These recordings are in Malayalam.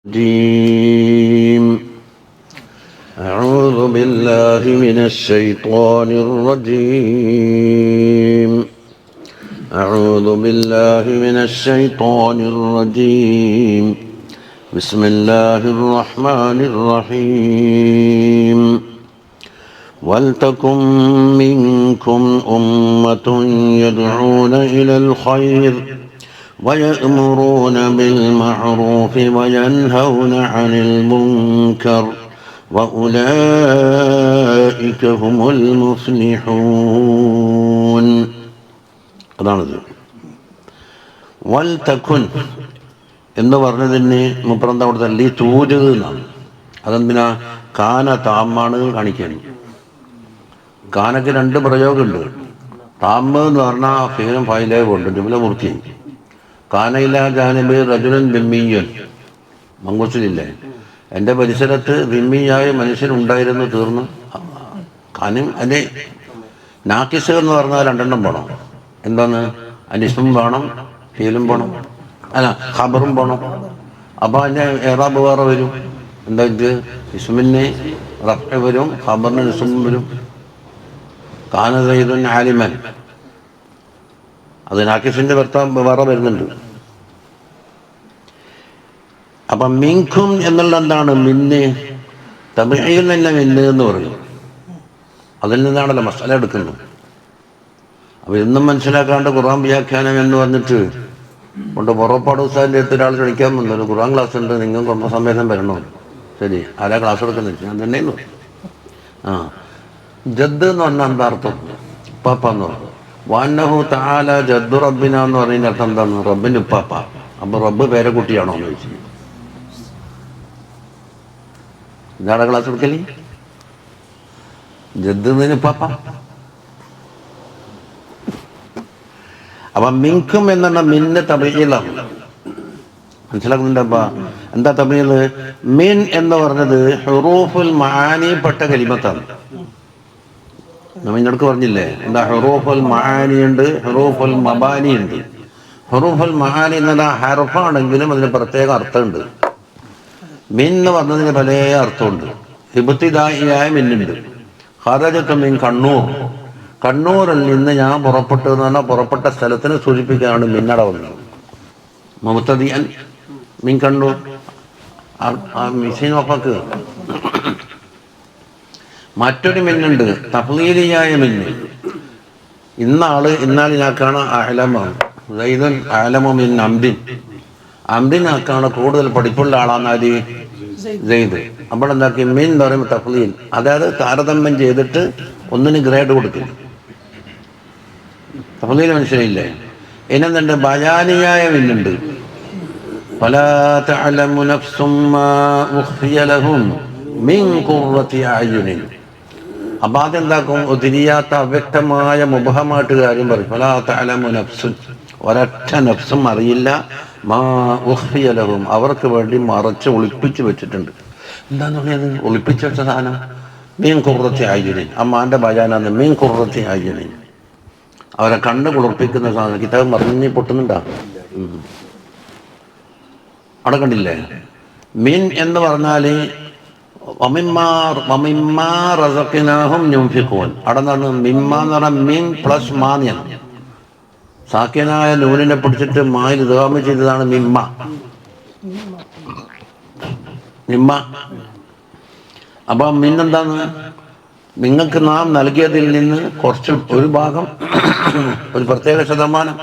الرجيم أعوذ بالله من الشيطان الرجيم أعوذ بالله من الشيطان الرجيم بسم الله الرحمن الرحيم ولتكن منكم أمة يدعون إلى الخير ويأمرون بالمعروف وينهون عن المنكر وأولئك هم المفلحون. അതാണത്. വൽതകുൻ എന്ന് പറഞ്ഞതിന് മുപ്പറന്ത അവിടുത്തെ ലീ തൂജത് എന്നാണ്. അതെന്തിനാ? കാന താമാണ് കാണിക്കാൻ. കാനക്ക് രണ്ട് പ്രയോഗമുണ്ട്. താമ് എന്ന് പറഞ്ഞാൽ ഫീലും ഫൈലേ കൊണ്ട് ജുമല പൂർത്തിയായി. കാനയില്ല ജാനബ് റജുലൻ ദിമ്മിയൻ, മങ്കൂസിലില്ലേ, എൻ്റെ പരിസരത്ത് ദിമ്മിയായ മനുഷ്യനുണ്ടായിരുന്നു, തീർന്നു. കാനും അതിൻ്റെ നാക്കിസ് എന്ന് പറഞ്ഞാൽ രണ്ടെണ്ണം വേണം. എന്താണ്? അനിസ്മും വേണം, ഫീലും വേണം, അല്ല ഖബറും വേണം. അപ്പോൾ അതിൻ്റെ ഏറാബ് വേറെ വരും. എന്താ ഇത്? ഇസ്മിന് റഫ്അ് വരും, ഖബറിന് ഇസ്മും വരും. കാന സയ്യിദുൻ ആലിമൻ, അത് നാക്കിസിന്റെ ഭർത്താവ് വേറെ വരുന്നുണ്ട്. അപ്പം മിൻകും എന്നുള്ള എന്താണ്? മിന്ന് തബഈൽ തന്നെ മിന്ന് എന്ന് പറയും. അതിൽ നിന്നാണല്ലോ മസാല എടുക്കുന്നത്. അപ്പോൾ ഇന്നും മനസ്സിലാക്കാണ്ട് ഖുർആൻ വ്യാഖ്യാനം എന്ന് പറഞ്ഞിട്ട് കൊണ്ട് പുറപ്പാട് ഉസ്താദിൻ്റെ അടുത്ത് ഒരാൾ ക്ഷണിക്കാൻ വന്നത്, ഖുർആൻ ക്ലാസ് ഉണ്ട്, നിങ്ങൾ കുടുംബസമേതം വരണോ? ശരി, ആരാ ക്ലാസ് എടുക്കുന്നത്? ഞാൻ തന്നെയെന്ന് പറയും. ജദ് എന്ന് പറഞ്ഞാൽ എന്താ അർത്ഥം? ഉപ്പാപ്പ എന്ന് പറഞ്ഞു. വന്നഹു തആല ജദ്ദു റബ്ബിന എന്ന് പറയുന്ന അർത്ഥം എന്താണ്? റബ്ബിൻ്റെ ഉപ്പാപ്പ. അപ്പോൾ റബ്ബ് പേരക്കുട്ടിയാണോ എന്ന് ചോദിച്ചു. ഇതാണ് ക്ലാസ് എടുക്കല്. ജദ്ദ് ഉപ്പാപ്പ. അപ്പം മിൻകും എന്ന മിന്ന് തബഈലാണ്. മനസ്സിലാക്കുന്നുണ്ടപ്പാ? എന്താ തബഈൽ? മിൻ എന്ന് പറഞ്ഞത് ഹുറൂഫുൽ മആനി പെട്ട കലിമത്താണ്. നമ്മൾ ഇന്നടക്ക് പറഞ്ഞില്ലേ, എന്താ? ഹുറൂഫുൽ മആനി ഉണ്ട്, ഹുറൂഫുൽ മബാനി ഉണ്ട്. ഹുറൂഫുൽ മആനി എന്നത് ഹർഫാണെങ്കിലും അതിന് പ്രത്യേക അർത്ഥമുണ്ട്. മിൻ എന്ന് പറഞ്ഞതിന് പല അർത്ഥമുണ്ട്. ഇബ്തിദായിയായ മിന്നുണ്ട്. ഖറജതു മിൻ കണ്ണൂർ, കണ്ണൂരിൽ നിന്ന് ഞാൻ പുറപ്പെട്ടു എന്ന് പറഞ്ഞാൽ പുറപ്പെട്ട സ്ഥലത്തിന് സൂചിപ്പിക്കാനാണ് മിന്നട വന്നത്. മുബ്തദിഅൻ മിൻ കണ്ണൂർ, മിഷീൻ വഫക്ക്. മറ്റൊരു മിന്നുണ്ട്, തഫ്ളീലിയായ മിന്ന്. ഇന്നാളിനാക്കാണ് അഅലമാണ്. സയ്യിദുൻ അഅലമു മിൻ അംദിൻ, അംദിനാക്കാണ് കൂടുതൽ പഠിപ്പുള്ള ആളാന്നാല് സെയ്ദ്. അപ്പോൾ എന്താക്കി? മിൻ എന്ന് പറയുമ്പോൾ തഫ്ളീൽ, അതായത് താരതമ്യം ചെയ്തിട്ട് ഒന്നിന് ഗ്രേഡ് കൊടുക്കും. തഫ്ളീൽ മനസ്സിലായില്ലേ? ഇനെന്തുണ്ട്? ബയാനിയായ മിന്നുണ്ട്. ഫലാ തഅലമു നഫ്സും മാ ഉഖ്ഫിയ ലഹും മിൻ ഖുർറത്തി അയുനിൻ. അപ്പം അതെന്താക്കും? തിരിയാത്ത അവ്യക്തമായ മുബഹമായിട്ട് കാര്യം പറയും. ഫലാ തഅലമു നഫ്സുൻ, ഒരൊറ്റ നഫ്സും അറിയില്ല, മാ ഉഖ്ഫിയ ലഹും, അവർക്ക് വേണ്ടി മറച്ച് ഒളിപ്പിച്ച് വെച്ചിട്ടുണ്ട്. എന്താന്ന് പറഞ്ഞത്? ഒളിപ്പിച്ച് വെച്ച സാധനം. മീൻ ഖുർറത്തി അയുനിൻ, അമ്മാൻ്റെ ബയാനാണ് മീൻ ഖുർറത്തി അയുനിൻ. അവരെ കണ്ണ് കുളിർപ്പിക്കുന്ന സാധനം. കിതാബ് മറിഞ്ഞ് പൊട്ടുന്നുണ്ടാ? അവിടെ കണ്ടില്ലേ? മീൻ എന്ന് പറഞ്ഞാൽ അവിടെ നിന്ന് മിമ്മ എന്ന് പറഞ്ഞാൽ മീൻ പ്ലസ് മാന്യൻ. സാക്യനായ നൂനിനെ പിടിച്ചിട്ട് മായിൽ ഇദ്ഗാം ചെയ്തതാണ് മിമ്മ. മിമ്മ. അപ്പം മിന്നെന്താന്ന്? നിങ്ങൾക്ക് നാം നൽകിയതിൽ നിന്ന് കുറച്ച് ഒരു ഭാഗം, ഒരു പ്രത്യേക ശതമാനം,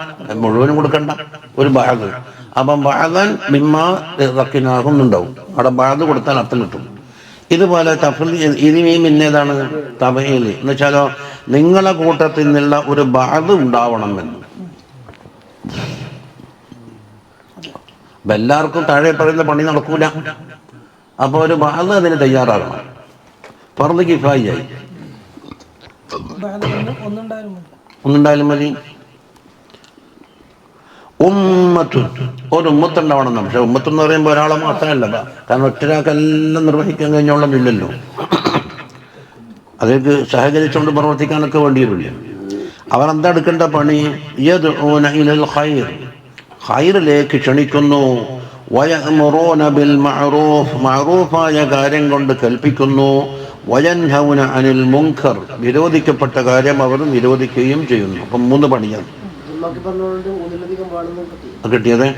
മുഴുവനും കൊടുക്കണ്ട, ഒരു ഭാഗം. അപ്പം ബഅദൻ മിമ്മ റഖിനാഹും ഉണ്ടാവും. അവിടെ ബഅദ് കൊടുത്താൽ അർത്ഥം കിട്ടും. ഇതുപോലെ തഫ്ളീൽ, ഇതിന് മിന്നേതാണ്? തബഈൽ എന്ന് വെച്ചാലോ, നിങ്ങളെ കൂട്ടത്തിൽ നിന്നുള്ള ഒരു ബഅദ് ഉണ്ടാവണമെന്ന്. അപ്പം എല്ലാവർക്കും താഴെ പറയുന്ന പണി നടക്കൂല. അപ്പോൾ ഒരു ബഅദ് അതിന് തയ്യാറാകണം. ഫർദ് കിഫായിയായി ഒന്നുണ്ടായാലും മതി. ഉമ്മത്തുൻ, ഒരു ഉമ്മത്തുണ്ടാവണം. പക്ഷെ ഉമ്മത്തെന്ന് പറയുമ്പോൾ ഒരാളെ മാത്രമല്ല, കാരണം ഒറ്റരാക്കെല്ലാം നിർവഹിക്കാൻ കഴിഞ്ഞോളമില്ലല്ലോ. അതിലേക്ക് സഹകരിച്ചുകൊണ്ട് പ്രവർത്തിക്കാനൊക്കെ വേണ്ടി വരില്ല. അവരെന്താ എടുക്കേണ്ട പണി? യദ്ഊന ഇലൽ ഖൈർ, ഖൈറിലേക്ക് ക്ഷണിക്കുന്നു. വയഅ്മുറൂന ബിൽ മഅറൂഫ്, മഅറൂഫായ കാര്യം കൊണ്ട് കൽപ്പിക്കുന്നു. വയൻഹൗന അനിൽ മുൻകർ, വിരോധിക്കപ്പെട്ട കാര്യം അവർ വിരോധിക്കുകയും ചെയ്യുന്നു. അപ്പം 3 പണിയാണ് കിട്ടിയത്.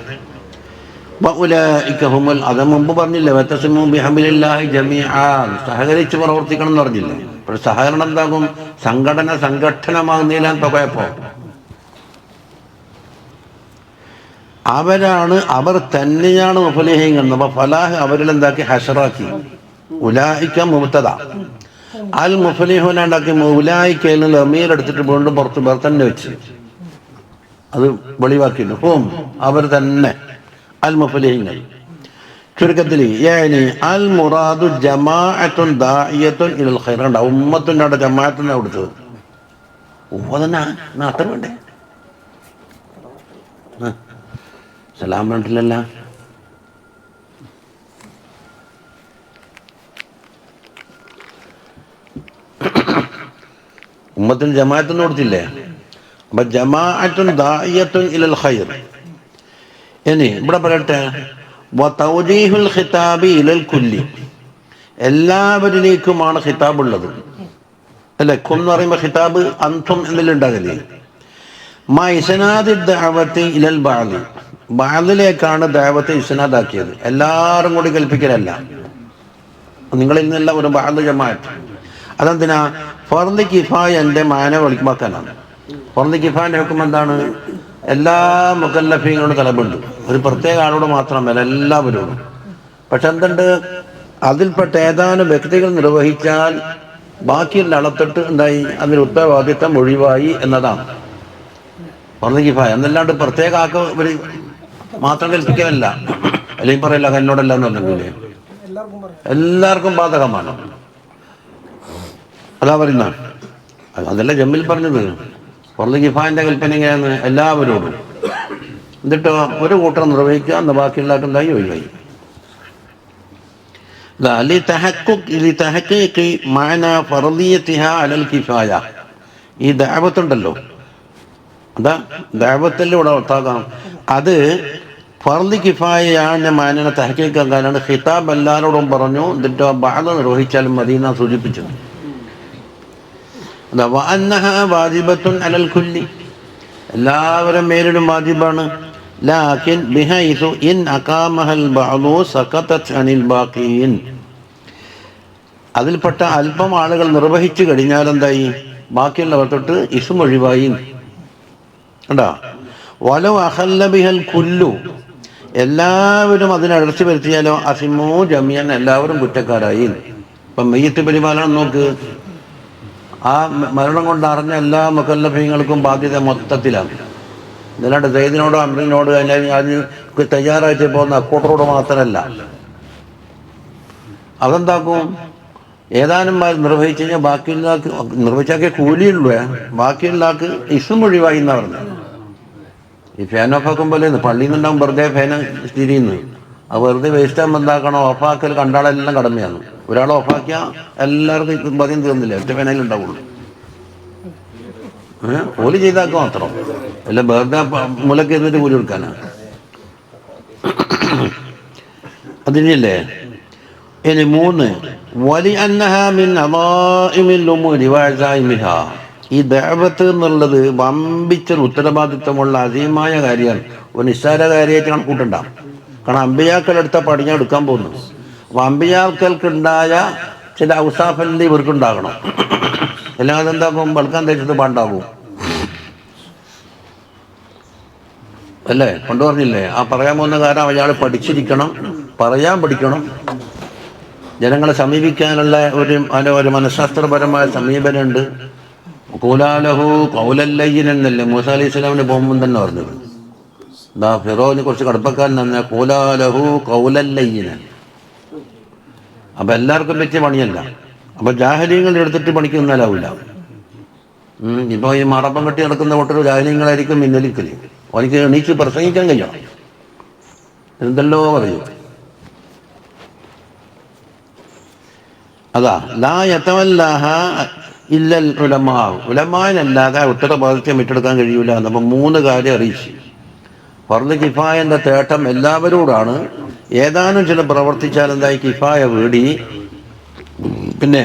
അത് മുമ്പ് പറഞ്ഞില്ല, വതസിമു ബിഹബ്ലില്ലാഹി ജമീആ, സഹകരിച്ച് പ്രവർത്തിക്കണം എന്ന് പറഞ്ഞില്ല. അപ്പോൾ സഹകരണം എന്താകും? സംഘടനമാകുന്നതിലാണ് തുകയപ്പോ അവർ തന്നെയാണ് മുഫ്ലിഹീൻ. അപ്പൊ ഫലാഹ് അവരിൽ എന്താക്കി? ഹഷറാക്കി. ഉലായിക്ക മുബ്തദ, അൽ മുഫ്ലിഹൂന ഉണ്ടാക്കി. ഉലായിക്കയിൽ നിന്ന് അമീർ എടുത്തിട്ട് വീണ്ടും പുറത്ത് പേർ തന്നെ വെച്ച് അത് വെളിവാക്കിയിട്ടുണ്ട്. അവർ തന്നെ അൽ മുഫ്ലിഹീങ്ങൾ. ചുരുക്കത്തിൽ അൽ മുറാദു ജമാഅത്തുൻ ദാഇയത്തുൻ ഇലൽ ഖൈർ. ഉമ്മത്തിന്റെ അവിടെ ജമാഅത്തിനെ കൊടുത്തത് തന്നെ അത്ര വേണ്ടേ? സലാം പറഞ്ഞിട്ടില്ലല്ല. ഉമ്മത്തിന് ജമാഅത്തിന് കൊടുത്തില്ലേ? അപ്പൊ ജമാഅത്തുൻ ദാഇയത്തുൻ ഇലൽ ഖൈർ. ഇനി ഇവിടെ പറയട്ടെ, വതൗജീഹുൽ ഖിതാബി ഇലൽ കുല്ലി, എല്ലാവരിലേക്കുമാണ് ഖിതാബ് ഉള്ളത് അല്ലെ? എന്ന് പറയുമ്പോൾ ഖിതാബ് അന്തും എന്നിലുണ്ടാകല്ലേ. മാ ഇസ്നാദി ദഅവത്തി ഇലൽ ബഅദി, ബഅദിലേക്കാണ് ദഅവത്തെ ഇസ്നാദാക്കിയത്. എല്ലാവരും കൂടി കൽപ്പിക്കലല്ല, നിങ്ങളിൽ നിന്നല്ല ഒരു ബഅദ് ജമാഅത്ത്. അതെന്തിനാ? ഫർദ് കിഫായന്റെ മാന വെളിവാക്കാനാണ്. ഫർദ് കിഫായന്റെ ഹുക്കം എന്താണ്? എല്ലാ മുകല്ലഫീങ്ങളോടും തലബുണ്ട്, ഒരു പ്രത്യേക ആളോട് മാത്രമല്ല എല്ലാവരോടും. പക്ഷെ എന്തുണ്ട്? അതിൽപ്പെട്ട ഏതാനും വ്യക്തികൾ നിർവഹിച്ചാൽ ബാക്കിയുള്ള അളത്തിട്ട് എന്തായി? അതിന് ഉത്തരവാദിത്തം ഒഴിവായി എന്നതാണ് ഫർദ് കിഫായ. എന്നല്ലാണ്ട് പ്രത്യേക ആക്ക് ഒരു മാത്രം കൽപ്പിക്കലല്ല. അല്ലെങ്കിൽ പറയല്ല എന്നോടല്ല എന്ന് പറഞ്ഞില്ലേ, എല്ലാവർക്കും ബാധകമാണ്. അതാ പറയുന്ന, അതല്ല ജമ്മിൽ പറഞ്ഞത്. ഫർദ് കിഫായന്റെ കൽപ്പന എങ്ങനെയാണ്? എല്ലാവരോടും. എന്നിട്ടോ ഒരു കൂട്ടം നിർവഹിക്കുക, എന്ന് ബാക്കിയുള്ളവർക്ക് എന്തായി? ഒഴിവായി. ഈ ദഅവത്തുണ്ടല്ലോ, അതാ ദഅവത്തിലൂടെ ഒത്താക്കാം. അത് ഫർദ് കിഫായയാണ് മാനനെ തഹക്കീക്കാക്കാനാണ്. ഖിതാബ് എല്ലാവരോടും പറഞ്ഞു, എന്നിട്ടോ ബഅദ് നിർവഹിച്ചാലും മദീന സൂചിപ്പിച്ചത്. വാജിബത്തുൻ അലൽ കുല്ലി, എല്ലാവരും മേലിലും വാജിബാണ്. ലാകിൻ ബിഹൈസു ഇൻ അഖാമഹൽ ബഅദു സഖതത് അനിൽ ബാഖീൻ, അതിൽപ്പെട്ട അല്പം ആളുകൾ നിർവഹിച്ചു കഴിഞ്ഞാൽ എന്തായി? ബാക്കിയുള്ളവർ തൊട്ട് ഇസ്മ ഒഴിവായി. കണ്ടാ? വലൗ അഖല്ല ബിഹൽ കുല്ലു, എല്ലാവരും അതിനെ അടർച്ച വരുത്തിയാലോ അസിമു ജമിയൻ, എല്ലാവരും കുറ്റക്കാരായി. ഇപ്പം മയ്യത്ത് പരിപാലനം നോക്ക്, ആ മരണം കൊണ്ട് അറിഞ്ഞ എല്ലാ മുകല്ലഫീങ്ങൾക്കും ബാധ്യത മൊത്തത്തിലാണ്. ഇതിലാണ്ട് സെയ്ദിനോടോ അമ്രിനോട് അതിന് തയ്യാറായിട്ട് പോകുന്ന അക്കൂട്ടറോട് മാത്രമല്ല. അതെന്താക്കും? ഏതാനും നിർവഹിച്ചു കഴിഞ്ഞാൽ ബാക്കിയുള്ള നിർവഹിച്ചാക്കിയ കൂലിയുള്ളൂ, ബാക്കിയുള്ള ആൾക്ക് ഇസ്മ ഒഴിവായി എന്നാ പറഞ്ഞത്. ഈ ഫാൻ ഓഫാക്കും പോലെ പള്ളിയിൽ നിന്നുണ്ടാവും വെറുതെ ഫാൻ തിരിയുന്നു. അത് വെറുതെ വേസ്റ്റ് ആകുമ്പോൾ എന്താക്കണം? ഓഫാക്കൽ കണ്ടാളെല്ലാം കടമയാണ്. ഒരാൾ ഓഫാക്കിയാൽ എല്ലാവർക്കും പതിയും തീർന്നില്ല, ഒറ്റ ഫാനയിൽ ഉണ്ടാവുള്ളൂ. കൂലി ചെയ്താക്കുക മാത്രം, അല്ല വെറുതെ മുലക്ക് ഇരുന്നിട്ട് കൂലി കൊടുക്കാനാണ്. അതിനല്ലേ. ഇനി 3, വലി അന്നഹ മിൻ അദാഇമിൽ ഉമൂരി വഅസായിമിഹ, ഈ ദഅവത്ത് എന്നുള്ളത് വമ്പിച്ചൊരു ഉത്തരവാദിത്വമുള്ള അസീമായ കാര്യമാണ്. ഒരു നിസ്സാര കാര്യമായിട്ട് കണക്കൂട്ടണ്ട. കാരണം അമ്പിയാക്കളെടുത്ത പടിഞ്ഞാൻ എടുക്കാൻ പോകുന്നു. അപ്പം അമ്പിയാക്കൾക്കുണ്ടായ ചില ഔസാഫല്ലേ ഇവർക്കുണ്ടാകണം. അല്ലാതെ എന്താക്കും? വെളുക്കാൻ തേച്ചത് പാണ്ടാകും അല്ലേ? കൊണ്ടുപറഞ്ഞില്ലേ? ആ പറയാൻ പോകുന്ന കാര്യം അയാൾ പഠിച്ചിരിക്കണം, പറയാൻ പഠിക്കണം. ജനങ്ങളെ സമീപിക്കാനുള്ള ഒരു മനഃശാസ്ത്രപരമായ സമീപനമുണ്ട്. ഖൂലാലഹു ഖൗലല്ലയ്യിൻ എന്നല്ലേ മൂസ അലൈഹി സ്വലാമിന് പോകുമ്പോൾ തന്നെ പറഞ്ഞത്. എന്താ ഫിറോവിനെ കുറിച്ച് കടപ്പക്കാരൻ തന്നെ ഖൂലാലഹു ഖൗലല്ലയ്യിൻ. അപ്പം എല്ലാവർക്കും പറ്റിയ പണിയല്ല. അപ്പം ജാഹലീങ്ങൾ എടുത്തിട്ട് പണിക്ക് നിന്നാലാവില്ല. ഇപ്പോൾ ഈ മറപ്പം കെട്ടി നടക്കുന്ന ഒട്ടൊരു ജാഹലീങ്ങളായിരിക്കും മിന്നലിക്കൽ. എനിക്ക് എണീച്ച് പ്രസംഗിക്കാൻ കഴിയണം. എന്തെല്ലോ പറയൂ. അതാ ലാ യതവല്ലാഹ ഇല്ലൽ ഉലമാ, ഉലമാനല്ലാതെ ഉത്തരവാദിത്വം ഏറ്റെടുക്കാൻ കഴിയൂല. എന്നപ്പോൾ 3 കാര്യം അറിയിച്ചു. ഫർദ് കിഫായന്റെ തേട്ടം എല്ലാവരോടാണ്. ഏതാനും ചില പ്രവർത്തിച്ചാൽ എന്തായി കിഫായ വീടി, പിന്നെ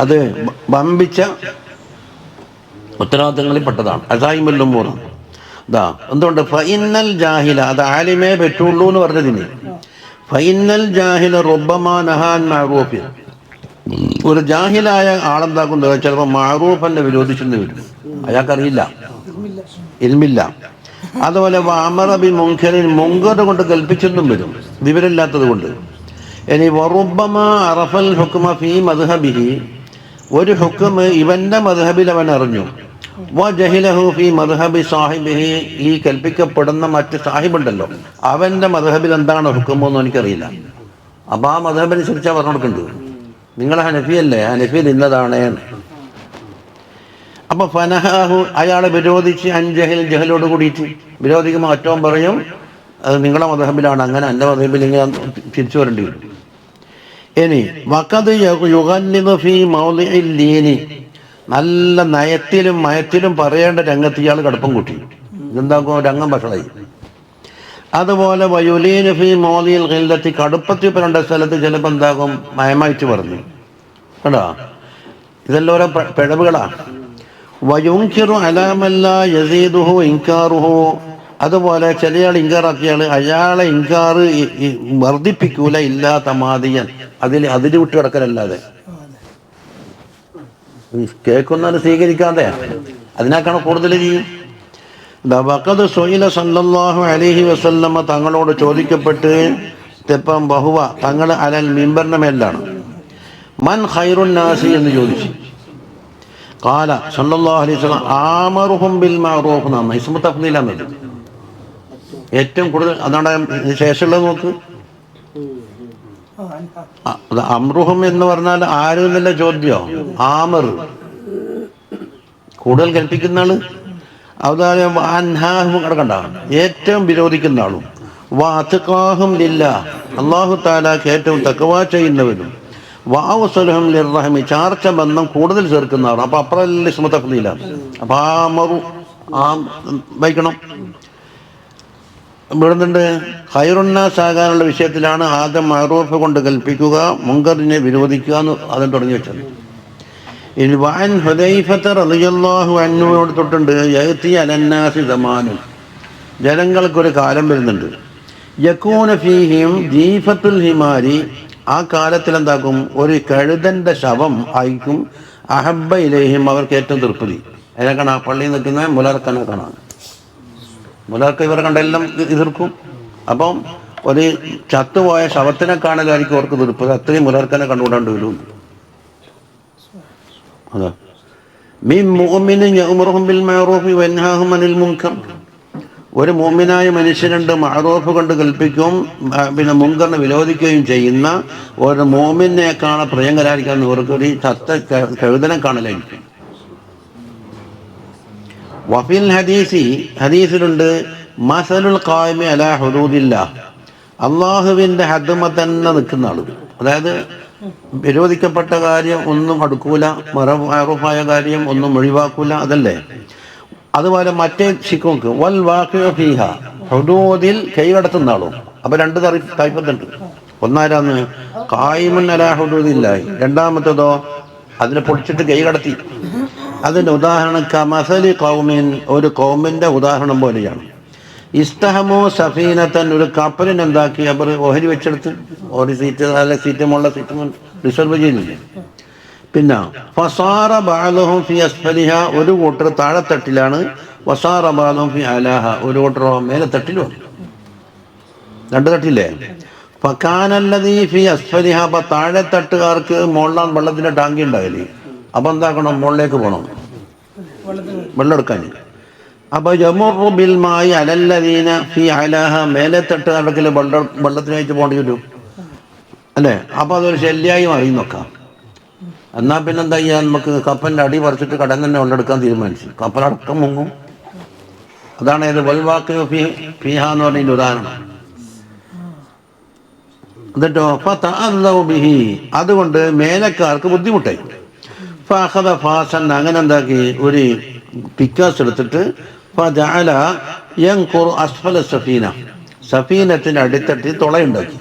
അത് വമ്പിച്ച ഉത്തരവാദിത്തങ്ങളിൽ പെട്ടതാണ്. അസായിമല്ലും മൂറം ഇതാ എന്തുകൊണ്ട് ഫൈനൽ ജാഹില, അത് ആലിമേ പറ്റുള്ളൂ എന്ന് പറഞ്ഞതിന്. ഫൈനൽ ജാഹില റുബ്ബമാ നഹാൻ മഅറൂഫിൻ, ഒരു ജാഹിലായ ആളെന്താക്കുന്നത് ചിലപ്പോൾ മഅറൂഫിനെ വിരോധിച്ചെന്ന് വരും, അയാൾക്കറിയില്ല, ഇൽമില്ല. അതുപോലെ അമറ ബി മുൻകറിൻ, മുൻകർ കൊണ്ട് കൽപ്പിച്ചെന്നും വരും, വിവരമില്ലാത്തത് കൊണ്ട്. ഇനി വറുബ്ബമാ അറഫൽ ഹുക്മ ഫീ മദ്ഹബിഹി, ഒരു ഹുക്മ ഇവന്റെ മദ്ഹബിൽ അവൻ അറിഞ്ഞു. വജഹിലഹു ഫീ മദ്ഹബി സാഹിബിഹി, ഈ കൽപ്പിക്കപ്പെടുന്ന മറ്റ് സാഹിബുണ്ടല്ലോ അവന്റെ മദ്ഹബിൽ എന്താണ് ഹുക്മെന്ന് എനിക്കറിയില്ല. അപ്പം ആ മദ്ഹബനുസരിച്ചാണ് പറഞ്ഞു കൊടുക്കേണ്ടത്. നിങ്ങൾ ഹനഫിയല്ലേ, ഹനഫിയിൽ ഇന്നതാണ്. അപ്പൊ ഫനഹാഹു, അയാളെ വിരോധിച്ച് അൻജഹിൽ, ജഹലോട് കൂടിയിട്ട് വിരോധിക്കുമ്പോൾ മറ്റവൻ പറയും അത് നിങ്ങളെ മദ്ഹബിലാണ്, അങ്ങനെ എൻ്റെ മദ്ഹബിൽ ഇങ്ങനെ തിരിച്ചു വരേണ്ടി വരും. ഇനി വഖദ് യുഗല്ലിദു ഫീ മൗളിഇൽ ലീനി, നല്ല നയത്തിലും മയത്തിലും പറയേണ്ട രംഗത്ത് ഇയാൾ കടുപ്പം കൂട്ടി, ഇതെന്താക്കും രംഗം ഭക്ഷണമായി. അതുപോലെ വയുലീന് ഫീ മൗളിഇൽ ഖില്ലത്തി, കടുപ്പത്തിൽ പറയേണ്ട സ്ഥലത്ത് ചിലപ്പോൾ എന്താകും മയമായിട്ട് പറഞ്ഞു. കേട്ടോ, ഇതെല്ലാം ഓരോ പിഴവുകളാണ്. വയുൻകിറു അലാമല്ല യസീദുഹു ഇൻകാറുഹു, അതുപോലെ ചിലയാൾ ഇൻകാറാക്കിയാൽ അയാളെ ഇൻകാറ് വർദ്ധിപ്പിക്കൂല, ഇല്ലാ തമാദിയൻ, അതിൽ വിട്ട് കിടക്കലല്ലാതെ. കേൾക്കുന്നത് സ്വീകരിക്കാതെ അതിനേക്കാണ് കൂടുതൽ ചെയ്യും. വഖദ് സുഇല സല്ലല്ലാഹു അലൈഹി വസല്ലമ, തങ്ങളോട് ചോദിക്കപ്പെട്ട് തെപ്പം ബഹുവ, തങ്ങൾ അലൽ മിമ്പറിന്റെ മേലാണ്, മൻ ഖൈറുൻ നാസി എന്ന് ചോദിച്ചു. ഖാല സല്ലല്ലാഹു അലൈഹി വസല്ലം ആമറുഹും ബിൽ മഅറൂഫ്, എന്നാണ് ഇസ്മു തഫ്ദീലാണത്. ഏറ്റവും കൂടുതൽ അതാണ് ശേഷമുള്ളത്. നോക്ക്, അമ്രുഹും എന്ന് പറഞ്ഞാൽ ആരും എന്നല്ല ചോദ്യം, ആമർ കൂടുതൽ കൽപ്പിക്കുന്ന ആള്. അതുപോലെ അൻഹാഹും കിടക്കണ്ട, ഏറ്റവും വിരോധിക്കുന്ന ആളും. വഅത്ഖാഹും ലില്ലാഹ്, അല്ലാഹു തആലക്ക് ഏറ്റവും തഖ്വ ചെയ്യുന്നവരും. വഅവ്സലുഹും ലിർറഹ്മി, ചാർച്ച ബന്ധം കൂടുതൽ ചേർക്കുന്ന ആളും. അപ്പൊ അപ്പറല്ല ഇസ്മു തഫ്ദീലാണ്. അപ്പൊ ആമറു വയ്ക്കണം. ഇവിടുന്നുണ്ട് ഖൈറുന്നാസ് ആകാനുള്ള വിഷയത്തിലാണ് ആദ്യം മഅറൂഫ് കൊണ്ട് കൽപ്പിക്കുക, മുൻകറിനെ വിരോധിക്കുക എന്ന് ആദ്യം തുടങ്ങി വെച്ചത്. ഇനി വഅൻ ഹുദൈഫത റളിയല്ലാഹു അൻഹുവിനോട് തൊട്ടുണ്ട് യഅതി അലന്നാസി സമാനുൻ, ജനങ്ങൾക്കൊരു കാലം വരുന്നുണ്ട്. യകൂന ഫീഹിം ജീഫത്തുൽ ഹിമാരി, ആ കാലത്തിൽ എന്താക്കും ഒരു കഴുതന്റെ ശവം ആയിരിക്കും. അഹബ്ബ ഇലൈഹിം, അവർക്ക് ഏറ്റവും തൃപ്തി. അതിനെ കാണാം, പള്ളിയിൽ നിൽക്കുന്ന മുലർക്കനെ കാണാം. മുലർക്ക് ഇവരെ കണ്ടെല്ലാം എതിർക്കും. അപ്പം ഒരു ചത്തുപോയ ശവത്തിനെ കാണലായിരിക്കും അവർക്ക് തീർപ്പത്, അത്രയും മുലർക്കനെ കണ്ടുകൂടാണ്ട് വരും. അതാ മിൻ മുഅ്മിനിൻ യഅ്മുറുഹും ബിൽ മഅറൂഫി വയൻഹാഹും അനിൽ മുൻകർ, ഒരു മുഅ്മിനായ മനുഷ്യനുണ്ട് മഅറൂഫ് കൊണ്ട് കൽപ്പിക്കും, പിന്നെ മുൻകറിനെ വിരോധിക്കുകയും ചെയ്യുന്ന ഒരു മുഅ്മിനെക്കാണ് പ്രിയങ്കരായിരിക്കാൻ ഇവർക്ക് ഒരു ചത്ത കഴുതനെ കാണലായിരിക്കും. വഫിൽ ഹദീസി, ഹദീസിലുണ്ട് മസലുൽ ഖായിമി അലാ ഹുദൂദില്ലാഹ്, അള്ളാഹുവിൻ്റെ ഹദ്മ തന്നെ നിൽക്കുന്ന ആൾ. അതായത് വിരോധിക്കപ്പെട്ട കാര്യം ഒന്നും അടുക്കൂല, മഅറൂഫായ കാര്യം ഒന്നും ഒഴിവാക്കൂല, അതല്ലേ. അതുപോലെ മറ്റേ ശിക്കോക്ക് വൽ വാഖിഉ ഫീഹ, ഹുദൂദിൽ കൈകടത്തുന്ന ആളും. അപ്പൊ രണ്ട് ടൈപ്പുണ്ട്. ഒന്നാരാന്ന് ഖായിമുൻ അലാ ഹുദൂദില്ലാഹി, രണ്ടാമത്തേതോ അതിനെ പൊളിച്ചിട്ട് കൈകടത്തി. അതിൻ്റെ ഉദാഹരണം കമസലി ഖൗമിൻ, ഒരു കൗമിൻ്റെ ഉദാഹരണം പോലെയാണ്. ഇസ്തഹമു സഫീനത്തൻ, ഒരു കപ്പലിന് എന്താക്കി അവർ ഓഹരി വെച്ചെടുത്ത്, ഒരു സീറ്റ് നല്ല സീറ്റ് മുള്ള സീറ്റ് റിസർവ് ചെയ്യുന്നില്ലേ. പിന്നെ ഫസാറ ബഅദുഹും ഫി അസ്ഫലിഹ, ഒരു കൂട്ടർ താഴെത്തട്ടിലാണ്. വസാറ ബഅദുഹും ഫി അലാഹ, ഒരു കൂട്ടർ മേലെത്തട്ടിലും. രണ്ട് തട്ടില്ലേ. ഫകാനല്ലദീ ഫി അസ്ഫലിഹ, അപ്പം താഴെത്തട്ടുകാർക്ക് മുകളിലാണ് വെള്ളത്തിൻ്റെ ടാങ്കി ഉണ്ടാവില്ലേ. അപ്പം എന്താക്കണം, മുകളിലേക്ക് പോകണം വെള്ളം എടുക്കാൻ. അപ്പോൾ യമുറു ബിൽ മായി അലല്ലദീന ഫി അലാഹ, മേലെത്തട്ട് നടക്കൽ വെള്ളത്തിനായിട്ട് പോകേണ്ടി വരും അല്ലേ. അപ്പോൾ അതൊരു ശല്യമായി മാറി നോക്കാം. എന്നാൽ പിന്നെ എന്താ ചെയ്യാൻ, നമുക്ക് കപ്പലിൻ്റെ അടി പറിച്ചിട്ട് കടൽ തന്നെ വെള്ളം എടുക്കാൻ തീരുമാനിച്ചു. കപ്പലടക്കം മുങ്ങും. അതാണ് ഏത് വൽവാഖിഉ ഫീഹ എന്ന് പറഞ്ഞതിൻ്റെ ഉദാഹരണം. എന്നിട്ടോ ഫതഅല്ലൗ ബിഹി, അതുകൊണ്ട് മേലക്കാർക്ക് ബുദ്ധിമുട്ടായി. ഫഅഖദ ഫാസൻ, അങ്ങനെ എന്താക്കി ഒരു പിക്കാസ് എടുത്തിട്ട് ഫജഅല യൻഖുറു അസ്ഫല സഫീന, സഫീനത്തിന്റെ അടിത്തട്ടിൽ തുളയുണ്ടാക്കി,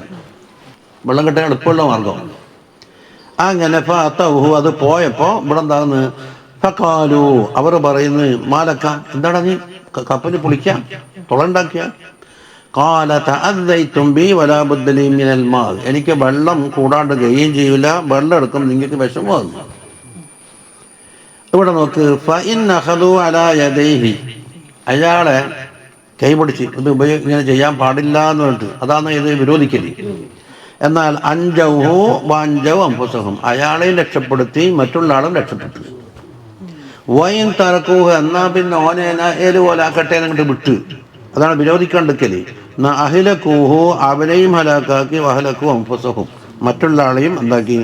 വെള്ളം കിട്ടാൻ എളുപ്പമുള്ള മാർഗം. അങ്ങനെ ഫഅതൗഹു, അത് പോയപ്പോ ഇവിടെ എന്താന്ന്, ഫഖാലു, അവർ പറയുന്നു, മാലക്ക, എന്താണ് നീ കപ്പല് പൊളിക്കാം തുളണ്ടാക്കിയ? ഖാല തഅദ്ദൈതും ബി വലാ ബുദ്ദ ലീ മിനൽ മാ, എനിക്ക് വെള്ളം കൂടാണ്ട് കഴിയുകയും ചെയ്യൂല, വെള്ളം എടുക്കും നിങ്ങൾക്ക് വിഷമമാകുന്നു. ഇവിടെ നോക്ക്, ഫഇൻ അഖദു അലാ യദൈഹി, അയാളെ കൈപിടിച്ച് ഇത് ഇങ്ങനെ ചെയ്യാൻ പാടില്ല എന്ന് പറഞ്ഞിട്ട്, അതാണ് ഇത് വിരോധിക്കല്. എന്നാൽ അൻജൗഹു വഅൻജൗ അൻഫുസഹും, അയാളെയും രക്ഷപ്പെടുത്തി മറ്റുള്ള ആളും രക്ഷപ്പെട്ടു. വൈൻ തറക്കൂഹ, എന്നാ പിന്നെ ഓനെ ഏല് പോലാക്കട്ടെ എന്നിട്ട് വിട്ട്, അതാണ് വിരോധിക്കാണ്ടിരിക്കല്. അഹിലക്കൂഹു, അവനെയും ഹലാക്കാക്കി, വഹലക്കു അൻഫുസഹും, മറ്റുള്ള ആളെയും എന്താക്കി,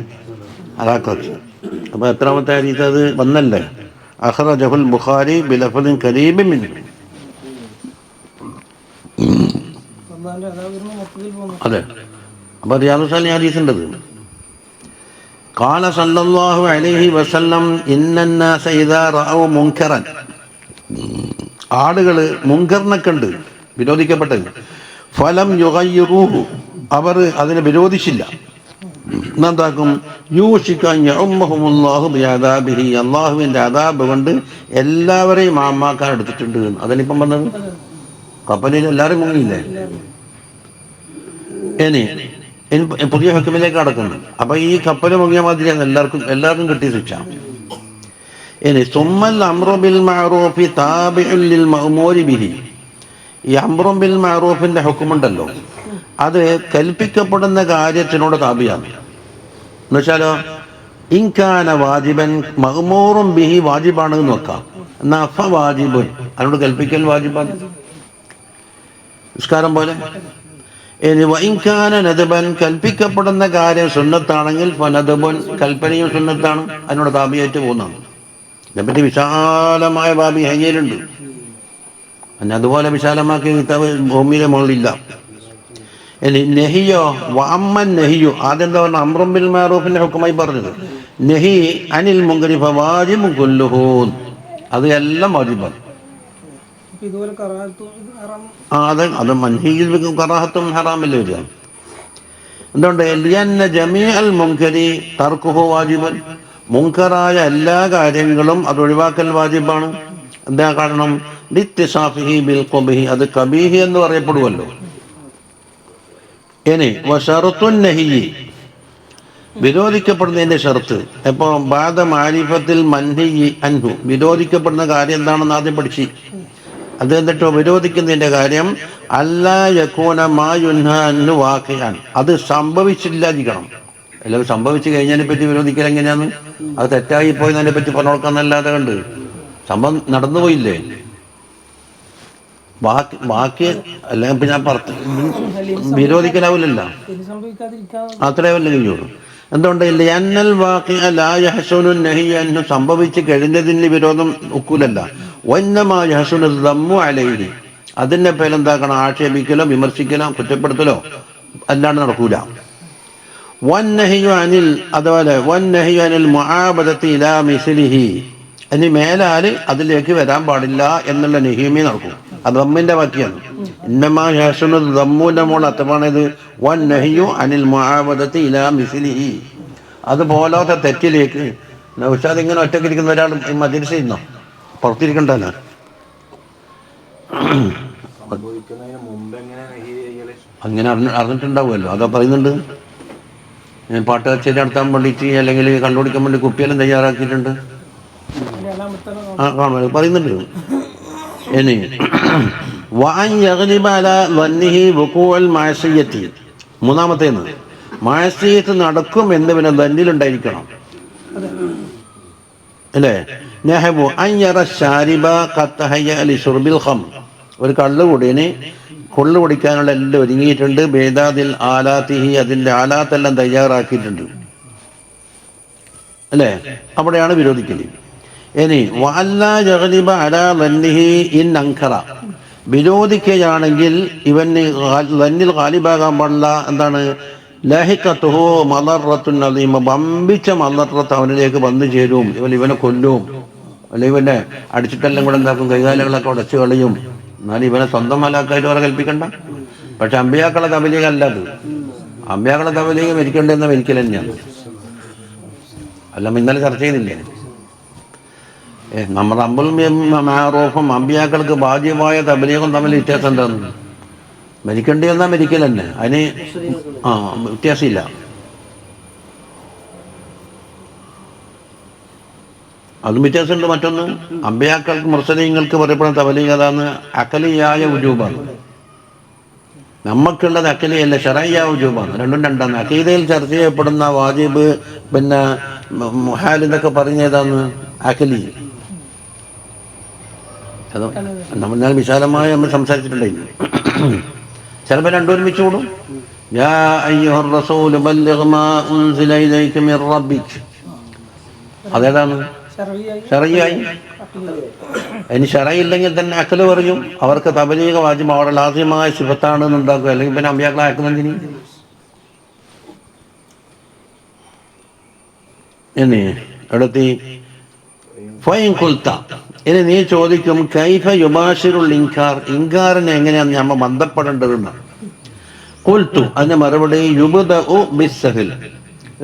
ഹലാക്കാക്കി. അപ്പൊ എത്രാമത്തെ ഹദീസ് അത് വന്നല്ലേ? അഖ്റജഹുൽ ബുഖാരി ബിലഫ്ളിൻ ഖരീബിൻ മിൻഹു. അതെ, അപ്പൊ റിയാദുസ് സാലിഹീൻ ഹദീസ് ഉണ്ടത്. ഖാല സല്ലല്ലാഹു അലൈഹി വസല്ലം ഇന്നന്നാസ ഇദാ റഅൗ മുൻകറൻ, ആളുകൾ മുൻകറിനെ കണ്ട്, വിരോധിക്കപ്പെട്ടത്, ഫലം യുഗയ്യിറൂഹു, അവർ അതിനെ വിരോധിച്ചില്ല, എന്താക്കും, യൂഷിക്കൻ യഉമ്മഹുമുല്ലാഹു ബിഅദാബിഹി, അല്ലാഹുവിന്റെ അദാബ് കൊണ്ട് എല്ലാവരെയും മാമാക്കാൻ എടുത്തിട്ടുണ്ട്. അതിനിപ്പം വന്നത് കപ്പലിൽ എല്ലാവരും മുങ്ങിയില്ലേ? ഇനി പുതിയ ഹുക്മിലേക്ക് കടക്കുന്നു. അപ്പൊ ഈ കപ്പൽ മുങ്ങിയ മാതിരിയാണ് എല്ലാവർക്കും കിട്ടിയ ശിക്ഷ. ഇനി സുമ്മൽ അംറു ബിൽ മഅറൂഫി താബിഉൻ ലിൽ മഅ്മൂരി ബിഹി, ഈ അംറു ബിൽ മഅറൂഫിന്റെ ഹുക്മുണ്ടല്ലോ, അത് കൽപ്പിക്കപ്പെടുന്ന കാര്യത്തിനോട് താബിയാണ്. എന്നുവെച്ചാലോ, ഇൻകാന വാജിബൻ മഅ്മൂറുൻ ബിഹി, വാജിബാണ് എന്ന് വെക്കാം. എന്നാ ഫ വാജിബുൻ, അതിനോട് കൽപ്പിക്കൽ വാജിബാണ്, നിസ്കാരം പോലെ. ഇനി വഇൻകാന നദബൻ, കൽപ്പിക്കപ്പെടുന്ന കാര്യം സുന്നത്താണെങ്കിൽ ഫനദബുൻ, കൽപ്പനയും സുന്നത്താണ്, അതിനോട് താബിയായിട്ട് പോകുന്നതാണ്. ഇതിനെപ്പറ്റി വിശാലമായ ബാബി ഹയ്യയിലുണ്ട്. പിന്നെ അതുപോലെ വിശാലമാക്കിയ കിതാബ് ഭൂമിയിലെ മുകളിലില്ല. ഇനി നെഹിയോ വഅമ്മൻ നെഹിയോ, ആദ്യം എന്താ പറഞ്ഞ, അംറും ബിൽ മഅറൂഫിന്റെ ഹുക്കുമായി പറഞ്ഞത്. നെഹി അനിൽ മുൻകരി ഫവാജിബുൻ കുല്ലുഹു, അത് എല്ലാം വാജിബാണ്. അത് മൻഹിയിൽ കറാഹത്തും ഹറാമില്ല വരിക. എന്തുകൊണ്ട്? ലിഅന്ന ജമീഅൽ മുൻകരി തർക്കുഹു വാജിബൻ, മുൻകറായ എല്ലാ കാര്യങ്ങളും അത് ഒഴിവാക്കൽ വാജിബാണ്. എന്താ കാരണം? ലിത്തിസാഫിഹി ബിൽ ഖുബീഹി, അത് കബീഹി എന്ന് പറയപ്പെടുമല്ലോ. ഇനി വശറത്തുൻ നഹി, വിരോധിക്കപ്പെടുന്നതിന്റെ ഷർത്ത് എപ്പോ, ബാദ മാരിഫത്തിൽ മൻഹി അൻഹു, വിരോധിക്കപ്പെടുന്ന കാര്യം എന്താണെന്ന് ആദ്യം പഠിച്ച്, അത് എന്നിട്ടോ വിരോധിക്കുന്നതിന്റെ കാര്യം അല്ലാ യകൂന മാ യുൻഹാ അൻഹു വാഖിഅൻ, അത് സംഭവിച്ചില്ലാതിരിക്കണം. എല്ലാവരും സംഭവിച്ചു കഴിഞ്ഞതിനെ പറ്റി വിരോധിക്കൽ എങ്ങനെയാന്ന്, അത് തെറ്റായി പോയതിനെ പറ്റി പറഞ്ഞു കൊടുക്കാന്നല്ലാതെ കണ്ട് സംഭവം നടന്നുപോയില്ലേ, ബാക്കി അല്ലെങ്കിൽ പിന്നെ വിരോധിക്കലാവില്ലല്ലോ, അത്രയല്ലേ കഴിയുള്ളൂ. എന്തുകൊണ്ട്? ലിഅന്നൽ വാഖിഅ ലാ യഹ്സുനു നഹി അൻഹു, സംഭവിച്ചു കഴിഞ്ഞതിന് വിരോധം ഒക്കൂലല്ല. വന്നമാ യഹ്സുനു ദമ്മു അലൈഹി, അതിന്റെ പേരെന്താക്കണം, ആക്ഷേപിക്കലോ വിമർശിക്കലോ കുറ്റപ്പെടുത്തലോ അല്ലാണ്ട് നടക്കൂല. വന്നഹിയു അനിൽ, അതുപോലെ വന്നഹിയു അനിൽ മുആബദതി ഇലാ മിസ്ലിഹി, ഇനി മേലാൽ അതിലേക്ക് വരാൻ പാടില്ല എന്നുള്ള നെഹിയമേ നടക്കും. അത് ദമ്മിന്റെ വാക്യാണ്. ഇന്നമാ യഹ്സുനു ദമ്മുന്റെ മോൾ അർത്ഥമാണിത്, വന്നഹിയു അനിൽ മുആബദതി ഇലാ മിസ്ലിഹി, അതുപോലത്തെ തെറ്റിലേക്ക്. നൗഷാദ് ഇങ്ങനെ ഒറ്റക്കിരിക്കുന്ന ഒരാൾ മജ്‌ലിസിൽ ഇരുന്നോ, പുറത്തിരിക്കണ്ടല്ലോ. അങ്ങനെ അറിഞ്ഞിട്ടുണ്ടാവുമല്ലോ, അതാ പറയുന്നുണ്ട്. ഞാൻ പാട്ട് കച്ചേരി നടത്താൻ വേണ്ടിയിട്ട് അല്ലെങ്കിൽ കണ്ടുപിടിക്കാൻ വേണ്ടി കുപ്പിയെല്ലാം തയ്യാറാക്കിയിട്ടുണ്ട്, പറയുന്നുണ്ട്. ഇനി വഅൻ യഗ്ലിബ അലാ വന്നിഹി വുഖൂഅൽ മഅസിയത്തി, മൂന്നാമത്തേന്ന് മഅസിയത്ത് നടക്കും എന്ന് പിന്നെ ദന്നിലുണ്ടായിരിക്കണം അല്ലേ. നഹബു അൻ യറ ശാരിബ ഖദ് തഹയ്യ ലിശുർബിൽ ഖംർ, ഒരു കള്ളുകുടിയന് കൊള്ളു കുടിക്കാനുള്ള എല്ലാം ഒരുങ്ങിയിട്ടുണ്ട്. ബേദാദിൽ ആലാത്തിഹി, അതിൻ്റെ ആലാത്തെല്ലാം തയ്യാറാക്കിയിട്ടുണ്ട് അല്ലേ, അവിടെയാണ് വിരോധിക്കല്. ഇനി വഅല്ലാ യഗ്ലിബ അലാ ദന്നിഹി ഇൻ അൻകറ, വിരോധിക്കുകയാണെങ്കിൽ ഇവന് ദന്നിൽ ഗാലിബാകാൻ പാടില്ല. എന്താണ്? ലഹിഖത്തുഹു മളറത്തുൻ അദീമ, വമ്പിച്ച മളറത്ത് അവനിലേക്ക് വന്നു ചേരും, ഇവനെ കൊല്ലും, അല്ലെ ഇവനെ അടിച്ചിട്ടെല്ലാം കൂടെ എന്താക്കും, കൈകാലുകളൊക്കെ ഉടച്ചു കളയും, എന്നാലും ഇവനെ സ്വന്തം ഹലാക്കായിട്ട് അവരെ കൽപ്പിക്കണ്ട. പക്ഷെ അമ്പിയാക്കളെ തബലീഗ് അല്ല അത്. അമ്പിയാക്കളെ തബലീഗ് മരിക്കേണ്ടതെന്ന മരിക്കൽ തന്നെയാണ്. അല്ല ഇന്നലെ ചർച്ച ചെയ്തില്ലേ, നമ്മുടെ അമ്പുൽ മാറൂഫും അമ്പിയാക്കൾക്ക് ബാധ്യമായ തബലീഗും തമ്മിൽ വ്യത്യാസം എന്താന്ന്? മരിക്കേണ്ടി വന്നാൽ മരിക്കൽ തന്നെ, അതിന് വ്യത്യാസമില്ല. അതും വ്യത്യാസമുണ്ട്. മറ്റൊന്ന്, അമ്പിയാക്കൾക്ക് മുർസലീങ്ങൾക്ക് പറയപ്പെടുന്ന തബലീഗ് അതാണ് അഖലിയായ ഉജൂബാണ്. നമുക്കുള്ളത് അഖലിയല്ല, ശറയ്യായ ഉജൂബാണ്. രണ്ടും രണ്ടാണ്. അഖീദയിൽ ചർച്ച ചെയ്യപ്പെടുന്ന വാജിബ് പിന്നെ മുഹാൽ എന്നൊക്കെ പറഞ്ഞതാണ് അഖലി. അത് നമ്മൾ വിശാലമായി നമ്മൾ സംസാരിച്ചിട്ടുണ്ടായിരുന്നു. ചിലപ്പോൾ രണ്ടും ഒരുമിച്ച് കൂടും. യാ അയ്യുഹർ റസൂൽ ബല്ലിഗ് മാ ഉൻസില ഇലൈക മിർ റബ്ബിക്. അതേതാണ്? ശറയ്യായി. ഇനി ശറയില്ലെങ്കിൽ തന്നെ അക്കല് പറയും. അവർക്ക് തബലീഗ് വാജിബ് അവിടെ ലാസിമായ സിഫത്താണെന്ന് ഉണ്ടാക്കുക. അല്ലെങ്കിൽ പിന്നെ അമ്പിയാക്കളെ അയക്കുന്നതിന് ഇനി എടുത്തി ഫൈൻ കുൽത്ത. ഇനി നീ ചോദിക്കും കൈഫ യുബാശിറുൽ ഇൻകാർ, ഇൻകാറിനെ എങ്ങനെയാണ് നമ്മൾ ബന്ധപ്പെടേണ്ടതെന്ന്. കുൽത്തു, അതിന്റെ മറുപടി യുബ്ദഉ ബിസ്സഹൽ,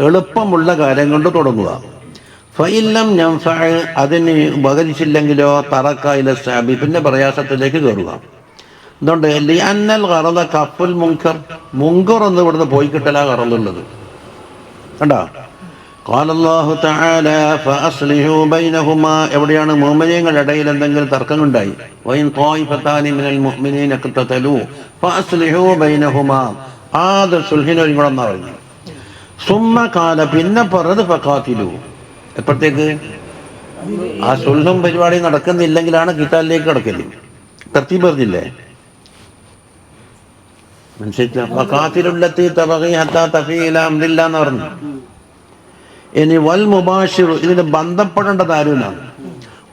എളുപ്പമുള്ള കാര്യം കൊണ്ട് തുടങ്ങുക. ഫഇല്ലം യൻഫഅ, അതിന് ഉപകരിച്ചില്ലെങ്കിലോ തറക ഇല സഅബി, പിന്നെ പ്രയാസത്തിലേക്ക് കയറുക. എന്തുകൊണ്ട്? ലിഅന്നൽ ഗറദ കഫുൽ മുൻകർ, മുൻകർ എന്ന് ഇവിടുന്ന് പോയി കിട്ടലാ ഗറദുള്ളത്. കണ്ടോ? ഖാലല്ലാഹു തആല ഫഅസ്ലിഹു ബൈനഹുമാ, എവിടെയാണ് മുഅ്മിനീങ്ങളുടെ ഇടയിൽ എന്തെങ്കിലും തർക്കമുണ്ടായി, വഇൻ ത്വായിഫതാനി മിനൽ മുഅ്മിനീന ഖതതലു ഫഅസ്ലിഹു ബൈനഹുമാ, ആദ സുൽഹിനെ ഒരുങ്ങണമെന്നാ പറഞ്ഞു. സുമ്മ ഖാല, പിന്നെ പറഞ്ഞത് ഫഖാതിലു, എപ്പോഴത്തേക്ക്? ആ സുൽഹും പരിപാടി നടക്കുന്നില്ലെങ്കിലാണ് ഖിതാലിലേക്ക് കടക്കല്. തർത്തീബ് പറഞ്ഞില്ലേ? മനസ്സിലാ? ഫഖാതിലുല്ലത്തി തബഗി ഹത്താ തഫീ ഇലാ അംരില്ലാ എന്ന് പറഞ്ഞു. ഇനി വൽ മുബാഷിർ, ഇതിന് ബന്ധപ്പെടേണ്ടത് ആരുന്നാണ്?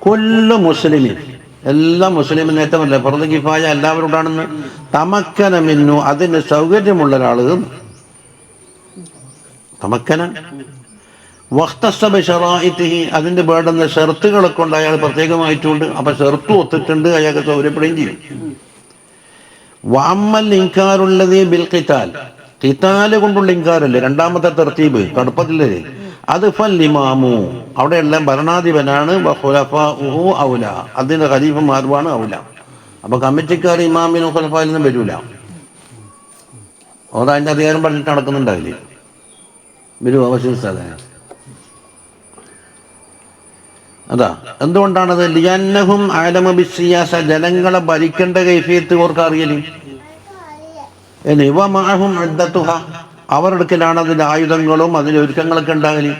കൊല്ലു മുസ്ലിമിൻ, എല്ലാ മുസ്ലിമിനും നേരത്തെ പറഞ്ഞില്ലേ ഫർദ് കിഫായ എല്ലാവരോടാണെന്ന്. തമക്കന മിന്നു, അതിന് സൗകര്യമുള്ള ഒരാൾ തമക്കന. വഖ്തസ്സ ബിശറാഇതിഹി, അതിന്റെ വേണ്ടുന്ന ഷർത്തുകളെ കൊണ്ട് അയാൾ പ്രത്യേകമായിട്ടുണ്ട്. അപ്പൊ ഷർത്ത് ഒത്തിട്ടുണ്ട്, അയാൾക്ക് സൗകര്യപ്പെടുകയും ചെയ്യും. വഅമ്മൽ ഇൻകാറുല്ലദീ ബിൽ ഖിതാൽ, ഖിതാൽ കൊണ്ടുള്ള ഇൻകാറല്ലേ രണ്ടാമത്തെ തർത്തീബ്, കടുപ്പത്തില്ലേ, അത് ഫൽ ഇമാമു, അവിടെയുള്ള ഭരണാധിപനാണ്. വഖുലഫാഉഹു ഔല, അതിന്റെ ഖലീഫമാരുമാണ് ഔല. അപ്പൊ കമ്മിറ്റിക്കാർ ഇമാമിനും ഖുലഫായിൽ നിന്നും വരൂല. അവർ അതിന്റെ അധികാരം പറഞ്ഞിട്ട് നടക്കുന്നുണ്ടാവില്ലേ? വരൂ അവശിഷ്ട. അതാ എന്തുകൊണ്ടാണത്? ലിയന്നഹും അലമു ബിസ്സിയാസ, ജനങ്ങളെ ഭരിക്കേണ്ട കൈഫിയത്ത് ഓർക്ക് അറിയല്. വമഅഹും ഇദ്ദത്തുഹ, അവർ എടുക്കലാണ് അതിന്റെ ആയുധങ്ങളും അതിന്റെ ഒരുക്കങ്ങളൊക്കെ ഉണ്ടാകല്.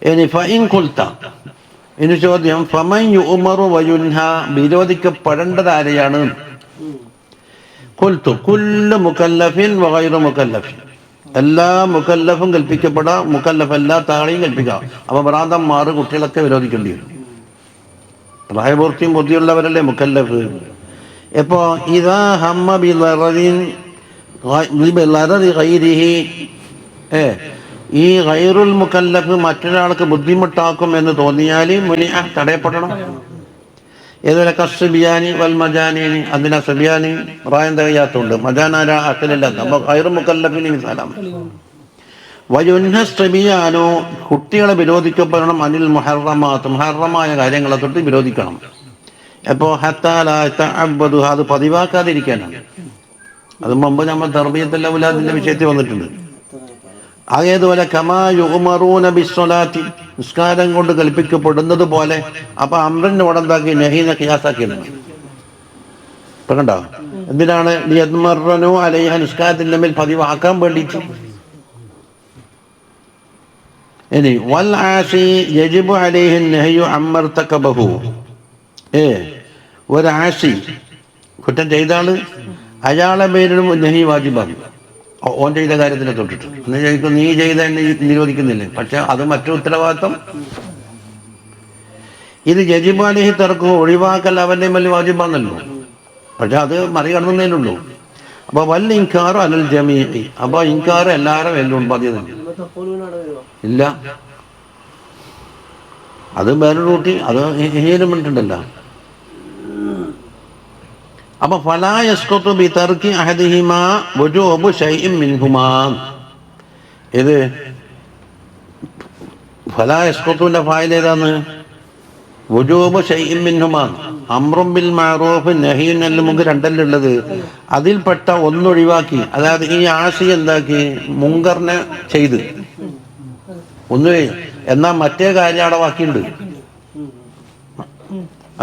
ഇനി ഫഇൻ ഖുൽത, ഇനി ചോദ്യം ഫമൻ യുഅ്മറു വയുൻഹ, വിരോധിക്കപ്പെടേണ്ടത് ആരെയാണ്? ഖുൽതു കുല്ലു മുകല്ലഫിൻ വഗൈറു മുകല്ലഫിൻ, എല്ലാ മുകല്ലഫും കൽപ്പിക്കപ്പെടാം, മുകല്ലഫ് അല്ലാത്ത ആളെയും കൽപ്പിക്കാം. അപ്പൊ ഭ്രാന്തന്മാർ കുട്ടികളൊക്കെ വിരോധിക്കേണ്ടി വരും. പ്രായപൂർത്തിയും ബുദ്ധിയുള്ളവരല്ലേ മുകല്ലഫ്. ഇപ്പോ ഇദാ ഹമ്മ ബിളറദിൻ ഗൈരിഹി, ഈ ഗൈറുൽ മുകല്ലഫ് മറ്റൊരാൾക്ക് ബുദ്ധിമുട്ടാക്കും എന്ന് തോന്നിയാൽ മുനിഅ, തടയപ്പെടണം. ഏതുപോലെ കസ്ബിയാനി വൽ മജാനിനി, അതിനാ സബിയാനി പ്രായം തികയാത്തുണ്ട്, മജാനാര അക്കലില്ലാത്ത, അപ്പൊ ഗൈറു മുകല്ലഫിന് മിസാലാണ്. വയുൻഹസ്ബിയാനോ, കുട്ടികളെ വിരോധിക്കപ്പെടണം. അനിൽ മുഹറമാത്ത്, മുഹറമായ കാര്യങ്ങളെ തൊട്ട് വിരോധിക്കണം. എപ്പോ ഹത്താ ലാ തഅബ്ബദു, അത് പതിവാക്കാതിരിക്കാനാണ്. അത് മുമ്പ് നമ്മൾ തർബിയത്തുൽ ഔലാദിന്റെ വിഷയത്തിൽ വന്നിട്ടുണ്ട്. അതേതുപോലെ കമാ യുഅ്മറൂന ബിസ്സലാത്തി, നിസ്കാരം കൊണ്ട് കൽപ്പിക്കപ്പെടുന്നത് പോലെ. അപ്പൊ അംറിന്റെ ഇവിടെ എന്താക്കി? നഹീനെ ഖിയാസാക്കിയിട്ടുണ്ട്. ഇപ്പൊ കണ്ടോ? എന്തിനാണ്? ലിയദ്മറനു അലൈഹ, നിസ്കാരത്തിന്റെ മേൽ പതിവാക്കാൻ വേണ്ടിയിട്ട്. ഇനി വൽ ആസി യജിബു അലൈഹി നഹ്യു അമ്മർതകബഹു, ഒരു ആസി കുറ്റം ചെയ്ത ആള്, അയാളെ പേരിലും നഹി വാജിബാണ്. ഓൻ ചെയ്ത കാര്യത്തിനെ തൊട്ടിട്ട് എന്ന് ചോദിക്കും, നീ ചെയ്ത നിരോധിക്കുന്നില്ലേ? പക്ഷെ അത് മറ്റൊരു ഉത്തരവാദിത്വം. ഇത് യജിബു അലൈഹി തർക്കു, ഒഴിവാക്കൽ അവന്റെ മേൽ വാജിബാന്നല്ലോ. പക്ഷെ അത് മറികടന്നേലുള്ളൂ. അപ്പൊ വൽ ഇൻകാറു അലൽ ജമീഇ, അപ്പൊ ഇൻകാർ എല്ലാവരും എല്ലാം ബാധ്യത ഇല്ല. അത് വേറെ റൂട്ടി, അത് ഹീലും ഉണ്ടല്ലോ. അപ്പൊ ഫലാ യസ്ഖുതു ബി തർക്കി അഹദിഹിമാ വുജൂബു ശൈഇൻ മിൻഹുമാ. ഇത് ഫലാ യസ്ഖുതുന്റെ ഫായിൽ ഏതാണ്? വുജൂബു ശൈഇൻ മിൻഹുമാ. അംറും ബിൽ മഅറൂഫ് നഹിയുൻ അനിൽ മുൻകർ രണ്ടല്ലേ ഉള്ളത്. അതിൽപ്പെട്ട ഒന്നൊഴിവാക്കി. അതായത് ഈ ആസി എന്താക്കി? മുങ്കറിനെ ചെയ്ത് ഒന്ന്, എന്നാ മറ്റേ കാര്യം അവിടെ ബാക്കിയുണ്ട്.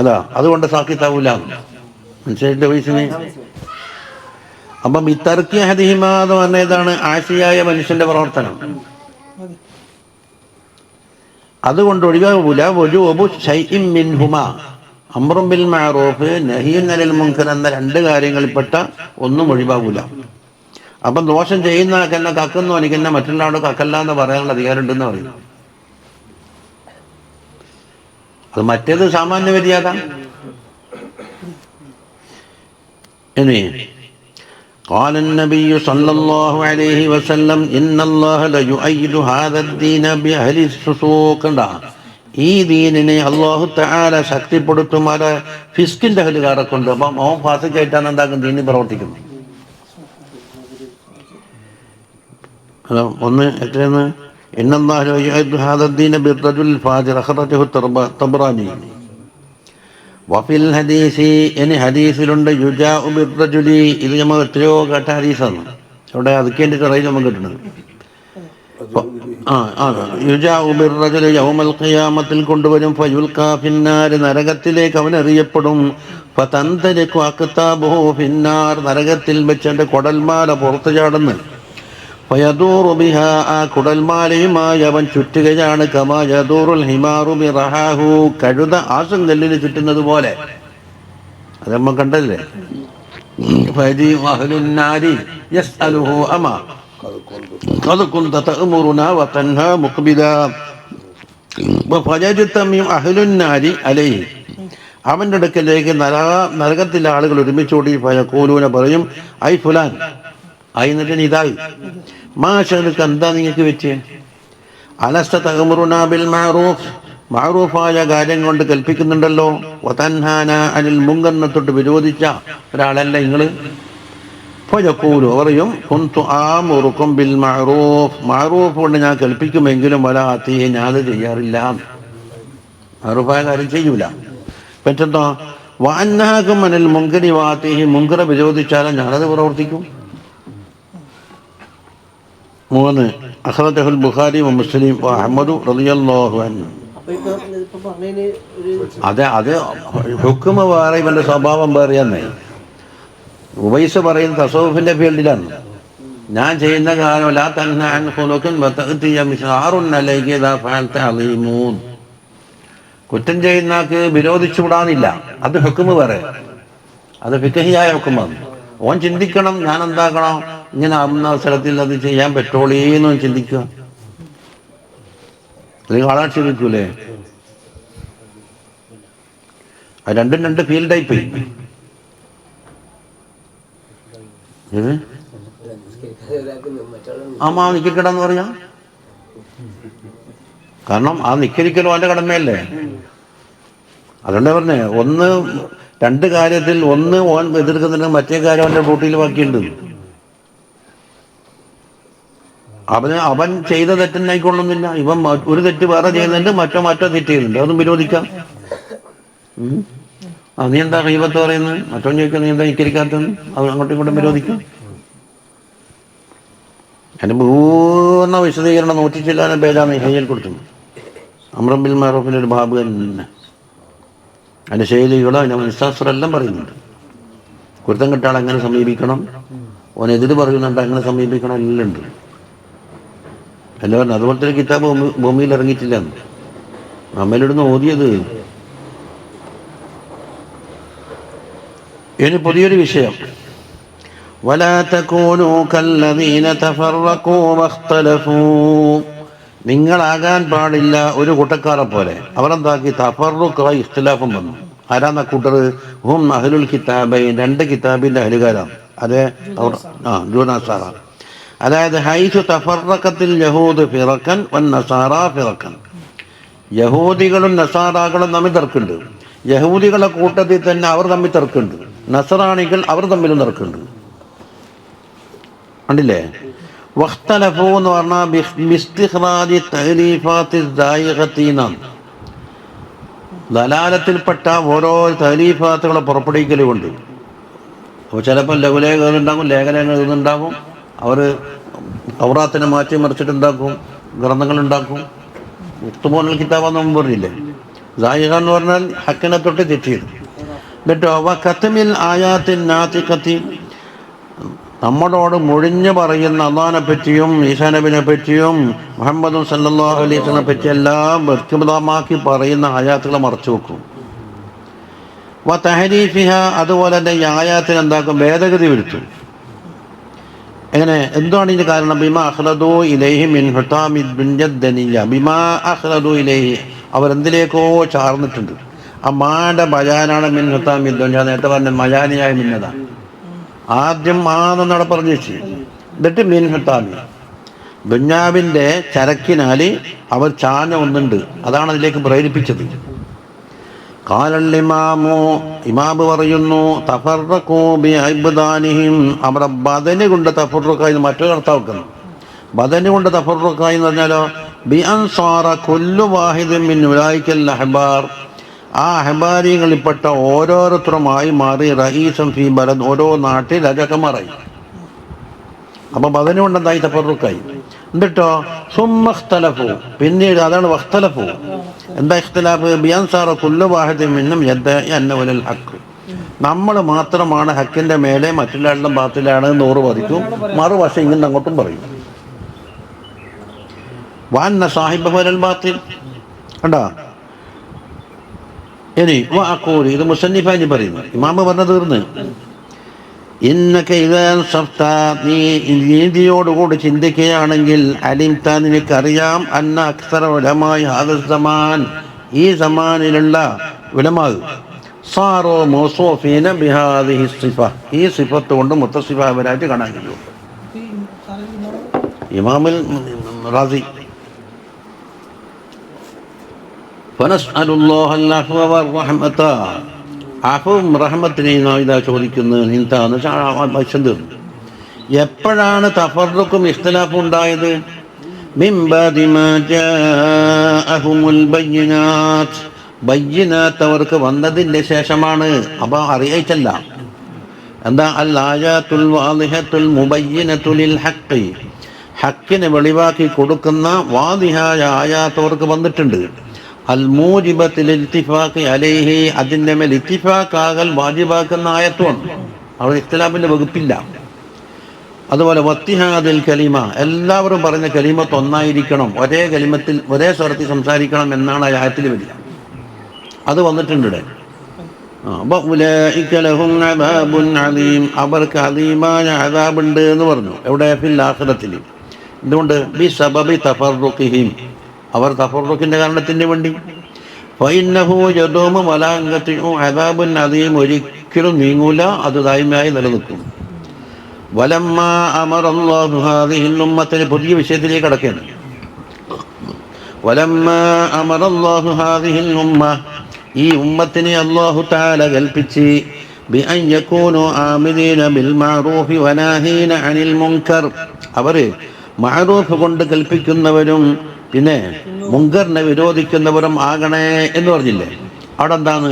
അതാ അതുകൊണ്ട് സാക്കിത്താവൂല. മനസ്സിലായില്ലേ വയസ്സിന്? അപ്പം ഈ തർക്കി അഹദിഹിമ എന്ന് പറഞ്ഞതാണ് ആശയായ മനുഷ്യന്റെ പ്രവർത്തനം. അതുകൊണ്ട് ഒഴിവാകൂല. വജൂബു ശൈഇൻ മിൻഹുമാ, അംറും ബിൽ മഅറൂഫ് നഹിയുൻ അനിൽ മുൻകർ എന്ന രണ്ട് കാര്യങ്ങളിൽപ്പെട്ട ഒന്നും ഒഴിവാകൂല. അപ്പം ദോഷം ചെയ്യുന്ന ആൾക്കെന്നെ കക്കുന്നു, എനിക്കെന്നെ മറ്റുള്ള ആളോട് കക്കല്ല എന്ന് പറയാനുള്ള അധികാരം ഉണ്ടെന്ന് പറയും. അത് മറ്റേത് സാമാന്യ മര്യാദ. ഇനി قال النبي صلى الله عليه وسلم إن الله ليؤيد هذا الدين بأهل الفسوق. ഈ ദീനിനെ അല്ലാഹു തആല ശക്തിപ്പെടുത്തുമാറ് ഫിസ്കിന്റെ അഹ്ലുകാരെ കൊണ്ട്. അപ്പം അവൻ ഫാസിക്കായിട്ടാണ് എന്താക്കും ദീനിൽ പ്രവർത്തിക്കുന്നത്. ഒന്ന് എത്രയെന്ന്? ഇന്നല്ലാഹു ലയുഅയ്യിദു ഹാദാ ദീന ബിർറജുൽ ഫാജിർ അഖറജഹു തബ്റാനി. വഫിൽ ഹദീസി, ഇനി ഹദീസിലുണ്ട് യുജാഉ ബിർറജുലി. ഇത് നമ്മൾ എത്രയോ കേട്ട ഹദീസാണ്. അവിടെ അതുക്കേണ്ടി കറയിൽ നമ്മൾ കിട്ടുന്നത്. യുജാഉ ബിർറജുലി യൗമൽ ഖിയാമത്തിൽ കൊണ്ടുവരും. ഫയുൽഖാ ഫിന്നാർ, നരകത്തിലേക്ക് അവൻ എറിയപ്പെടും. ഫതന്തരിഖു അഖ്താബുഹു ഫിന്നാർ, നരകത്തിൽ വെച്ച് എൻ്റെ കുടൽമാല പുറത്തു ചാടുന്നു. ഫയദൂറു ബിഹാ, ആ കുടൽമാലയുമായി അവൻ ചുറ്റുകയാണ്. കമാ യദൂറുൽ ഹിമാറു ബിറഹാഹു, കഴുത ആസങ്കല്ലിന് ചുറ്റുന്നത് പോലെ. അത് നമ്മൾ കണ്ടല്ലേ. ഫയജി അഹ്ലുൻ നാരി യസ്അലുഹു അമാ ഖദ് കുൻത തഅമുറുനാ വതൻഹാ മുഖ്ബിലാ ഫയജ്തമിഉ അഹ്ലുൻ നാരി അലൈഹി, അവൻ്റെ അടുക്കലേക്ക് നരകത്തിലെ ആളുകൾ ഒരുമിച്ചോടി ഫയഖൂലൂന, പറയും ഐ ഫുലാൻ, ആയി എന്നിട്ട് ഇതായി മാഷക്ക് എന്താ നിങ്ങൾക്ക് വെച്ച്? അലസ്ത തഅമുറുനാ ബിൽ മഅറൂഫ്, മഅറൂഫായ കാര്യം കൊണ്ട് കൽപ്പിക്കുന്നുണ്ടല്ലോ. വതൻഹാന അനിൽ മുങ്കറിനെ തൊട്ട് വിരോധിച്ച ഒരാളല്ല നിങ്ങൾ. ഫയഖൂലു, പറയും കുന്തു ആമുറുക്കും ബിൽ മഅറൂഫ്, മഅറൂഫ് കൊണ്ട് ഞാൻ കൽപ്പിക്കുമെങ്കിലും വലാ അതീഹി, ഞാനത് ചെയ്യാറില്ല. മഅറൂഫായ കാര്യം ചെയ്യൂല. പറ്റത്തോ? വഅൻഹാകും അനിൽ മുങ്കരി വാതീഹി, മുങ്കറെ വിരോധിച്ചാലും ഞാനത് പ്രവർത്തിക്കും. 3 അഖ്റജഹുൽ ബുഖാരി വ മുസ്ലിം വ അഹ്മദു റളിയല്ലാഹു അൻഹു. അത് ഹുക്മ വേറെ, ഇവന്റെ സ്വഭാവം വേറെയാന്നേ. ഉവൈസ് പറയുന്ന തസവുഫിന്റെ ഫീൽഡിലാണ്. ഞാൻ ചെയ്യുന്ന കാര്യം ലാ തൻഹ അൻ ഖുലുഖിൻ വ തഅതി മിസ്ആറുൻ അലൈഹി ഇദാ ഫഅൽത അളീമൂൻ, കുറ്റം ചെയ്യുന്നക്ക് വിരോധിച്ചുകൂടാന്നില്ല. അത് ഹുക്മ വേറെ, അത് ഫിഖഹിയായ ഹുക്മാണ്. ഓൻ ചിന്തിക്കണം, ഞാൻ എന്താക്കണം, ഇങ്ങനെ ആവുന്ന അവസരത്തിൽ അത് ചെയ്യാൻ പറ്റോളീന്ന് ചിന്തിക്കുക. അല്ലെങ്കിൽ ആളാ ചിന്തിക്കൂലേ? അത് രണ്ടും രണ്ട് ഫീൽഡായി പോയി. ആമാ നിക്കിക്കടെന്ന് പറയാ. കാരണം ആ നിക്കരിക്കലും അവന്റെ കടമയല്ലേ. അതുകൊണ്ടാ പറഞ്ഞേ, രണ്ട് കാര്യത്തിൽ ഒന്ന് ഓൻ എതിർക്കുന്നുണ്ട്, മറ്റേ കാര്യം അവന്റെ ഡ്യൂട്ടിയിൽ ബാക്കിയുണ്ട്. അവൻ ചെയ്ത തെറ്റെന്നായിക്കൊള്ളുന്നില്ല. ഇവൻ ഒരു തെറ്റ് വേറെ ചെയ്യുന്നുണ്ട്, മറ്റോ തെറ്റ് ചെയ്യുന്നുണ്ട്. അതൊന്നും വിരോധിക്കാം. നീ എന്താ ഗീബത്ത് പറയുന്നത്? മറ്റോ ചോദിക്കാം, നീ എന്താ നിക്കരിക്കാത്തതെന്ന്. അത് അങ്ങോട്ടും ഇങ്ങോട്ടും വിരോധിക്കാം. അതിന് പൂർണ്ണ വിശദീകരണം 100 പേജാണ് ഹയ്യൽ കൊടുത്തത്. അംറും ബിൽ മഅറൂഫിന്റെ ഒരു ബാബ് തന്നെ. അതിൻ്റെ ശൈലികളോ അതിൻ്റെ മനഃശാസ്ത്രമെല്ലാം പറയുന്നുണ്ട്. കുരുത്തം കെട്ടാൾ എങ്ങനെ സമീപിക്കണം, ഓനെതിര് പറയുന്നുണ്ട് എങ്ങനെ സമീപിക്കണം, എല്ലാം ഉണ്ട്. എല്ലാവരും അതുപോലത്തെ ഒരു കിതാബ് ഭൂമിയിൽ ഇറങ്ങിയിട്ടില്ല. നമ്മളിടുന്ന് ഓതിയത്. ഇനി പുതിയൊരു വിഷയം. വലാ തകൂനൂ കല്ലദീന തഫറഖൂ വഖ്തലഫൂ, നിങ്ങളാകാൻ പാടില്ല ഒരു കൂട്ടക്കാരെ പോലെ. അവരെന്താക്കി? തഫറുഖായി ഇഖ്തിലാഫും വന്നു. ആരാന്ന കൂട്ടർ? ഹും അഹ്ലുൽ കിതാബൈൻ, 2 കിതാബിന്റെ അഹ്ലുകാരാണ്. അതെ, ജൂനസാറ. അതായത് ഹൈസു തഫറഖത്തിൽ യഹൂദ് ഫിറഖൻ വൻ നസാറ ഫിറഖൻ, യഹൂദികളും നസാറാകളും തമ്മിൽ തർക്കുണ്ട്. യഹൂദികളെ കൂട്ടത്തിൽ തന്നെ അവർ തമ്മിൽ തർക്കുണ്ട്. നസറാണികൾ അവർ തമ്മിലും തർക്കമുണ്ട്. കണ്ടില്ലേ? വഖ്തലഫു എന്ന് പറഞ്ഞാൽ ബിസ്തിഖ്റാജി തഅലീഫാത്തി ദായിഖത്തീന, ദലാലത്തിൽപ്പെട്ട ഓരോ തഅലീഫാത്തുകളെ പുറപ്പെടുവിക്കൽ കൊണ്ട്. അപ്പോൾ ചിലപ്പോൾ ലഘുലേഖ എഴുതുന്നുണ്ടാകും, ലേഖനങ്ങൾ എഴുതുന്നുണ്ടാകും. അവർ തൗറാത്തിനെ മാറ്റി മറിച്ചിട്ടുണ്ടാക്കും, ഗ്രന്ഥങ്ങൾ ഉണ്ടാക്കും. മുക്തുമോനൽ കിതാബെന്ന് മുമ്പ് പറഞ്ഞില്ലേ? ദായിഖ എന്ന് പറഞ്ഞാൽ ഹക്കിനെ തൊട്ട് തെറ്റിയത്. എന്നിട്ടോ വഖത്മിൽ ആയാത്തിൻ നാതിഖത്തി, നമ്മളോട് മുഴിഞ്ഞു പറയുന്ന അള്ളാഹിനെ പറ്റിയും ഈസാ നബിനെ പറ്റിയും മുഹമ്മദ് സല്ലല്ലാഹു അലൈഹി വസല്ലമയെ പറ്റിയെല്ലാം വ്യക്തിഗതമാക്കി പറയുന്ന ആയാത്തുകളെ മറച്ചു വെക്കും. വ തഹരീഫിഹ, അതുപോലെ തന്നെ ഈ ആയാത്തിന് എന്താക്കും? ഭേദഗതി വരുത്തും. എങ്ങനെ? എന്താണ് ഇതിന് കാരണം? ബിമാ അഖ്ലദു ഇലൈഹി മിൻ ഹുതാമി ദുനിയ ദനിയ, ബിമാ അഖ്ലദു ഇലൈഹി, അവരെന്തിലേക്കോ ചാർന്നിട്ടുണ്ട്. ആ മാന്റെ ബയാനാണ് മിൻ ഹുതാമി ദുനിയ. നേരത്തെ പറഞ്ഞ മയാനിയായ മിന്നതാണ്. ആദ്യം മാന്നവിടെ പറഞ്ഞു വെച്ച്, എന്നിട്ട് മിൻ ഹുതാമി, ദുന്യാവിൻ്റെ ചരക്കിനാൽ അവർ ചാഞ്ഞ ഒന്നുണ്ട്, അതാണ് അതിലേക്ക് പ്രേരിപ്പിച്ചത്. ഖാലൽ ഇമാമു, ഇമാമ് പറയുന്നു, തഫറഖു ബിഇബ്ദാനിഹിം, അവരുടെ ബദന് കൊണ്ട് തഫറഖായി. മറ്റൊരു അർത്ഥം വെക്കുന്നു, ബദന് കൊണ്ട് തഫറഖായി എന്ന് പറഞ്ഞാലോ ബിഅൻസാറ കുല്ലു വാഹിദിൻ മിൻ ഉലൈക്കൽ അഹ്ബാർ, ആ അഹ്ബാരികളിൽപ്പെട്ട ഓരോരുത്തരുമായി മാറി റഈസം ഫീ ബലദ്, ഓരോ നാട്ടിൽ രാജാക്കന്മാരായി. അപ്പോൾ ബദന് കൊണ്ട് എന്തായി? തഫറഖായി. എന്നിട്ടോ സുമ്മഖ്തലഫു, പിന്നീട് അതാണ് വഖ്തലഫു. എന്താ ഇഖ്തിലാഫ്? ബിഅൻസാറ കുല്ലു വാഹിദിൻ മിൻഹും യദ്ദഇ അന്നഹു ലൽ ഹഖ്, നമ്മൾ മാത്രമാണ് ഹക്കിൻ്റെ മേലെ, മറ്റുള്ളവരുടെ ബാത്തിലാണ് നൂറ് പതിക്കും. മറുവശം ഇങ്ങനെ അങ്ങോട്ടും പറയും. വഅന്ന സാഹിബഹു ലൽ ബാത്തിൽ. കണ്ടോ? ഇനി വഅഖൂലു, ഇത് മുസന്നിഫാനി പറയുന്നു, ഇമാമ് പറഞ്ഞു തീർന്ന്. ഇന്നക ഇദാ സഫ്ത, നീ നീതിയോടുകൂടി ചിന്തിക്കുകയാണെങ്കിൽ, അലിംത, നിനക്കറിയാം, അന്ന അക്സറ ഉലമായി ഹാദ സമാൻ, ഈ സമാനിലുള്ള ഉലമാ സാറോ മൗസൂഫീന ബിഹാദിഹി സിഫ, ഈ സിഫത്ത് കൊണ്ട് മുത്തസിഫാവരായിട്ട് കാണാൻ കഴിയും. ഇമാമുൽ റാസി. ഫനസ്അലുല്ലാഹൽ അഫ്വ വറഹ്മത, അഫും റഹ്മത്തിനെയും നാം ഇതാ ചോദിക്കുന്നത്. നിന്താന്ന് വെച്ചാൽ തീർന്നു. എപ്പോഴാണ് തഫറുക്കും ഇഖ്തിലാഫും ഉണ്ടായത്? മിൻ ബഅദി മാ ജാഅഹുമുൽ ബയ്യിനാത്ത്, ബയ്യിനാത്ത് അവർക്ക് വന്നതിൻ്റെ ശേഷമാണ്. അപ്പോൾ അറിയിച്ചല്ല. എന്താ? അൽ ആയാത്തുൽ വാദിഹത്തുൽ മുബയ്യിനത്തു ലിൽ ഹഖ്, ഹക്കിനെ വെളിവാക്കി കൊടുക്കുന്ന വാദിഹായ ആയാത്ത് അവർക്ക് വന്നിട്ടുണ്ട്. അൽ മൂജിബത്തിൽ ഇത്തിഫാഖ് അലൈഹി, അതിൻ്റെ മേൽ ഇത്തിഫാഖാകൽ വാജിബാക്കുന്ന ആയത്തുമാണ്. അവിടെ ഇഖ്തിലാഫിൻ്റെ വകുപ്പില്ല. അതുപോലെ വത്തിഹാദിൽ കലിമ, എല്ലാവരും പറഞ്ഞ കലിമത്ത് ഒന്നായിരിക്കണം, ഒരേ കലിമത്തിൽ ഒരേ സ്വരത്തിൽ സംസാരിക്കണം എന്നാണ് ആ ആയത്തിൽ വരിക. അത് വന്നിട്ടുണ്ട് ഇവിടെ. ഉലൈക ലഹും അദാബുൻ അലീം, അവർക്ക് അലീമായ അദാബുണ്ട് എന്ന് പറഞ്ഞു. എവിടെ? ഫിൽ ആഖിറത്തിൽ. എന്തുകൊണ്ട്? ബിസബബി തഫറുഖിഹിം, അവർ തഫറുഖിൻ്റെ കാരണത്തിന് വേണ്ടി. ഫഇന്നഹു യദൂമു വലാ യൻഖതിഉ അദാബുൻ അദീം, ഒരിക്കലും നീങ്ങൂല, അത് ദായിമയായി നിലനിൽക്കും. വലമ്മാ അമറല്ലാഹു ഹാദിഹിൽ ഉമ്മത്തിനെ, പുതിയ വിഷയത്തിലേക്ക് കടക്കുകയാണ്. വലമ്മാ അമറല്ലാഹു ഹാദിഹിൽ ഉമ്മ, ഈ ഉമ്മത്തിനെ അല്ലാഹു തആല കൽപ്പിച്ച്, ബിഅൻ യകൂനു ആമിലീന ബിൽ മഅറൂഫി വനാഹീന അനിൽ മുൻകർ, അവർ മഅറൂഫ് കൊണ്ട് കൽപ്പിക്കുന്നവരും പിന്നെ മുങ്കറിനെ വിരോധിക്കുന്നവരും ആകണേ എന്ന് പറഞ്ഞില്ലേ? അവിടെ എന്താണ്?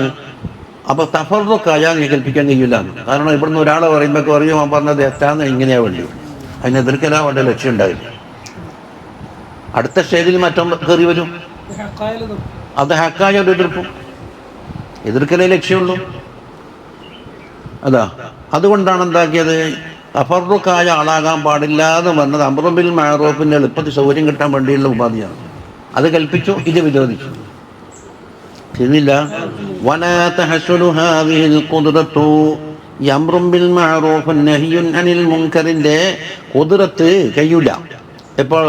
അപ്പോൾ തഫറുഖായാൽ നീ കൽപ്പിക്കാൻ കഴിയില്ല. കാരണം ഇവിടുന്ന് ഒരാളെ പറയുമ്പോൾ പറയും, അവൻ പറഞ്ഞത് തെറ്റാന്ന് ഇങ്ങനെയാ വേണ്ടി, അതിനെ എതിർക്കലാ വേണ്ട ലക്ഷ്യം ഉണ്ടാവില്ല. അടുത്ത സ്റ്റേജിൽ മറ്റൊന്ന് കയറി വരും, അത് ഹക്കായ ഒരു എതിർക്കലേ ലക്ഷ്യമുള്ളൂ. അതാ അതുകൊണ്ടാണ് എന്താക്കിയത്? തഫറുഖായ ആളാകാൻ പാടില്ല എന്ന് പറഞ്ഞത് അംറു ബിൽ മഅറൂഫിൻ്റെ എളുപ്പത്തിൽ സൗകര്യം കിട്ടാൻ വേണ്ടിയുള്ള ഉപാധിയാണ്. അത് കൽപ്പിച്ചു, ഇത് വിരോധിച്ചു. ചെയ്യുന്നില്ല. വലാ തഹസുലു ഹാദിഹിൽ ഖുദ്റത്തു, ഈ അംറു ബിൽ മഅറൂഫ് നഹ്യുൻ അനിൽ മുൻകറിൻ്റെ ഖുദ്റത്ത് കഴിയൂല. എപ്പോൾ?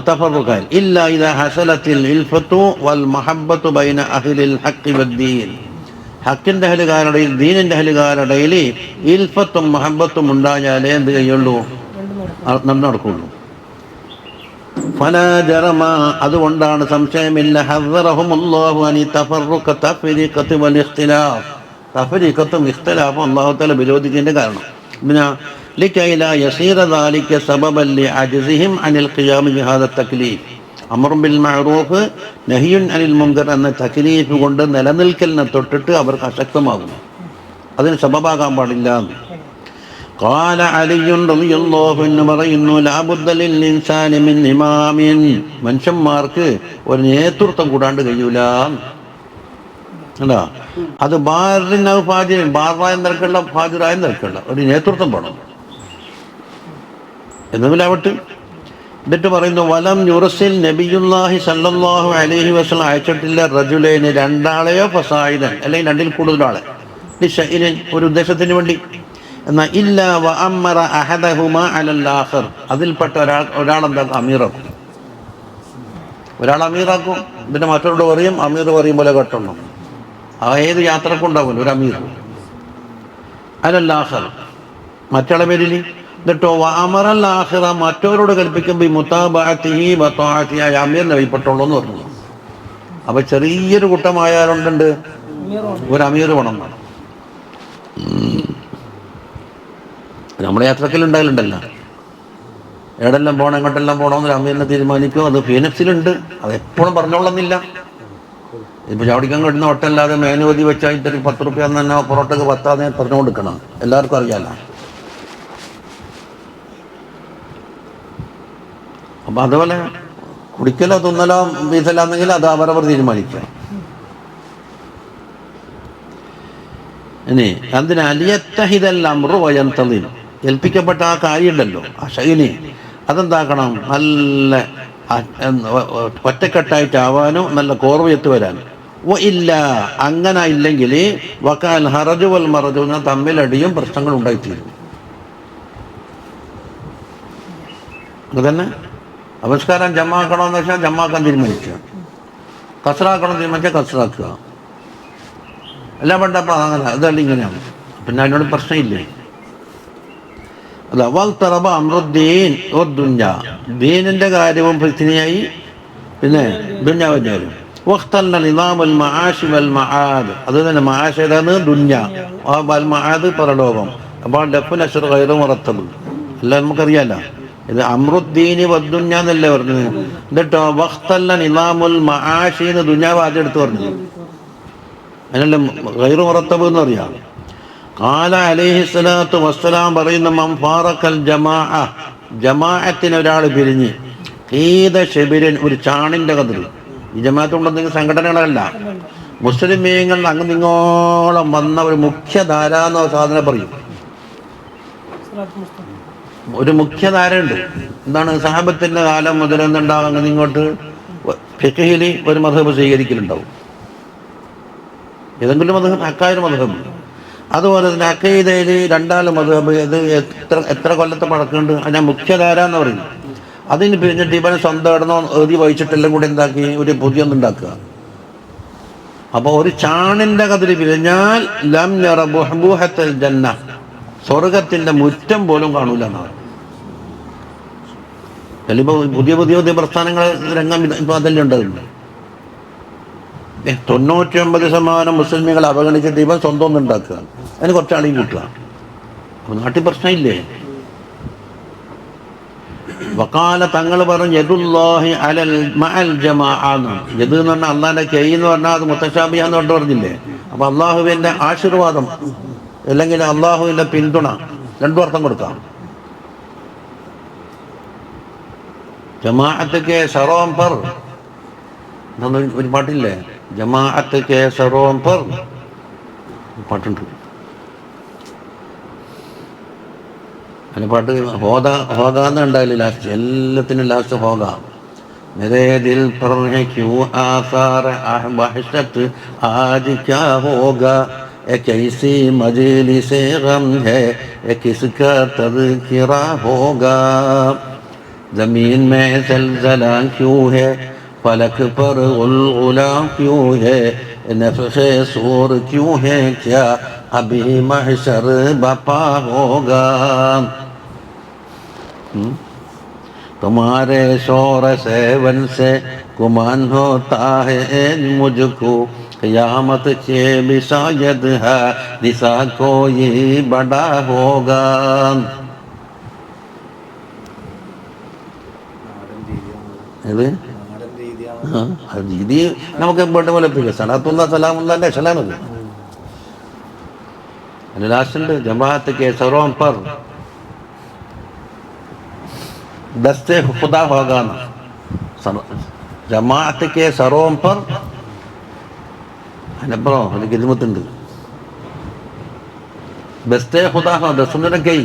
തഫറുഖാൻ. ഇല്ലാ ഇദാ ഹസലത്തിൽ ഇൽഫത്തു വൽ മഹബ്ബത്തു ബൈന അഹ്ലിൽ ഹഖ് വദ്ദീൻ, ഹക്കിൻ്റെ അഹ്ലുകാരുടെയിൽ ദീനിൻ്റെ അഹ്ലുകാരുടെയിൽ ഇൽഫത്തും മഹബത്തും ഉണ്ടായാലേ എന്ത് കഴിയുള്ളൂ? നടക്കുള്ളൂ. ഫലാ ജറമ, അതുകൊണ്ടാണ് സംശയമില്ല, ഹസ്സറഹുമുല്ലാഹു അനി തഫറുഖ തഫ്രീഖത്തി വൽ ഇഖ്തിലാഫ്, തഫരീഖത്തും ഇഖ്തിലാഫും അല്ലാഹു തആല വിരോധിച്ചതിൻ്റെ കാരണം പിന്നെ ലികൈല യസീറ ദാലിക സബബൻ ലിഅജ്സിഹിം അനിൽ ഖിയാമി ബിഹാദ തക്ലീഫ് അമറും ബിൽ മഅറൂഫ് നഹിയുൻ അനിൽ മുൻകർ എന്ന തക്ലീഫ് കൊണ്ട് നിലനിൽക്കലിനെ തൊട്ടിട്ട് അവർക്ക് അശക്തമാകും. അതിന് സബബാകാൻ പാടില്ല. ഖാല അലിയുൻ റളിയല്ലാഹു അൻഹു പറയുന്നു ലാ ബുദ്ദ ലിൽ ഇൻസാനി മിൻ ഇമാമിൻ മനുഷ്യന്മാർക്ക് ഒരു നേതൃത്വം കൂടാണ്ട് കഴിയൂല. അല്ല അത് ബാറിന് ഫാജിർ ബാറായ നിരക്കുള്ള ഫാജിറായ നിരക്കുള്ള ഒരു നേതൃത്വം വേണം എന്നുമില്ലാവട്ടെ. എന്നിട്ട് പറയുന്നു വലം യുർസിൽ നബിയുല്ലാഹി സല്ലല്ലാഹു അലൈഹി വസല്ലം അയച്ചിട്ടില്ല റജുലൈനി രണ്ടാളെയോ ഫസായിദൻ അല്ലെങ്കിൽ രണ്ടിൽ കൂടുതലാളെ ലിശൈഇൻ ഒരു ഉദ്ദേശത്തിന് വേണ്ടി എന്നാൽ ഇല്ല വ അമറ അഹദഹുമാ അലൽ ആഖർ അതിൽപ്പെട്ട ഒരാളെന്താക്കും അമീറാക്കും. ഒരാൾ അമീറാക്കും പിന്നെ മറ്റൊരോട് പറയും അമീർ പറയും പോലെ കേട്ടോണം. ഏത് യാത്രക്കുണ്ടാവില്ല ഒരു അമീർ അലൽ ആഖർ മറ്റയാളെ പേരിൽ. എന്നിട്ടോ അമറൽ ആഖിറ മറ്റവരോട് കൽപ്പിക്കുമ്പോൾ മുതാബഅതിഹി വ തആഅതിഹി അമീറിനെ വഴിപ്പെട്ടുള്ളൂ എന്ന് പറഞ്ഞു. അപ്പൊ ചെറിയൊരു കൂട്ടമായാലുണ്ട് ഒരു അമീർ വേണം. നമ്മുടെ യാത്രക്കിലുണ്ടായാലുണ്ടല്ലോ എവിടെല്ലാം പോകണം എങ്ങോട്ടെല്ലാം പോകണമെന്നൊരു അമീറിനെ തീരുമാനിക്കും. അത് ഫീനക്സിലുണ്ട്. അത് എപ്പോഴും പറഞ്ഞോളുന്നില്ല. ഇപ്പോൾ ചവിടിക്കാൻ കിട്ടുന്ന ഒട്ടല്ലാതെ മേനുവതി വെച്ചാൽ ഇത്തിരി 10 റുപ്യ തന്നെ പൊറോട്ടക്ക് 10 പറഞ്ഞു കൊടുക്കണം. എല്ലാവർക്കും അറിയാമല്ലോ. അപ്പം അതുപോലെ കുടിക്കലോ തിന്നലോ വീസലാന്നെങ്കിൽ അത് അവരവർ തീരുമാനിക്കുക. ഇനി അതിന് അലിയത്തഹിദൽ അംറു വയന്തളിൽ ഏൽപ്പിക്കപ്പെട്ട ആ കാര്യമുണ്ടല്ലോ ആ ശൈലി അതെന്താക്കണം നല്ല ഒറ്റക്കെട്ടായിട്ടാവാനും നല്ല കോർവയത്ത് വരാനും. ഇല്ല അങ്ങനെ ഇല്ലെങ്കിൽ വക്കാൽ ഹറജു വൽ മറജു തമ്മിലടിയും പ്രശ്നങ്ങൾ ഉണ്ടായിത്തീരും. അതുതന്നെ നമസ്കാരം ജമാക്കണമെന്ന് വെച്ചാൽ ജമാക്കാൻ തീരുമാനിക്കുക, കസറാക്കണം തീരുമാനിച്ചാൽ കസറാക്കുക. എല്ലാം വേണ്ടപ്പോൾ അങ്ങനെ അതല്ല ഇങ്ങനെയാണ്. പിന്നെ അതിനോട് പ്രശ്നമില്ലേ. അല്ല വൽതറബ അമ്രുദ്ദീൻ ദുന്യ ദീനിൻ്റെ കാര്യവും ഫിത്നയായി പിന്നെ ദുന്യാവിൻ്റെ കാര്യം. വഖ്തല്ല നിസാമുൽ മആശി വൽ മആദ് അത് തന്നെ മആശ് ഏതാണ് ദുന്യ വൽ മആദ് പരലോകം. അപ്പോൾ ലഫ്ൻ അശ്ർ ഗൈറു മുറത്തബ് എല്ലാം നമുക്കറിയാലോ. ഇത് അമ്രുദ്ദീനി വദ്ദുന്യ എന്നല്ലേ പറഞ്ഞത്. എന്നിട്ടോ വഖ്തല്ല നിസാമുൽ മആശി എന്ന് ദുന്യാവ് ആദ്യം എടുത്ത് പറഞ്ഞത്. അതിനല്ല ഗൈറു മുറത്തബ് എന്ന് അറിയാം. ഖാല അലൈഹിസ്സലാത്തു വസ്സലാം പറയുന്ന മൻ ഫാറഖൽ ജമാഅ ജമാഅത്തിന് ഒരാൾ പിരിഞ്ഞ് ഈദ ഷെബിരൻ ഒരു ചാണിൻ്റെ കതിർ. ഈ ജമാഅത്ത് കൊണ്ടെന്തെങ്കിലും സംഘടനകളല്ല, മുസ്ലിമീങ്ങൾ അങ്ങ് നിങ്ങോളം വന്ന ഒരു മുഖ്യധാര എന്ന സാധനം പറയും. ഒരു മുഖ്യധാരയുണ്ട്. എന്താണ് സഹാബത്തിൻ്റെ കാലം മുതൽ എന്തുണ്ടാവും അങ്ങനെ ഇങ്ങോട്ട് ഫിഖ്ഹിൽ ഒരു മദ്ഹബ് സ്വീകരിക്കലുണ്ടാവും. ഏതെങ്കിലും മദ്ഹബ് ഹക്കായൊരു മദ്ഹബ്. അതുപോലെ തന്നെ അഖീദയിൽ രണ്ടാല് മദ്ഹബ്. ഇത് എത്ര കൊല്ലത്തെ പഴക്കമുണ്ട്. അതിനെ മുഖ്യധാര എന്ന് പറയുന്നത്. അതിന് പിരിഞ്ഞിട്ട് ഇവനെ സ്വന്തം ഇടന്നോ എഴുതി വഹിച്ചിട്ടെല്ലാം കൂടി എന്താക്കി ഒരു പുതിയൊന്നുണ്ടാക്കുക. അപ്പോൾ ഒരു ചാണിൻ്റെ കതിര് പിരിഞ്ഞാൽ ലം യറ ബുഹ്ബൂഹത്തൽ ജന്ന സ്വർഗത്തിൻ്റെ മുറ്റം പോലും കാണൂല എന്നാണ്. ചിലപ്പോൾ പുതിയ പുതിയ പുതിയ പ്രസ്ഥാനങ്ങൾ രംഗം ഇപ്പോൾ അതെല്ലാം ഉണ്ടാകുന്നു. 99% മുസ്ലിമുകൾ അവഗണിച്ചിട്ട് ഇവൻ സ്വന്തം ഒന്നും ഉണ്ടാക്കുക, അതിന് കുറച്ചാളെയും കൂട്ടുക. അപ്പോൾ നാട്ടിൽ പ്രശ്നമില്ലേ. വക്കാല തങ്ങൾ പറഞ്ഞു യദുല്ലാഹി അലൽ മഅൽ ജമാഅ എന്ന്. യദ് എന്ന് പറഞ്ഞാൽ അള്ളാഹിൻ്റെ കൈ എന്ന് പറഞ്ഞാൽ അത് മുത്തശാബിയാന്ന് കൊണ്ട് പറഞ്ഞില്ലേ. അപ്പോൾ അള്ളാഹുവിൻ്റെ ആശീർവാദം അല്ലെങ്കിൽ അള്ളാഹുവിൻ്റെ പിന്തുണ രണ്ടും അർത്ഥം കൊടുക്കാം. ജമാഅത്ത് കെ സറോം പർ എന്നൊന്ന് ഒരു പാട്ടില്ലേ, ജമാഅത്ത് കെ സറോം പർ പാട്ടുണ്ട്. അതിന് പാട്ട് ഹോഗാന്ന് ഉണ്ടായില്ല. ലാസ്റ്റ് എല്ലാത്തിനും ലാസ്റ്റ് ഹോഗ. मेरे दिल पर है क्यों आसार वहशत आज क्या होगा एक ऐसी मजलिस गम है ये किसका तज़किरा होगा ज़मीन में ज़लज़ला क्यों है फलक पर गुलगुला क्यों है नफ़्ख़े सूर क्यों है क्या अभी महशर बपा होगा तुम्हारे शोर सेवन से गुमान होता है मुझको क़यामत के भी शायद है दिशा कोई बड़ा होगा. ഇത് രീതി നമുക്ക് എമ്പോട്ട് പോലെ സലാത്തുള്ള സലാമുള്ള സലാമത് ലാസ്റ്റുണ്ട് ജമാഅത്ത് കെ സറോം പർ ദസ്തെ ഖുദാ ഹോഗാന. ജമാഅത്ത് കെ സറോം പർ അതിനപ്പുറം അത് കിദ്മത്തുണ്ട്. ദസ്തെ ഖുദാ ഹോ ദസ്തുനെ കൈ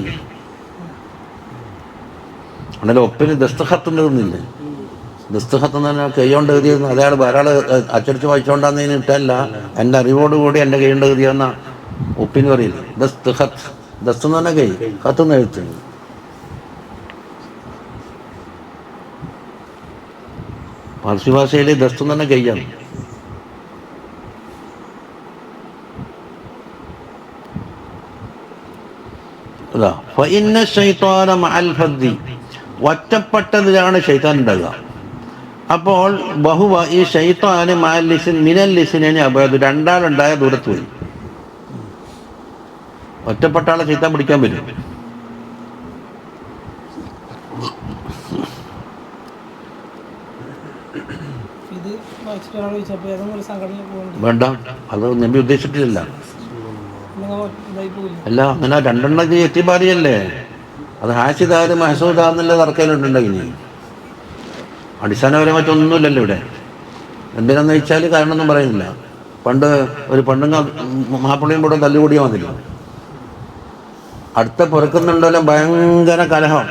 അങ്ങനെ ഒപ്പിന് ദസ്തഖത്തുണ്ടെന്നില്ലേ. ദസ്തഖത്ത് എന്ന് പറഞ്ഞാൽ കൈകൊണ്ട് എഴുതിയെന്ന് അയാൾ ഒരാൾ അച്ചടിച്ച് വായിച്ചുകൊണ്ടാന്നതിന് ഇട്ടല്ല, എൻ്റെ അറിവോടുകൂടി എൻ്റെ കൈ കൊണ്ട് എഴുതിയെന്ന ഒപ്പിന് പറയില്ല. ദസ്തഖത്ത്, ദസ്ത് എന്ന് പറഞ്ഞാൽ കൈ, ഖത്ത് എന്ന് എഴുത്ത്. പാർസി ഭാഷയിൽ ദസ്ത് എന്ന് പറഞ്ഞാൽ കൈയാണ്. ഒറ്റപ്പെട്ടതിലാണ് ശൈത്താൻ ഉണ്ടാകുക. അപ്പോൾ ബഹുവ ഈ ശൈത്താന് മിനൽ ലിസിനെ അബദ് രണ്ടാളുണ്ടായ ദൂരത്ത് പോയി. ഒറ്റപ്പെട്ട ആളെ ശൈത്താൻ പിടിക്കാൻ പറ്റും. വേണ്ട, അത് നബി ഉദ്ദേശിച്ചിട്ടില്ല. അല്ല, അങ്ങനെ രണ്ടെണ്ണം എത്തിപ്പാറിയല്ലേ. അത് ഹാസിദാര് മഹസൂദാന്നുള്ള തർക്കയിലുണ്ടെങ്കിൽ അടിസ്ഥാനപരമായിട്ടൊന്നുമില്ലല്ലോ ഇവിടെ. എന്തിനാന്ന് വെച്ചാൽ കാരണമൊന്നും പറയുന്നില്ല. പണ്ട് ഒരു പെണ്ണുങ്ങ മാപ്പിളയും കൂടെ തല്ലുകൂടിയാൽ മതില്ല. അടുത്ത പുറക്കുന്നുണ്ടല്ലോ ഭയങ്കര കലഹം.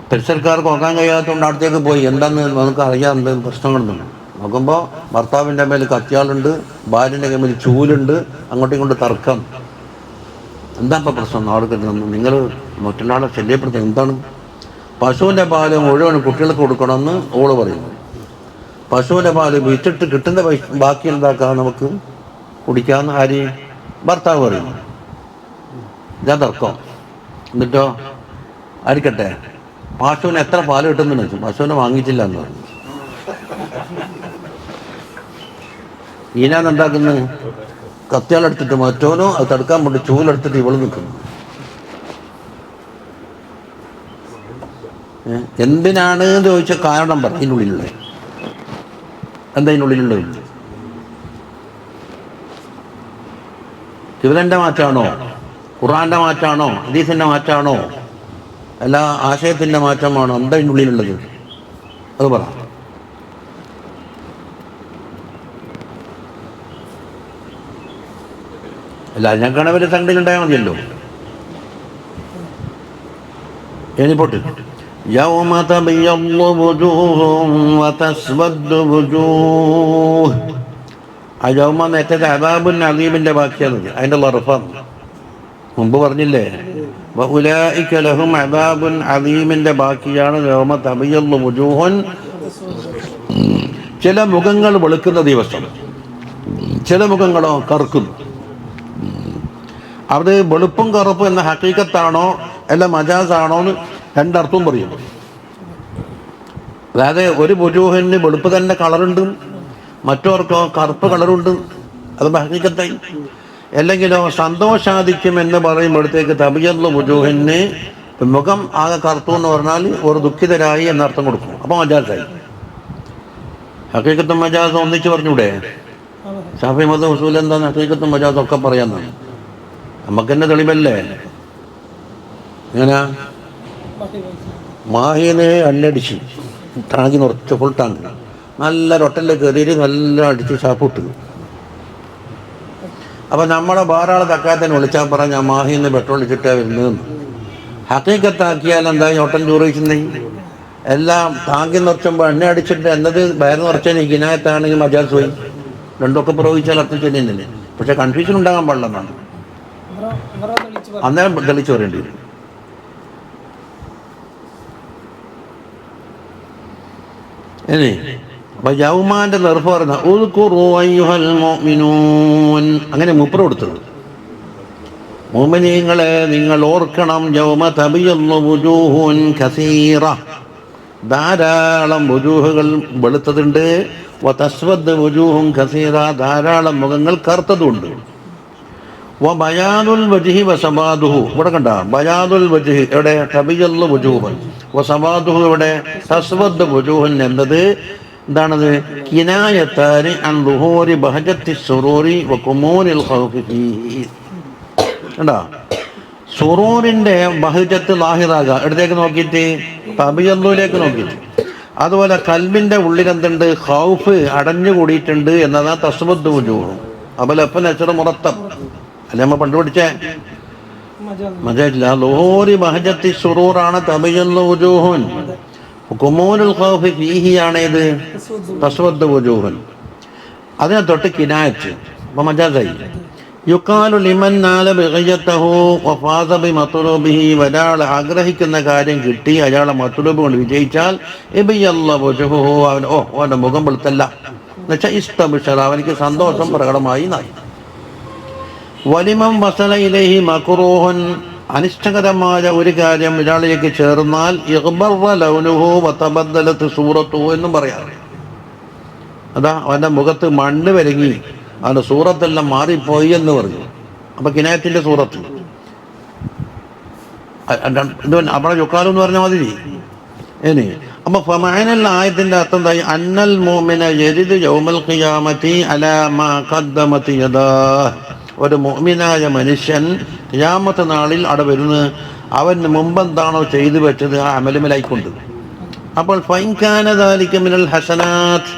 പരിസരക്കാർക്ക് നോക്കാൻ കഴിയാത്തതുകൊണ്ട് അടുത്തേക്ക് പോയി. എന്താന്ന് നമുക്ക് അറിയാം എന്ത് പ്രശ്നങ്ങളൊന്നും. നോക്കുമ്പോൾ ഭർത്താവിൻ്റെ മേൽ കത്തിയാളുണ്ട്, ഭാര്യൻ്റെ മേൽ ചൂലുണ്ട്, അങ്ങോട്ടും ഇങ്ങോട്ട് തർക്കം. എന്താ ഇപ്പം പ്രശ്നം? നാളെ നിങ്ങൾ മറ്റുള്ളാളെ ശല്യപ്പെടുത്തുക എന്താണ്? പശുവിൻ്റെ പാല് മുഴുവൻ കുട്ടികൾക്ക് കൊടുക്കണമെന്ന് ഓള് പറയുന്നു. പശുവിൻ്റെ പാല് വിറ്റിട്ട് കിട്ടുന്ന ബാക്കി എന്താക്കാം നമുക്ക് കുടിക്കാമെന്ന് ആര്? ഭർത്താവ് പറയുന്നു. ഇതാ തർക്കം. എന്നിട്ടോ ആയിരിക്കട്ടെ, പശുവിന് എത്ര പാല് കിട്ടുമെന്ന് വെച്ചു. പശുവിനെ വാങ്ങിച്ചില്ല എന്ന് പറഞ്ഞു. ഈനാന്നുണ്ടാക്കുന്നത് കത്തിയാളെടുത്തിട്ട് മറ്റോനോ അത് തടുക്കാൻ വേണ്ടി ചൂലെടുത്തിട്ട് ഇവള് നിൽക്കുന്നു. എന്തിനാണ് ചോദിച്ച കാരണം പറ. ഇതിനുള്ളിലുള്ള എന്താ ഇതിനുള്ളിലുള്ളത്? ഇവരെൻ്റെ മാറ്റാണോ? ഖുർആന്റെ മാറ്റാണോ? ഹദീസിൻ്റെ മാറ്റാണോ? എല്ലാ ആശയത്തിൻ്റെ മാറ്റമാണോ? എന്താ ഇതിനുള്ളിലുള്ളത്? അത് പറ. അല്ല, ഞങ്ങൾക്കാണ് വലിയ സംഘടനയുണ്ടായാൽ മതിയല്ലോ. എനിപ്പോട്ട് يوم تبيض وجوه وتسود وجوه. ആ യൗമ നേറ്റത്തെ അദാബുൻ അദീമിൻ്റെ ബാക്കിയാണ്. അതിൻ്റെ ലർഫാണ് മുമ്പ് പറഞ്ഞില്ലേ. വഉലൈക ലഹും അദാബുൻ അദീമിൻ്റെ ബാക്കിയാണ് യൗമ തബിയദ്ദു വുജൂഹുൻ. ചില മുഖങ്ങൾ വെളുക്കുന്ന ദിവസം, ചില മുഖങ്ങളോ കറുക്കുന്നു. അത് വെളുപ്പും കറുപ്പും എന്ന ഹഖീഖത്താണോ അല്ല മജാസാണോ എന്ന് രണ്ടർത്ഥവും പറയും. അതായത് ഒരു വുജൂഹിന് വെളുപ്പ് തന്നെ കളറുണ്ട്, മറ്റവർക്കോ കറുപ്പ് കളറുണ്ട്. അത് ഹഖീഖത്തായി. അല്ലെങ്കിലോ സന്തോഷാധിക്യം എന്ന് പറയുമ്പോഴത്തേക്ക് തബിയദ്ദു വുജൂഹിന് മുഖം ആകെ കറുത്തു എന്ന് പറഞ്ഞാൽ ഒരു ദുഃഖിതരായി എന്നർത്ഥം കൊടുക്കും. അപ്പോൾ മജാസായി. ഹഖീഖത്തും മജാസും ഒന്നിച്ച് പറഞ്ഞൂടെ? ശാഫി മദ്ഹബ് ഉസൂൽ എന്താണ്? ഹഖീഖത്തും മജാസും ഒക്കെ പറയാന്നാണ്. നമുക്ക് തന്നെ തെളിവല്ലേ. ഇങ്ങനെ മാഹിനെ അല്ലടിച്ച് ടാങ്കി നിറച്ച് ഫുൾ ടാങ്ക് നല്ല റൊട്ടലിൽ കയറിയിട്ട് നല്ല അടിച്ച് ഷാപ്പിട്ട്. അപ്പം നമ്മളെ വേറൊരാളെ തക്കാത്തന്നെ വിളിച്ചാൽ പറഞ്ഞ മാഹിന്ന് പെട്രോൾ അടിച്ചിട്ടാണ് വരുന്നതെന്ന്. ഹഖീഖത്താക്കിയാൽ എന്തായി? ഹോട്ടൽ ചോറിച്ചിട്ടുണ്ടെങ്കിൽ എല്ലാം ടാങ്കി നിറച്ചുമ്പോൾ എണ്ണ അടിച്ചിട്ട് എന്നത് വയറ് നിറച്ചതിന് ഗിനായത്താണെങ്കിൽ മജാസ് പോയി. രണ്ടൊക്കെ പ്രയോഗിച്ചാൽ അർത്ഥം ശരിയെന്നല്ലേ. പക്ഷെ കൺഫ്യൂഷൻ ഉണ്ടാകാൻ പാടില്ലെന്നാണ്. അന്നേരം തെളിച്ച് പറയേണ്ടി വരും. ഇനി അപ്പൊ യൗമാന്റെ നെർഫ് പറഞ്ഞ അങ്ങനെ മുപ്പറ കൊടുത്തത്. മുഅ്മിനീങ്ങളെ നിങ്ങൾ ഓർക്കണം, യൗമ തബിയദ്ദു വുജൂഹുൻ കസീറ, ധാരാളം വുജൂഹുകൾ വെളുത്തതുണ്ട്. വതസ്വദ് വുജൂഹുൻ കസീറ, ധാരാളം മുഖങ്ങൾ കറുത്തതുണ്ട്. വബയാദുൽ വജ്ഹി വസവാദുഹു, ഇവിടെ കണ്ട ബയാദുൽ വജ്ഹി എവിടെ തബിയല്ലു വുജൂഹൻ, വസവാദുഹു ഇവിടെ തസ്വദ് വുജൂഹൻ എന്നത് എന്താണത്? കിനായത്താനി അൻ ദുഹൂരി ബഹജത്തി സുറൂരി വകുമൂനിൽ ഖൗഫി ഫീഹി. കണ്ടോ, സുറൂറിന്റെ ബഹജത്ത് ലാഹിറാകുക ഇടത്തേക്ക് നോക്കിയിട്ട്, തബിയല്ലുവിലേക്ക് നോക്കിയിട്ട്. അതുപോലെ കൽബിന്റെ ഉള്ളിൽ എന്തുണ്ട്? ഖൗഫ് അടഞ്ഞു കൂടിയിട്ടുണ്ട് എന്നതാ തസ്വദ് വുജൂഹ്. അബലപ്പൻ അച്ചറ മുറത്തം അല്ലെ നമ്മൾ പണ്ട് പഠിച്ചേ മജല്ല. ലോറി ബഹജത്തി സുറൂറാണ് തബിയല്ലു വുജൂഹുൻ, കുമൂനുൽ ഖൗഫി ഫീഹി ആണ് ഇത് തസ്വദ് വുജൂഹുൻ. അതിനെ തൊട്ട് കിനായത്ത് അപ്പൊ മജാസായി. യുഖാലു ലിമൻ നാല ബിഗയതഹു വഫാസ ബിമത്ലൂബിഹി, ഒരാൾ ആഗ്രഹിക്കുന്ന കാര്യം കിട്ടി അയാളെ മത്ലൂബ് കൊണ്ട് വിജയിച്ചാൽ ഇബയല്ല വജ്ഹുഹു, അവന്റെ മുഖം വെളുത്തല്ല എന്നുവെച്ചാൽ ഇസ്തബ്ശറ, അവനിക്ക് സന്തോഷം പ്രകടമായി നായി. വലിമം വസല ഇലൈഹി മക്റൂഹൻ, അനിഷ്ടകരമായ ഒരു കാര്യം ഒരാളിലേക്ക് ചേർന്നാൽ ഇഗ്ബറ ലൗനുഹു വതബദ്ദലത് സൂറത്തുഹു എന്നും പറയാം. അതാ അവന്റെ മുഖത്ത് മണ്ണ് വരങ്ങി, അവന്റെ സൂറത്തെല്ലാം മാറിപ്പോയി എന്ന് പറഞ്ഞു. അപ്പൊ കിനായത്തിന്റെ സൂറത്ത് അവിടെ യുക്കാലു എന്ന് പറഞ്ഞ മാതിരി ഇനി. അപ്പൊ ഫമഅനൽ ആയത്തിന്റെ അർത്ഥം എന്തായി? അന്നൽ മുഅ്മിന യരിദു യൗമൽ ഖിയാമത്തി അലാ മാ ഖദ്ദമത് യദാഹ്, ഒരു മുഅ്മിനായ മനുഷ്യൻ ഖിയാമത്ത് നാളിൽ അവിടെ വരുന്നത് അവന് മുമ്പെന്താണോ ചെയ്തു വെച്ചത് ആ അമലുമലായിക്കൊണ്ട്. അപ്പോൾ ഫൈൻ കാന ദാലിക മിനൽ ഹസനാത്ത്,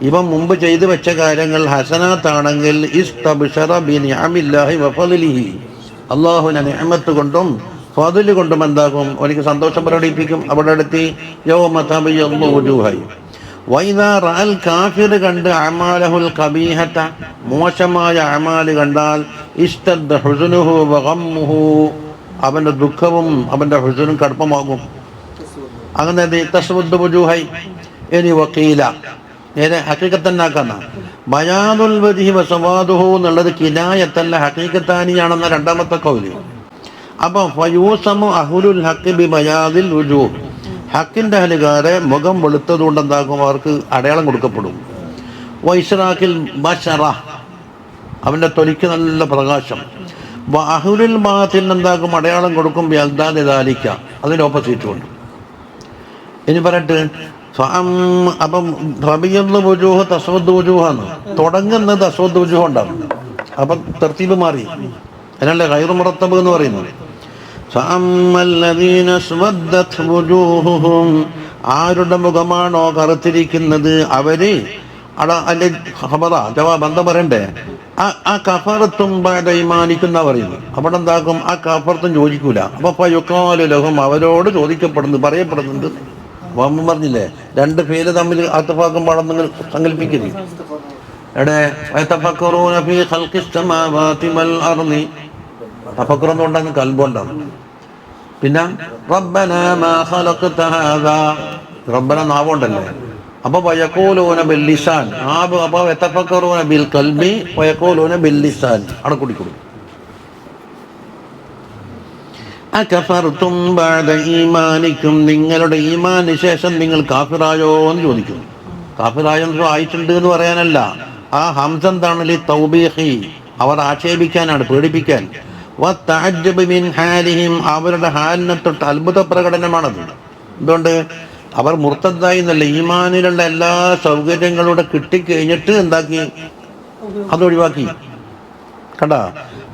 ഇവൻ മുമ്പ് ചെയ്തു വെച്ച കാര്യങ്ങൾ ഹസനാത്ത് ആണെങ്കിൽ ഇസ്തബ്ശറ ബിനിഅമില്ലാഹി വഫളിഹി, അല്ലാഹുവിന്റെ നിഅമത്ത് കൊണ്ടും ഫദ്ല് കൊണ്ടും എന്താകും? അവനിക്ക് സന്തോഷം പ്രകടിപ്പിക്കും. അവിടെ അടുത്ത് യൗമ തബയല്ലു വുജൂഹി. വൈദാ റഅൽ കാഫിർ കണ്ട് അമാലഹുൽ ഖബീഹത, മോശമായ അമാല് കണ്ടാൽ ഇസ്തദ്ദ ഹുസ്നുഹു വഗമ്മുഹു, അവന്റെ ദുഃഖവും അവന്റെ ഹുസ്നും കടുപ്പമാകും. അങ്ങനെ തസ്വദ് വുജൂഹി. ഇനി വഖീല നേരെ ഹഖീഖത്തന്നാക്കാന്ന ബയാദുൽ വജ്ഹി വസവാദുഹു എന്നുള്ളത് കിനായത്തല്ല ഹഖീഖത്താനിയാണെന്ന രണ്ടാമത്തെ കൗല്. അപ്പൊ ഫയൂസമു അഹ്ലുൽ ഹഖ് ബി ബയാദിൽ വുജൂഹ്, ഹക്കിന്റെ അഹലുകാരെ മുഖം വെളുത്തതുകൊണ്ട് എന്താക്കും? അവർക്ക് അടയാളം കൊടുക്കപ്പെടും. വൈസ്റാഖിൽ ബശറ, അവന്റെ തൊലിക്ക് നല്ല പ്രകാശം. അഹ്ലുൽ ബാത്തിൽ എന്താക്കും? അടയാളം കൊടുക്കും ബിഅൽദാദി ദാലിക, അതിന്റെ ഓപ്പോസിറ്റ് ഉണ്ട്. ഇനി പറയട്ടെ, അപ്പം തബിയല്ലു വുജൂഹ് തസ്വദ് വുജൂഹാണ്. തുടങ്ങുന്നത് തസ്വദ് വുജൂഹ് ഉണ്ടാകും. അപ്പം തർത്തീബ് മാറി, അതിനല്ലേ ഗൈറു മുറത്തബ് എന്ന് പറയുന്നത്. ആരുടെ മുഖമാണോ കറുത്തിരിക്കുന്നത് അവര് അല്ലെ ഖബറ ജവാബ് എന്താ പറയണ്ടേ? ആ കഫറത്തും ഈമാനിക്കുന്ന പറയുന്നു. അവിടെ എന്താക്കും? ആ കഫറത്തും ചോദിക്കൂല. അപ്പൊ യുഖാലു ലഹും, അവരോട് ചോദിക്കപ്പെടുന്നു, പറയപ്പെടുന്നുണ്ട്. വമ്മ പറഞ്ഞില്ലേ, രണ്ട് പേര് തമ്മിൽ അത്തഫാക്കും പാടം നിങ്ങൾ സങ്കല്പിക്കരുത്. എവിടെ തഫക്കറൂന ഫീ ഖൽഖിസ് സമാവാതി വൽ അർളി, തഫക്കറൊന്നും ഉണ്ടാകുന്ന കൽബുണ്ടാകും. പിന്നെ റബ്ബനാ മാ ഖലഖത ഹാദാ, റബ്ബന നാവുണ്ടല്ലേ. അപ്പൊ വയഖൂലൂന ബിൽ ലിസാൻ, അപ്പൊ യതഫക്കറൂന ബിൽ ഖൽബി വയഖൂലൂന ബിൽ ലിസാൻ. അവിടെ കൂടിക്കൊടുക്കും. അകഫർതും ബഅദ ഈമാനിക്കും, നിങ്ങളുടെ ഈമാനിന് ശേഷം നിങ്ങൾ കാഫിറായോ എന്ന് ചോദിക്കുന്നു. കാഫിറായോ ആയിട്ടുണ്ട് എന്ന് പറയാനല്ല, ആ ഹംസ എന്താണ്? തൗബീഹി, അവർ ആക്ഷേപിക്കാനാണ്, പേടിപ്പിക്കാൻ. വതഅജ്ജബ് മിൻ ഹാലിഹിം, അവരുടെ ഹാലിനെ തൊട്ട് അത്ഭുത പ്രകടനമാണത്. എന്തുകൊണ്ട്? അവർ മുർത്തദ്ദായി എന്നല്ല, ഈമാനിലുള്ള എല്ലാ സൗകര്യങ്ങളൂടെ കിട്ടിക്കഴിഞ്ഞിട്ട് എന്താക്കി? അതൊഴിവാക്കി. കണ്ടാ,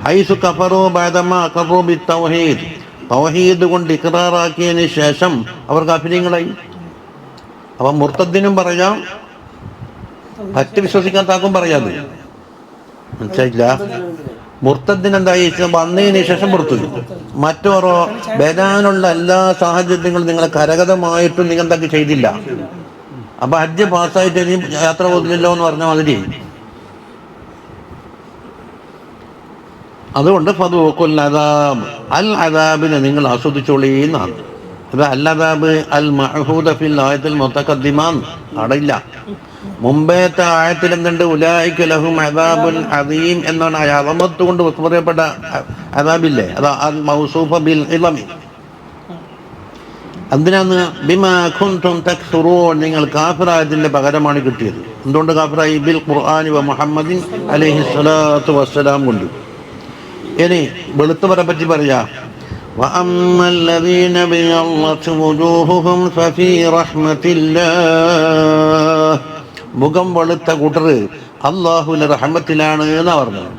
ഹൈസു കഫറു ബഅദമാ അഖറു ബിത്തൗഹീദ്, തൗഹീദ് കൊണ്ട് ഇഖ്റാറാക്കിയതിന് ശേഷം അവർ കാഫിരീങ്ങളായി. അപ്പം മുർത്തദ്ദിനും പറയാം, പറ്റി വിശ്വസിക്കാത്താക്കും പറയാതെ. മനസ്സിലായില്ല? മുർത്തദ്ദിന് എന്തായി? വന്നതിന് ശേഷം പുറത്തു. മറ്റോറോ വരാനുള്ള എല്ലാ സാഹചര്യങ്ങളും നിങ്ങളെ കരഗതമായിട്ടും നിങ്ങൾ എന്താക്കി ചെയ്തില്ല. അപ്പൊ ഹജ്ജ് പാസ്സായിട്ട് ഇനി യാത്ര പോകുന്നില്ലോ എന്ന് പറഞ്ഞ മാതിരി. അതുകൊണ്ട് ഫദൂഖുൽ അദാബ്, അൽ അദാബിനെ നിങ്ങൾ ആസ്വദിച്ചോളീന്നാണ്. ഇത് അൽ അദാബ് അൽ മഅഹൂദ ഫിൽ ആയത്തിൽ മുതഖദ്ദിമാൻ അടയില്ല. മുമ്പേത്തെ ആയത്തിൽ എന്തുണ്ട്? ഉലൈക ലഹും അദാബുൻ അദീം എന്നാണ്. ആ അദമത്ത് കൊണ്ട് പറയപ്പെട്ട അദാബില്ലേ, അതാ അൽ മൗസൂഫ ബിൽ ഇളമി. എന്തിനാന്ന് ബിമാ കുൻതും തക്ഫുറൂൻ, നിങ്ങൾ കാഫിറായതിന്റെ പകരമാണ് കിട്ടിയത്. എന്തുകൊണ്ട് കാഫിറായി? ബിൽ ഖുർആനി വ മുഹമ്മദിൻ അലൈഹി സ്വലാത്തു വസ്സലാം കൊണ്ട്. ഇനി വെളുത്തവരെ പറ്റി പറയാ, وأما الذين ابيضت وجوههم ففي رحمة الله, മുഖം വെളുത്ത കൂട്ടർ അള്ളാഹുവിന്റെ റഹ്മത്തിലാണ് എന്നാ പറഞ്ഞത്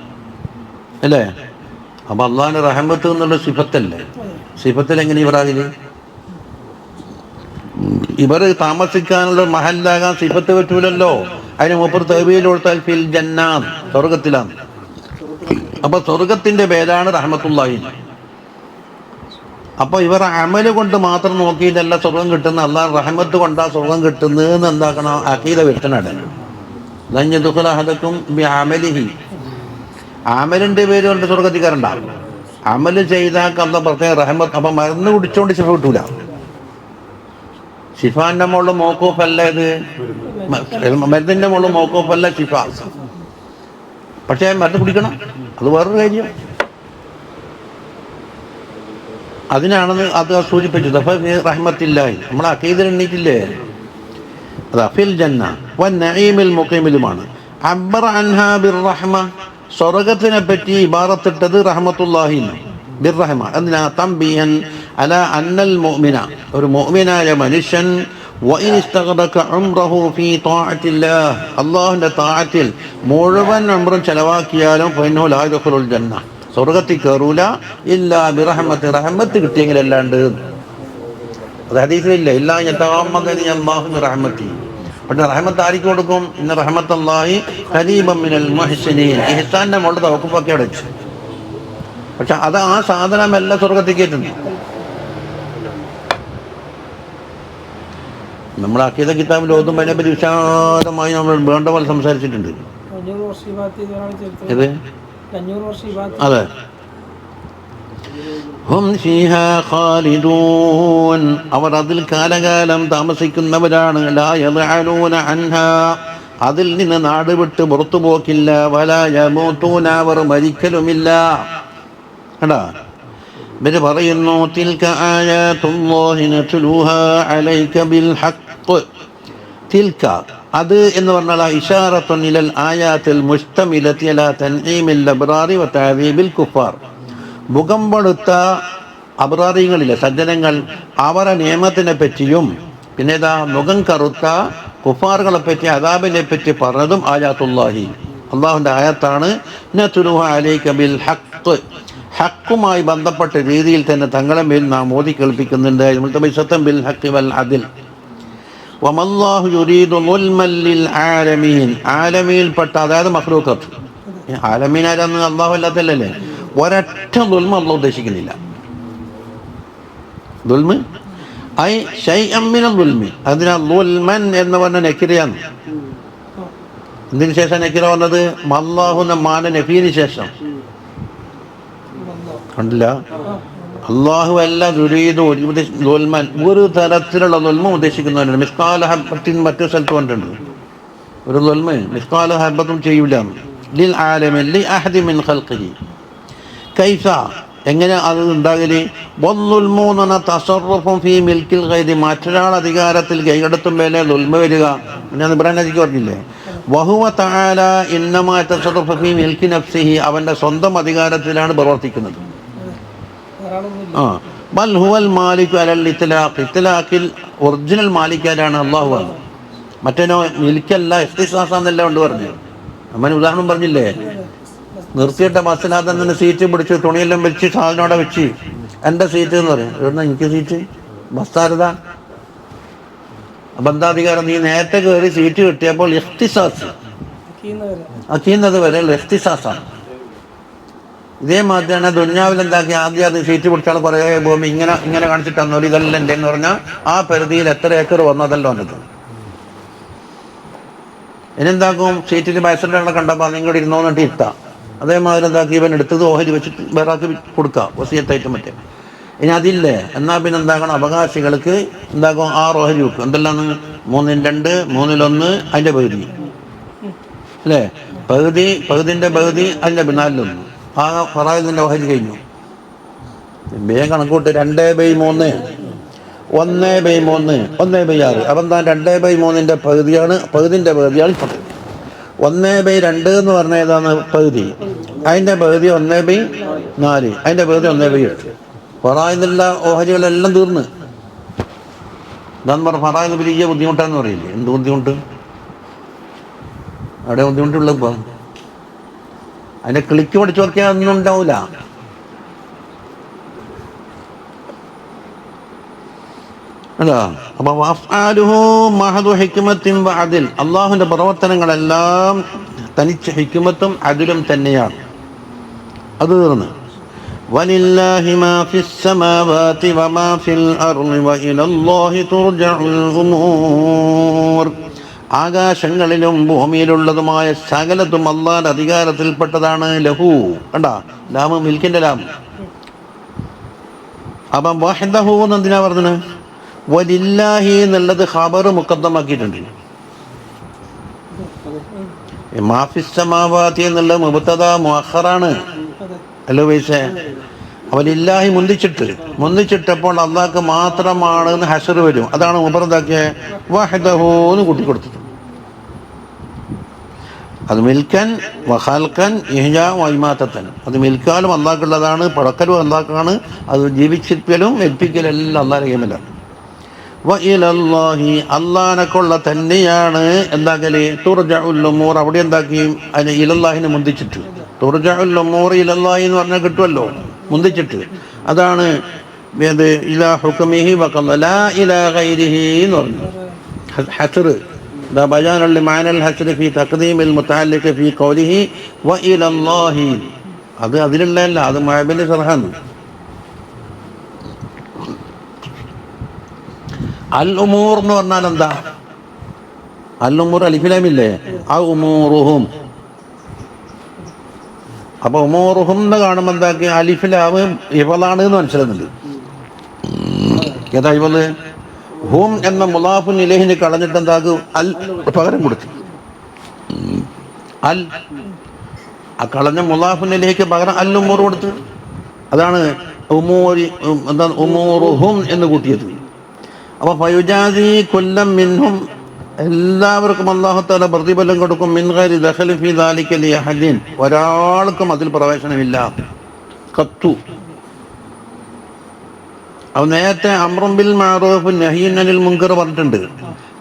അല്ലേ? അപ്പൊ അള്ളാഹിന്റെ റഹ്മത്ത് എന്നുള്ള സിഫത്തല്ലേ? സിഫത്തിൽ എങ്ങനെ ഇവരാകില്ല? ഇവർ താമസിക്കാനുള്ള മഹല്ലാകാൻ സിഫത്ത് പറ്റൂലല്ലോ. അതിന് മൂപ്പർ തഅ്വീൽ കൊടുത്താൽ ഫിൽ ജന്നാത്ത്, സ്വർഗത്തിലാണ്. അപ്പൊ സ്വർഗത്തിന്റെ പേരാണ് റഹ്മത്തുള്ളാഹി. അപ്പൊ ഇവർ അമല് കൊണ്ട് മാത്രം നോക്കിയിട്ടല്ല സ്വർഗം കിട്ടുന്ന, അള്ളാഹ് റഹ്മത്ത് കൊണ്ടാ സ്വർഗം കിട്ടുന്നതെന്ന് എന്താക്കണം? അഖീദ വ്യക്തനാണ്. അമലിന്റെ പേര് കൊണ്ട് സ്വർഗത്തിൽ കയറണ്ടാവും. അമല് ചെയ്താൽ അള്ളാഹ് പ്രത്യേക റഹ്മത്ത്. അപ്പൊ മരുന്ന് കുടിച്ചോണ്ട് ശിഫ കിട്ടൂല. ഷിഫാന്റെ മുകളിൽ മൗഖൂഫല്ല ഇത്, മരുന്നിന്റെ മുകളിൽ മൗഖൂഫല്ല ഷിഫ. പക്ഷേ മരുന്ന് കുടിക്കണം, അത് വേറൊരു കാര്യം. അതിനാണെന്ന് അത് സൂചിപ്പിച്ചത്. റഹ്മത്തില്ലാഹി നമ്മളെ അഖീദയിൽ എണ്ണീറ്റില്ലേ? അത് ഫിൽ ജന്ന വന്നഈമിൽ മുഖീമിലുമാണ്. അബ്ബറ അൻഹാ ബിർറഹ്മ, സ്വർഗത്തിനെ പറ്റി ഇബാറത്തിട്ടത് റഹ്മത്തുള്ളാഹി ബിർറഹ്മ. എന്തിനാ? തംബീഹൻ അല അന്നൽ മുഅ്മിന, ഒരു മുഅ്മിനായ മനുഷ്യൻ വഇൻ ഇസ്തഗ്റക ഉംറഹു ഫീ ത്വാഅത്തില്ലാഹ്, അല്ലാഹുവിന്റെ താഅത്തിൽ മുഴുവൻ ഉംറയും ചെലവാക്കിയാലും ഫഇന്നഹു ലാ യദ്ഖുലുൽ ജന്ന, സ്വർഗത്തിൽ കയറൂല ഇല്ലാ ബിറഹ്മത്തി, റഹ്മത്ത് കിട്ടിയെങ്കിലല്ലാണ്ട്. അത് ഹദീസിലില്ല, ഇല്ലാ യതഗമ്മദനി അല്ലാഹു ബിറഹ്മത്തി. പക്ഷെ റഹ്മത്ത് ആർക്ക് കൊടുക്കും? ഇന്ന റഹ്മത്തല്ലാഹി ഖരീബൻ മിനൽ മുഹ്സിനീൻ. ഇഹ്സാന്റെ മുകളിൽ തവക്കുഫൊക്കെ അടച്ചു. പക്ഷെ അത് ആ സാധനമല്ല സ്വർഗത്തിൽ കയറ്റുന്നു. നമ്മൾ അഖീദ കിതാബിൽ ഓതുമ്പോൾ അതിനെപ്പറ്റി വിശാലമായി നമ്മൾ വേണ്ട പോലെ സംസാരിച്ചിട്ടുണ്ട്. അതെ. ഹും ഫീഹാ ഖാലിദൂൻ, അവർ അതിൽ കാലകാലം താമസിക്കുന്നവരാണ്. ലാ യദ്അലൂന അൻഹാ, അതിൽ നിന്ന് നാട് വിട്ട് പുറത്തു പോക്കില്ല. വലാ യമൂതൂന, അവർ മരിക്കലുമില്ല. കണ്ടാ ഇവര് പറയുന്നു തിൽക ആയാതുല്ലാഹി നത്ലൂഹാ അലൈക ബിൽ ഹഖ്. തിൽക, അത് എന്ന് പറഞ്ഞാൽ ഇശാറത്തുൻ ഇലൽ ആയാത്തിൽ മുസ്തമിലത്തി അലാ തൻഈമിൽ അബ്റാറി വ തഅദീബിൽ കുഫാർ. മുഖം വെളുത്ത അബ്റാറികളിലെ സജ്ജനങ്ങൾ അവരുടെ നിയമത്തിനെ പറ്റിയും പിന്നെ ഇതാ മുഖം കറുത്ത കുഫാറുകളെ പറ്റി അദാബിനെ പറ്റി പറഞ്ഞതും ആയാത്തുല്ലാഹി, അള്ളാഹുവിൻ്റെ ആയത്താണ്. നത്ലൂഹാ അലൈക ബിൽ ഹഖ്, ഹക്കുമായി ബന്ധപ്പെട്ട രീതിയിൽ തന്നെ തങ്ങളെ മേൽ നാം ഓതി കേൾപ്പിക്കുന്നുണ്ട്. മുൽതബിസത്തൻ ബിൽ ഹഖ് വൽ അദ്ൽ. വമല്ലാഹു യുരീദു ളുൽമൻ ലിൽ ആലമീൻ, ആലമീൻപ്പെട്ട അതായത് മഖ്ലൂഖത്ത്. ആലമീൻ ആരാന്ന്? അല്ലാഹു അല്ലാത്തല്ലേ. ഒരൊറ്റ ദുൽമ അല്ലാഹു ഉദ്ദേശിക്കുന്നില്ല. ദുൽമ് ഐ ശൈഅൻ മിനൽ ദുൽമി, അതിനാൽ ളുൽമൻ എന്ന് പറഞ്ഞ നക്കിറയാണ്. എന്തിനു ശേഷം നക്കിറ വന്നത്? അല്ലാഹുവിന്റെ മാന നഫീന് ശേഷം. കണ്ടില്ല? അള്ളാഹു അല്ല ദുരീദു ദുൽമൻ, ഒരു തരത്തിലുള്ള ദുൽമ ഉദ്ദേശിക്കുന്നവരുണ്ട്. മിസ്കാല ഹബ്ബത്തിൻ മറ്റു സ്ഥലത്ത് കണ്ടിട്ടുണ്ട്. ഒരു ദുൽമ മിസ്കാല ഹബ്ബത്തും ചെയ്യൂല. ലിൽ ആലമിൻ ലി അഹദി മിൻ ഖൽഖിഹി. കൈഫ, എങ്ങനെ അത് ഉണ്ടാകല്? വദ്ദുൽമൂന തസറഫുൻ ഫീ മിൽക്കിൽ ഗൈരി, മറ്റൊരാൾ അധികാരത്തിൽ കൈകടത്തും മേലെ ദുൽമ വരിക. ഞാൻ ഇബ്രാഹിം നബിക്ക് പറഞ്ഞില്ലേ, വഹുവ തആല ഇന്നമാ തസറഫു ഫീ മിൽക്കി നഫ്സിഹി, അവന്റെ സ്വന്തം അധികാരത്തിലാണ് പ്രവർത്തിക്കുന്നത്. ബൽ ഹുവൽ മാലികു അലൽ ഇത്ലാഖ്, ഇത്ലാഖിൽ ഒറിജിനൽ മാലിക്കാരാണ് അല്ലാഹു ആണ്. മറ്റേനോ മിൽക്കല്ല, ഇഖ്തിസാസെന്നല്ല കൊണ്ട് പറഞ്ഞു. അമ്മന് ഉദാഹരണം പറഞ്ഞില്ലേ, നിർത്തിയിട്ട ബസ്സിനകത്ത് തന്നെ സീറ്റ് പിടിച്ച് തുണിയെല്ലാം വെച്ച് സാധനോടെ വെച്ച് എൻ്റെ സീറ്റ് എന്ന് പറയും. എവിടുന്ന എനിക്ക് സീറ്റ്? ബസ്താരതാ ബന്ധാധികാരം. നീ നേരത്തെ കയറി സീറ്റ് കിട്ടിയപ്പോൾ ഇഖ്തിസാസ്, അക്കീന്നത് വരെ ഇഖ്തിസാസാണ്. ഇതേമാതിരിയാണ് ദുന്യാവിൽ എന്താക്കി ആദ്യം അത് സീറ്റ് പിടിച്ചാൽ കുറേ ഭൂമി ഇങ്ങനെ ഇങ്ങനെ കാണിച്ചിട്ട് തന്നോളൂ, ഇതല്ല എൻ്റെ എന്ന് പറഞ്ഞാൽ ആ പരിധിയിൽ എത്ര ഏക്കർ വന്നതല്ലോ എന്നത്. ഇനെന്താക്കും? സീറ്റിൽ ബൈസറിലുള്ള കണ്ടപ്പോൾ നിങ്ങളുടെ ഇരുന്നോന്നിട്ട് ഇരുത്താം. അതേമാതിരി എന്താക്കി ഇവൻ എടുത്തത് ഓഹരി വെച്ചിട്ട് വേറെ ആക്കി കൊടുക്കുക, വസിയത്തായിട്ട് മറ്റേ. ഇനി അതില്ലേ എന്നാൽ പിന്നെ എന്താക്കണം? അവകാശികൾക്ക് എന്താക്കും? 6 ഓഹരി വെക്കും. എന്തെല്ലാം? 3/2, 3/1 അതിൻ്റെ പകുതി അല്ലേ? പകുതിൻ്റെ പകുതി അതിൻ്റെ 4/1. ആ ഫറായിദിൻ്റെ ഓഹരി കഴിഞ്ഞു. വേഗം കണക്കൂട്ട്. 2/3 1/3 1/6. അപ്പം എന്താ 2/3 പകുതിയാണ്, പകുതിൻ്റെ പകുതിയാണ് 1/2 എന്ന് പറഞ്ഞാൽ ഏതാണ് പകുതി, അതിൻ്റെ പകുതി 1/4, അതിൻ്റെ പകുതി 1/8. ഫറായിന്നുള്ള ഓഹരികളെല്ലാം തീർന്ന്. ഇതാന്ന് പറഞ്ഞ ഫറായിന്ന് വലിയ ബുദ്ധിമുട്ടാന്ന് പറയില്ലേ? എന്ത് ബുദ്ധിമുട്ട്? അവിടെ ബുദ്ധിമുട്ടുള്ള ഇപ്പം അതിൻ്റെ ക്ലിക്ക് പഠിച്ചു നോക്കിയാൽ ഒന്നും ഉണ്ടാവില്ല. അല്ല, അപ്പൊ അള്ളാഹുവിന്റെ പ്രവർത്തനങ്ങളെല്ലാം തനിച്ച ഹിക്മത്തും അദലും തന്നെയാണ്. അത് തീർന്ന് വലില്ലാഹി മാ ഫിസ് സമാവാതി വമാ ഫിൽ അർളി വഇലല്ലാഹി തുർജഉൽ ഉമൂർ. ആകാശങ്ങളിലും ഭൂമിയിലുള്ളതുമായ സകലതും അള്ളാഹുവിന്റെ അധികാരത്തിൽപ്പെട്ടതാണ്. ലഹു കണ്ട ലാമ് മിൽക്കിന്റെ ലാം. അപ്പം വഹ്ദഹു എന്തിനാ പറഞ്ഞത്? വലില്ലാഹി എന്നുള്ളത് ഖബർ മുഖദ്ദമാക്കിയിട്ടുണ്ട്. മാഫിസ് സമാവാതി എന്നുള്ളത് മുബ്തദാ മുഅഖറാണ്. അല്ലോ വൈസേ, വലില്ലാഹി മുന്തിച്ചിട്ടപ്പോൾ അള്ളാഹ്ക്ക് മാത്രമാണ് എന്ന് ഹശർ വരും. അതാണ് മുബറദാക്കിയ വഹ്ദഹു എന്ന് കൂട്ടിക്കൊടുത്തത്. അത് മിൽക്കൻ വഖൽക്കൻ ഇഹ്യാ വഇമാതത്തൻ. അത് മിൽക്കാലും അള്ളാഹ്ക്കുള്ളതാണ്, പടക്കലും അള്ളാഹ്ക്കാണ്, അത് ജീവിച്ചിരിക്കലും ഏൽപ്പിക്കലും എല്ലാം അള്ളാഹുവിന്റെ കയ്യിലാണ്. വഇലല്ലാഹി അള്ളാഹ്നക്കുള്ള തന്നെയാണ് എന്താക്കല് തുർജഉൽ ഉമൂർ. അവിടെ എന്താക്കി അതിന് ഇലല്ലാഹിനെ മുന്തിച്ചിട്ട് തുർജഉൽ ഉമൂർ ഇലല്ലാഹി എന്ന് പറഞ്ഞാൽ കിട്ടുമല്ലോ, മുന്തിച്ചിട്ട്. അതാണ് ഇലാ ഹുക്മിഹി വഖല്ല ലാ ഇലാ ഗൈരിഹി എന്ന് പറഞ്ഞു. ഹസ്ർ ബയാനുൽ മഅനൽ ഹസ്ർ ഫീ തഖ്ദീമിൽ മുതഅല്ലിഖ് ഫീ ഖൗലിഹി വഇലല്ലാഹി. അത് അതിലുള്ളതല്ല, അത് മുഅബ്ബിന്റെ ശർഹാണ്. അൽ ഉമൂർ എന്ന് പറഞ്ഞാൽ എന്താ? അൽ ഉമൂർ അലിഫിലാമില്ലേ, ആ ഉമൂറുഹും. അപ്പൊ ഉമൂറുഹും എന്ന് കാണുമ്പോൾ എന്താക്കി അലിഫിലാവ് ഇവളാണ് എന്ന് മനസ്സിലാകുന്നുണ്ട്. ഏതാ ഇവള്? ഹും എന്ന മുലാഫുൻ ഇലൈഹിനെ കളഞ്ഞിട്ട് എന്താക്കും അൽ പകരം കൊടുത്തു. അൽ ആ കളഞ്ഞ മുലാഫുൻ ഇലൈഹിക്ക് പകരം അൽ ഉമൂർ കൊടുത്തു. അതാണ് ഉമൂരി എന്താണ് ഉമൂറുഹും എന്ന് കൂട്ടിയത്. അപ്പൊ ഫയുജാസി കുല്ലം മിൻഹും എല്ലാവർക്കും അല്ലാഹു തആല പ്രതിഫലം കൊടുക്കും. മിൻ ഗൈരി ദഖലി ഫീ ദാലിക ലിഅഹദിൻ, ഒരാൾക്കും അതിൽ പ്രവേശനമില്ല. ഖത്തു. അവ നേരത്തെ അംറും ബിൽ മഅറൂഫ് നഹ്യുൻ അനിൽ മുൻകർ പറഞ്ഞിട്ടുണ്ട്.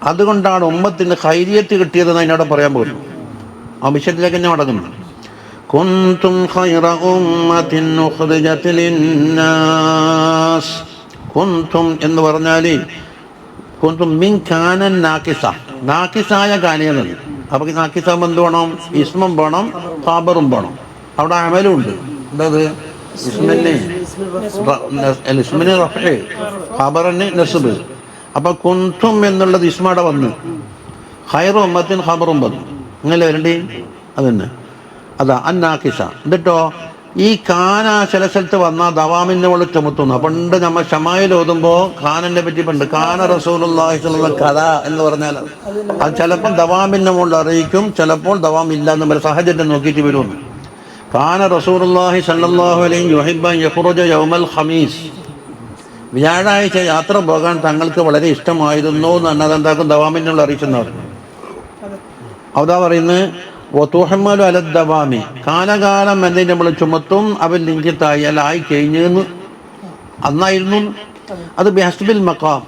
അതുകൊണ്ടാണ് ഉമ്മത്തിന് ഖൈരിയത്ത് കിട്ടിയതെന്ന് അതിനോട് പറയാൻ പോകുന്നു. ആ വിഷയത്തിലേക്ക് തന്നെ മടങ്ങുന്നു. കുൻതും ഖൈറ ഉമ്മത്തിൻ ഉഖ്രിജത് ലിന്നാസ്. കുൻതും എന്ന് പറഞ്ഞാൽ കുൻതും മിൻ കാനൻ നാക്കിസ, നാക്കിസായ കാനിയെന്നത്. അപ്പൊ നാക്കിസ എന്ത് വേണം? ഇസ്മും വേണം, ഖബറും വേണം. അവിടെ അമലും ഉണ്ട്. എന്തത്? ഇസ്മിന് റഫ്ഇ, ഖബറിന് നസ്ബ്. അപ്പൊ കുൻതും എന്നുള്ളത് ഇസ്മയുടെ വന്ന്, ഖൈറു ഉമ്മത്തിൻ ഖബറും വന്നു. ഇങ്ങനെ വരണ്ടേ? അതന്നെ, അതാ അന്നാക്കിസ. എന്നിട്ടോ ഈ കാന ചില സ്ഥലത്ത് വന്നാൽ ദവാമിനെ പോലെ ചുമത്തുന്നു. പണ്ട് നമ്മൾ ഷമായിൽ ഓതുമ്പോൾ ഖാനനെ പറ്റി പണ്ട് കാന റസൂലുള്ളാഹി സ്വല്ലല്ലാഹു കഥ എന്ന് പറഞ്ഞാൽ അത് ചിലപ്പോൾ ദവാമിനെ കൊണ്ട് അറിയിക്കും, ചിലപ്പോൾ ദവാം ഇല്ല എന്ന് പറയും. സാഹചര്യം നോക്കിയിട്ട് വരുമെന്ന്. കാന റസൂലുള്ളാഹി സ്വല്ലല്ലാഹു അലൈഹി യുഹിബ്ബു അൻ യഖ്റുജ യൗമൽ ഖമീസ്. വ്യാഴാഴ്ച യാത്ര പോകാൻ തങ്ങൾക്ക് വളരെ ഇഷ്ടമായിരുന്നു എന്ന് അതെന്താക്കും ദവാമിനുള്ള അറിയിച്ചെന്ന്. അതാ പറയുന്നത് വതുഹമ്മലു അല ദവാമി, കാലകാലം എന്നതിന് നമ്മൾ ചുമത്തും. അവൻ ലിംഗിത്തായി അല്ല ആയി കഴിഞ്ഞെന്ന് അന്നായിരുന്നു. അത് ബിഹസ്ബിൽ മഖാം.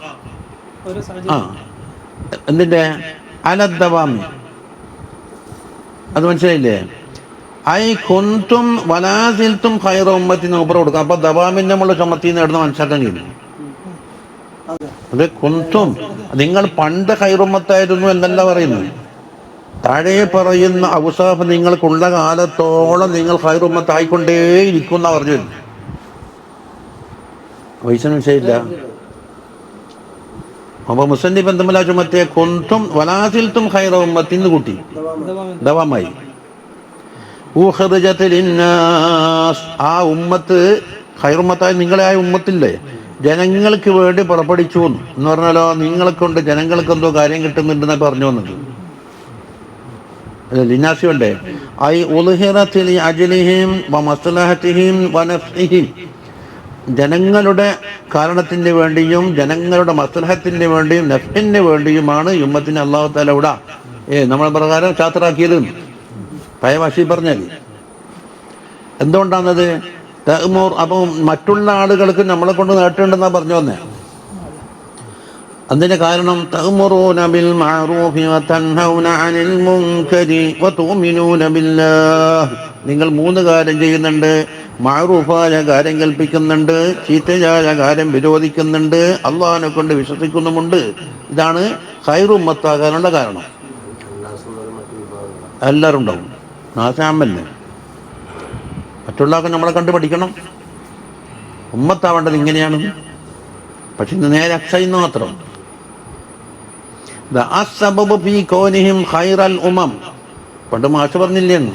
ആ എന്തിൻ്റെ അല ദവാമി, അത് മനസ്സിലായില്ലേ? ഐ കുൻതും വലാസിൽത്തും ഖൈറ ഉമ്മത്തിന് ഊപ്പർ കൊടുക്കാം. അപ്പൊ ദവാമിന് നമ്മൾ ചുമത്തിന്ന് ഇടുന്ന മനസ്സിലാക്കാൻ കഴിയും. അത് കുൻതും നിങ്ങൾ പണ്ട് ഖൈറുമ്മത്തായിരുന്നു എന്നല്ല പറയുന്നത്. താഴെ പറയുന്ന ഔസാഫ് നിങ്ങൾക്കുള്ള കാലത്തോളം നിങ്ങൾ ഖൈറുമ്മത്തായിക്കൊണ്ടേയിരിക്കും എന്നാ പറഞ്ഞു വരുന്നു. വയസ്സിന് മനസ്സിലായില്ല. അപ്പൊ മുസന്നിഫ് എന്തുമല്ല ചുമത്തിയ കുൻതും വലാസിൽത്തും ഖൈറ ഉമ്മത്തിന്ന് കൂട്ടി ദവാമായി. ആ ഉമ്മത്ത് ഖൈറുമ്മത്തായി നിങ്ങളെ ആ ഉമ്മത്തില്ലേ ജനങ്ങൾക്ക് വേണ്ടി പുറപ്പെടിച്ചു എന്ന് പറഞ്ഞാലോ, നിങ്ങളെ കൊണ്ട് ജനങ്ങൾക്ക് എന്തോ കാര്യം കിട്ടുന്നുണ്ടെന്നൊക്കെ പറഞ്ഞു വന്നത് ലിനാസി വേണ്ടേ? ഐ ഉൽഹിറത്തിൽ അജ്ലിഹിം വമസ്ലഹതിഹിം വനഫ്ഇഹിം. ജനങ്ങളുടെ കാരണത്തിന് വേണ്ടിയും ജനങ്ങളുടെ മസ്ലഹത്തിന് വേണ്ടിയും നഫ്ഇന് വേണ്ടിയുമാണ് ഈ ഉമ്മത്തിനെ അല്ലാഹു തആല ഇവിടെ നമ്മളെ പ്രകാരം ചാത്തറാക്കിയത്. പഴയ ഭാഷയിൽ പറഞ്ഞാൽ എന്തുകൊണ്ടാണത്? തഅ്മുർ, അപ്പം മറ്റുള്ള ആളുകൾക്ക് നമ്മളെ കൊണ്ട് നേട്ടമുണ്ടെന്നാണ് പറഞ്ഞു വന്നേ. അതിന്റെ കാരണം തഅ്മുറൂന ബിൽ മഅറൂഫി വതൻഹൗന അനിൽ മുൻകരി വതുഅ്മിനൂന ബില്ലാഹ്. നിങ്ങൾ 3 കാര്യം ചെയ്യുന്നുണ്ട്. മഅറൂഫായ കാര്യം കൽപ്പിക്കുന്നുണ്ട്, ചീത്തയായ കാര്യം വിരോധിക്കുന്നുണ്ട്, അള്ളാഹിനെ കൊണ്ട് വിശ്വസിക്കുന്നുമുണ്ട്. ഇതാണ് ഖൈറു ഉമ്മത്താകാനുള്ള കാരണം. എല്ലാവരും ഉണ്ടാവും. നാസാമല്ലേ, മറ്റുള്ളവർക്ക് നമ്മളെ കണ്ട് പഠിക്കണം. ഉമ്മത്താവേണ്ടത് ഇങ്ങനെയാണ്. പക്ഷെ ഇന്ന് നേരെ അക്ഷയുന്ന മാത്രം. പണ്ട് മാഷ് പറഞ്ഞില്ലേന്ന്,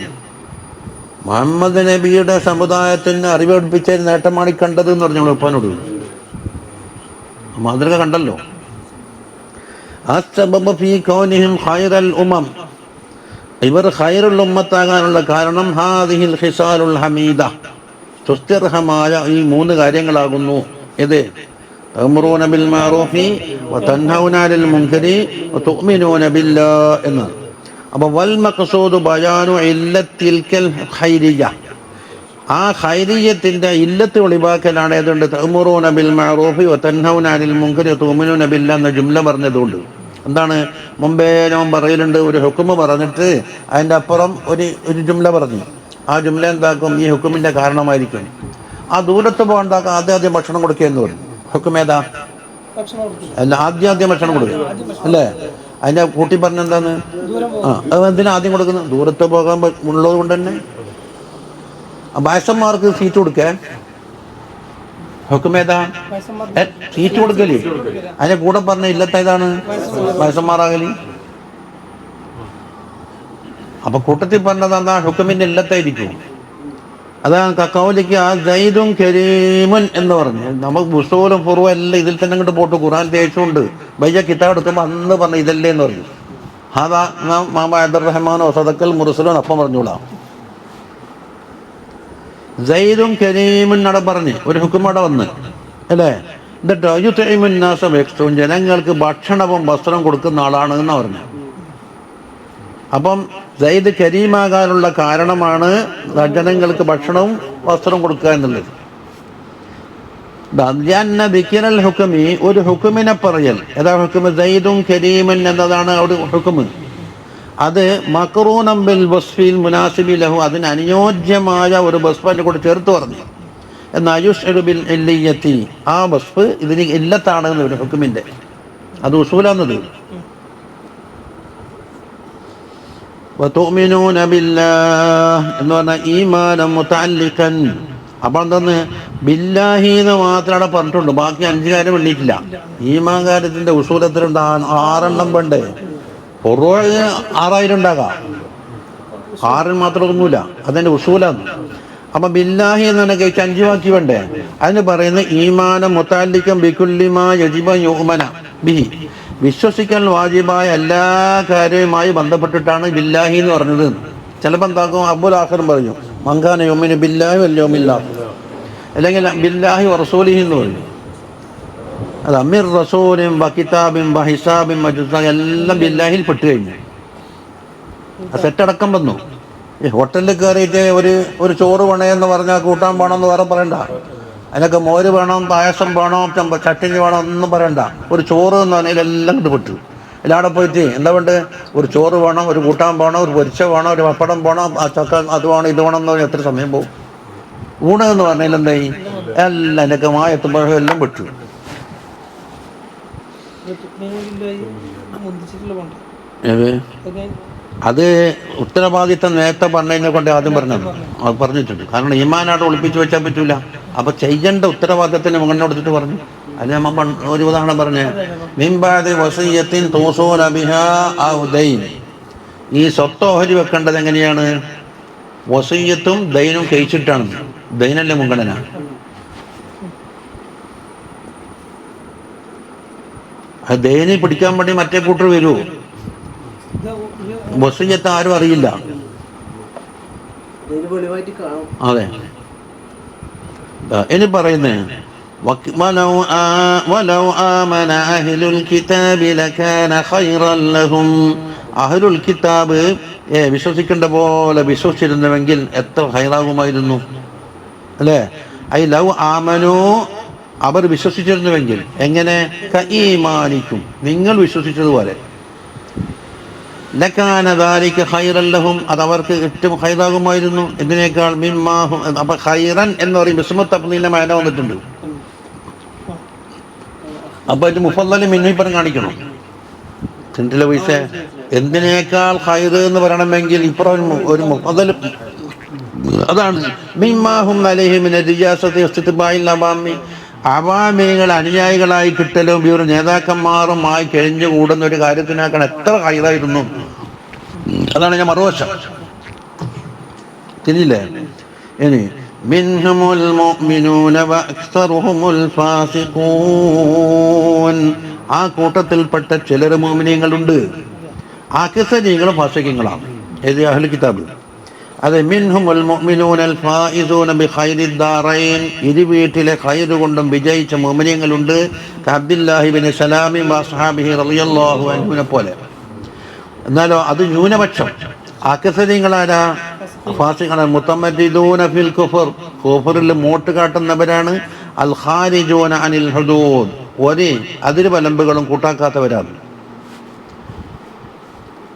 മുഹമ്മദ് നബിയുടെ സമുദായത്തിന് അറിവ് പഠിപ്പിച്ച നേട്ടമാണ് കണ്ടത് എന്ന് പറഞ്ഞു ഉപ്പാനോട്. മാതൃക കണ്ടല്ലോ. ഇവർ ഖൈറുൽ ഉമ്മത്താകാനുള്ള കാരണം ഹാദിഹിൽ ഖിസാലുൽ ഹമീദ, സ്തുത്യർഹമായ ഈ 3 കാര്യങ്ങളാകുന്നു. ഇത് തഅ്മുറൂന ബിൽ മഅറൂഫി വതൻഹൗന അനിൽ മുൻകരി വതുഅ്മിനൂന ബില്ലാഹ് എന്ന്. അപ്പോൾ വൽ മഖ്സൂദു ബയാനു ഇല്ലത്തിൽ ഖൈരിയ്യ, ആ ഖൈരിയ്യത്തിന്റെ ഇല്ലത്ത് ഒളിവാക്കലാണ്. ഏതുകൊണ്ട് തഅ്മുറൂന ബിൽ മഅറൂഫി വതൻഹൗന അനിൽ മുൻകരി വതുഅ്മിനൂന ബില്ലാഹ് എന്ന ജുംല പറഞ്ഞതുകൊണ്ട്. എന്താണ് മുമ്പേ ഞാൻ പറയലുണ്ട്, ഒരു ഹുക്മ് പറഞ്ഞിട്ട് അതിൻ്റെ അപ്പുറം ഒരു ജുംല പറഞ്ഞു. ആ ജുംല എന്താക്കും? ഈ ഹുക്കുമിന്റെ കാരണമായിരിക്കും. ആ ദൂരത്ത് പോകണ്ടാക്കാം, ആദ്യം ഭക്ഷണം കൊടുക്കുക എന്ന് പറയും. ഹുക്കും ഏതാ? അല്ല, ആദ്യം ഭക്ഷണം കൊടുക്കുക അല്ലേ? അതിന്റെ കൂട്ടി പറഞ്ഞെന്താന്ന്? അത് എന്തിനാ ആദ്യം കൊടുക്കുന്നത്? ദൂരത്ത് പോകാൻ ഉള്ളത് കൊണ്ട് തന്നെ. വയസ്സന്മാർക്ക് സീറ്റ് കൊടുക്കാൻ ഹുക്കുമേതാ? സീറ്റ് കൊടുക്കല്. അതിന്റെ കൂടെ പറഞ്ഞ ഇല്ലത്തെ ഏതാണ്? വയസ്സന്മാരാകലി. അപ്പൊ കൂട്ടത്തിൽ പറഞ്ഞതാ ഹുക്കുമിന്റെ ഇല്ലത്തായിരിക്കും. അതാണ് കക്കൗലിക്ക് ആ സൈദും കരീമുൻ എന്ന് പറഞ്ഞ്. നമുക്ക് പുസ്തകവും പൂർവ്വം എല്ലാം ഇതിൽ തന്നെ അങ്ങോട്ട് പോട്ട് ഖുർആൻ തേച്ചുകൊണ്ട് ബയ്യ കിതാബ് എടുക്കുമ്പോൾ അന്ന് പറഞ്ഞ ഇതല്ലേ എന്ന് പറഞ്ഞു. അതാ മാമ അബ്ദുറഹ്മാനോ സദക്കൽ മുർസലോ അപ്പം പറഞ്ഞോളാം. സൈദും കരീമുൻ നട പറഞ്ഞ് ഒരു ഹുക്കുമട വന്ന് അല്ലേ. എന്നിട്ട് അയ്യുത്തൈമുന്നാസം, ജനങ്ങൾക്ക് ഭക്ഷണവും വസ്ത്രം കൊടുക്കുന്ന ആളാണ് എന്ന് പറഞ്ഞു. അപ്പം സയ്യിദ് കരീമാകാനുള്ള കാരണമാണ് ജനങ്ങൾക്ക് ഭക്ഷണവും വസ്ത്രവും കൊടുക്കുക എന്നുള്ളത്. ഹുക്കമി, ഒരു ഹുക്കുമിനെ പറയൽ. ഏതാ ഹുക്കുമ്? സയ്യിദും കരീമൻ എന്നതാണ് അവിടെ ഹുക്കുമ്. അത് മഖറൂനം ബിൽ വസ്ഫിൽ മുനാസിബി ലഹു, അതിന് അനുയോജ്യമായ ഒരു വസ്ഫിനെ കൂടെ ചേർത്ത് പറഞ്ഞു. എന്നാൽ യുശ്അറു ബിൽ ഇല്ലിയത്തി, ആ വസ്ഫ് ഇതിന് ഇല്ലത്താണ് ഒരു ഹുക്കുമിന്റെ. അത് ഉസൂലാന്നത്. വതുഅ്മിനൂന ബില്ലാഹ് എന്ന് പറഞ്ഞാൽ ഈമാനം മുതഅല്ലിഖൻ. അപ്പോൾ എന്തെന്ന് ബില്ലാഹി എന്ന് മാത്രം അവിടെ പറഞ്ഞിട്ടുണ്ട്, ബാക്കി 5 കാര്യം എണ്ണിയിട്ടില്ല. ഈമാൻ കാര്യത്തിന്റെ ഉസൂൽ എത്ര ഉണ്ട്? 6 വേണ്ടേ? പൊറോഴ് 6000 ഉണ്ടാകാം, 6 മാത്രം ഒന്നുമില്ല, അതിന്റെ ഉസൂലാണ്. അപ്പൊ ബില്ലാഹി എന്ന് പറഞ്ഞാൽ കഴിച്ച് 5 ബാക്കി വേണ്ടേ? അതിന് പറയുന്നത് ഈമാനം മുതഅല്ലിഖൻ ബികുല്ലിമാ യജിബ യുഅ്മന ബിഹി, വിശ്വസിക്കാൻ വാജിബായ എല്ലാ കാര്യവുമായി ബന്ധപ്പെട്ടിട്ടാണ് ബില്ലാഹി എന്ന് പറഞ്ഞത്. ചിലപ്പോൾ എന്താക്കും? അബ്ബുൽ ആഖിറും പറഞ്ഞു മങ്കാന യുമിനു ബില്ലാഹി വൽ യൗമിൽ ആഖിർ, അല്ലെങ്കിൽ ബില്ലാഹി വറസൂലിഹി എന്ന് പറഞ്ഞു. അത് അമീർ റസൂലും വകിതാബിൻ വഹിസാബിൻ മജുസ എല്ലാം ബില്ലാഹിൽ പെട്ട് കഴിഞ്ഞു. ആ സെറ്റടക്കം വന്നു. ഈ ഹോട്ടലിൽ കയറിയിട്ട് ഒരു ചോറ് വേണമെന്ന് പറഞ്ഞാൽ കൂട്ടാൻ വേണമെന്ന് വേറെ പറയണ്ട. അതിനൊക്കെ മോര് വേണം, പായസം വേണം, ചട്ടിനി വേണം, ഒന്നും പറയണ്ട. ഒരു ചോറ് എന്ന് പറഞ്ഞാൽ എല്ലാം കിട്ടുപെട്ടു. എല്ലാവിടെ പോയിട്ട് എന്താ വേണ്ടത്? ഒരു ചോറ് വേണം, ഒരു കൂട്ടാൻ വേണം, ഒരു പൊരിച്ച വേണം, ഒരു പപ്പടം വേണം, ആ ചക്ക അത് വേണം, ഇത് വേണം എന്ന് പറഞ്ഞാൽ എത്ര സമയം പോകും? ഊണ് എന്ന് പറഞ്ഞാൽ എന്തായി? എല്ലാം എന്നൊക്കെ എത്തുമ്പോഴും എല്ലാം പെട്ടു. അത് ഉത്തരവാദിത്തം നേരത്തെ പറഞ്ഞതിനെ കൊണ്ട് ആദ്യം പറഞ്ഞത് അത് പറഞ്ഞിട്ടുണ്ട്. കാരണം ഈമാനായിട്ട് ഒളിപ്പിച്ച് വെച്ചാൽ പറ്റൂല. അപ്പൊ ചെയ്യേണ്ട ഉത്തരവാദിത്തത്തിന് മുകളിൽ കൊടുത്തിട്ട് പറഞ്ഞു. അത് നമ്മ ഒരു ഉദാഹരണം പറഞ്ഞേ, മിംബാദി വസിയ്യത്തിൻ തൂസൂന ബിഹാ ഔ ദൈൻ. ഈ സ്വത്ത് ഓഹരി വെക്കേണ്ടത് എങ്ങനെയാണ്? വസിയ്യത്തും ദൈനും കഴിച്ചിട്ടാണ്. ദൈനല്ലേ മുൻഗണന. അത് ദൈനി പിടിക്കാൻ വേണ്ടി മറ്റേ കൂട്ടർ വരുമോ? വസിയ്യത്ത് ആരും അറിയില്ല. അതെ, ഇനി പറയുന്നത് ولو آمن أهل الكتاب لكان خيرا لهم. അഹ്ലുൽ കിതാബ് വിശ്വസിക്കേണ്ട പോലെ വിശ്വസിച്ചിരുന്നുവെങ്കിൽ എത്ര ഹൈറാകുമായിരുന്നു അല്ലേ. ഐ ലൗ ആമനു, അവർ വിശ്വസിച്ചിരുന്നുവെങ്കിൽ. എങ്ങനെ? കഈമാനിക്കും, നിങ്ങൾ വിശ്വസിച്ചതുപോലെ. ലകാന ദാലിക ഖൈറൻ ലഹും, അത് അവർക്ക് ഏറ്റവും ഹൈറാകുമായിരുന്നു. ഇതിനേക്കാൾ മിമ്മാഹും. അപ്പൊ ഖൈറൻ എന്ന് പറയും ഇസ്മു തഫ്ളീലിന്റെ മാന വന്നിട്ടുണ്ട്. അപ്പൊ ഇത് മുഫദ്ദൽ മിൻഹു പറഞ്ഞ് കാണിക്കണം. ചിന്തില പൈസ എന്തിനേക്കാൾ ഖൈർ എന്ന് പറയണമെങ്കിൽ ഇപ്പുറം ഒരു മുഫദ്ദൽ. അതാണ് മിമ്മാഹും അലൈഹി മിന റിയാസത്തി ഇസ്തിത്ബാഇൽ അവാമി, അവാമികൾ അനുയായികളായി കിട്ടലും ഇവർ നേതാക്കന്മാരുമായി കഴിഞ്ഞു കൂടുന്ന ഒരു കാര്യത്തിനാക്കാൻ എത്ര ഖൈറായിരുന്നു. അതാണ് ഞാൻ മറുവശം. തിരിഞ്ഞില്ലേ? ഇനി മിൻഹുമുൽ മുഅ്മിനൂന വഅക്സറുഹുമുൽ ഫാസിഖൂൻ, ആ കൂട്ടത്തിൽപ്പെട്ട ചിലർ മുഅ്മിനീങ്ങളുണ്ട്, അക്സരീകൾ ഫാസിഖീങ്ങളാണ്. ഏത്? അഹ്ലുൽ കിതാബ്. അത് മിൻഹുമുൽ മുഅ്മിനൂനൽ ഫായിസൂന ബിഖൈരിദ് ദാറൈൻ, ഇരു വീട്ടിലെ ഖൈർ കൊണ്ടും വിജയിച്ച മുഅ്മിനീങ്ങളുണ്ട്. അബ്ദുല്ലാഹി ഇബ്നു സലാമി വഅസ്ഹാബിഹി റളിയല്ലാഹു അൻഹുവിനെ പോലെ. എന്നാലോ അത് ന്യൂനപക്ഷം. അക്സരീങ്ങളാരാ? ഫാസിഖാണ്. മുതമദ്ദിദൂന ഫിൽ കുഫർ, കുഫറിൽ മോട്ട് കാട്ടുന്നവരാണ്. അൽ ഖാരിജൂന അനിൽ ഹുദൂദ്, ഒരു അതിരുവലമ്പുകളും കൂട്ടാക്കാത്തവരാണ്.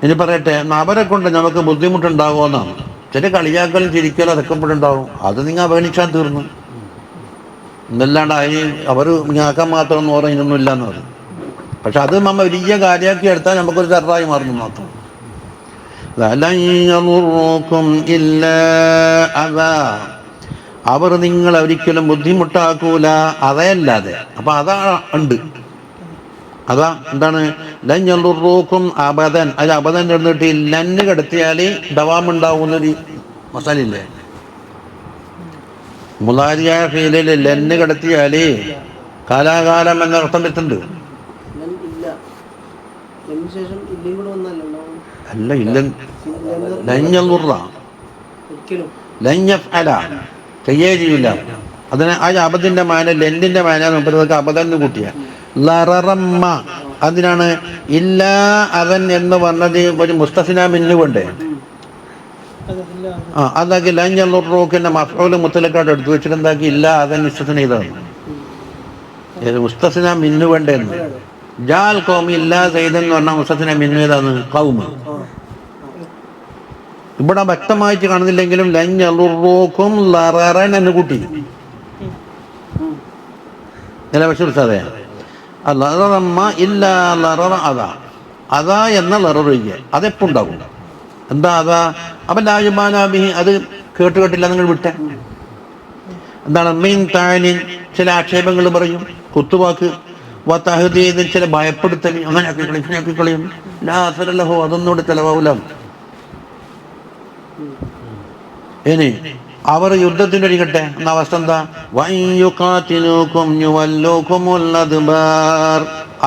ഇനി പറയട്ടെ, അവരെ കൊണ്ട് നമുക്ക് ബുദ്ധിമുട്ടുണ്ടാകുമെന്നാണ്. ചില കളിയാക്കലും ചിരിക്കലും അതൊക്കെ ഉണ്ടാവും. അത് നിങ്ങൾ അവഗണിച്ചാൽ തീർന്നു. എന്നല്ലാണ്ട് അതിന് അവർ ഞാക്കാൻ മാത്രം എന്ന് പറഞ്ഞാൽ ഇതൊന്നും ഇല്ലയെന്ന് പറയും. പക്ഷെ അത് നമ്മ വലിയ കാര്യമാക്കി എടുത്താൽ നമുക്കൊരു ചെറുതായി മാറുന്നു മാത്രം. അവർ നിങ്ങളെ ഒരിക്കലും ബുദ്ധിമുട്ടാക്കൂല, അതല്ലാതെ. അപ്പൊ അതാ ഉണ്ട്. അതാ എന്താണ്? ലഞ്ഞുറൂക്കും അബദൻ, അതിൽ അബദൻ എടുത്തിട്ട് ലന്ന് കിടത്തിയാൽ ദവാമുണ്ടാവുന്നൊരു മസാലയില്ലേ? മുലാരിയായ ഫീലിൽ ലന്ന് കിടത്തിയാൽ കാലാകാലം എന്ന അർത്ഥം വെച്ചുണ്ട്. അല്ല, ഇല്ല, ലഞ്ഞുറ ലഞ്ഞഫ് അല ചെയ്യേ ചെയ്യില്ല. അതിന് ആ അബദിന്റെ മാന ലെന്നിന്റെ മാന നമുക്ക് അബദന്ന് കൂട്ടിയ ലററമ്മ. അതിനാണ് ഇല്ല അവൻ എന്ന് പറഞ്ഞത് ഒരു മുസ്തസ്ന മിന്നു കൊണ്ടേ. അതാക്കി ലഞ്ഞുറൂക്കിന്റെ മഫ്ഊൽ മുത്തലക്കാട്ട് എടുത്തു വെച്ചിട്ട് എന്താക്കി ഇല്ല അവൻ മുസ്തസ്ന ചെയ്താണ്. മുസ്തസ്ന മിന്നു വേണ്ടെന്ന് ജാൽ കൗമി ഇല്ല സൈദെന്ന് പറഞ്ഞാൽ മുസ്തസ്ന മിന്നു ഏതാണ്? കൗമ്. ഇവിടെ വ്യക്തമായിട്ട് കാണുന്നില്ലെങ്കിലും ലഞ്ഞുറൂക്കും ലററൻ എന്ന് കൂട്ടി നില പക്ഷേ ലററമ്മ ഇല്ല ലററ അതാ. അതാ എന്ന ലററിയ അതെപ്പോ ഉണ്ടാവും. എന്താ അതാ? അവൻ ലാജുബാനാബി, അത് കേട്ടില്ല, നിങ്ങൾ വിട്ടെ. എന്താണ്? മീൻ താനിൻ, ചില ആക്ഷേപങ്ങൾ പറയും, കുത്തുവാക്ക്. വതഹദീദ്, ചില ഭയപ്പെടുത്തൽ, അങ്ങനെ ആക്കിക്കളയും. ലാ അസറലഹു, അതൊന്നുകൂടെ ചെലവാവൂല. ഇനി അവർ യുദ്ധത്തിന് ഒരുങ്ങട്ടെ എന്ന അവസ്ഥ എന്താ?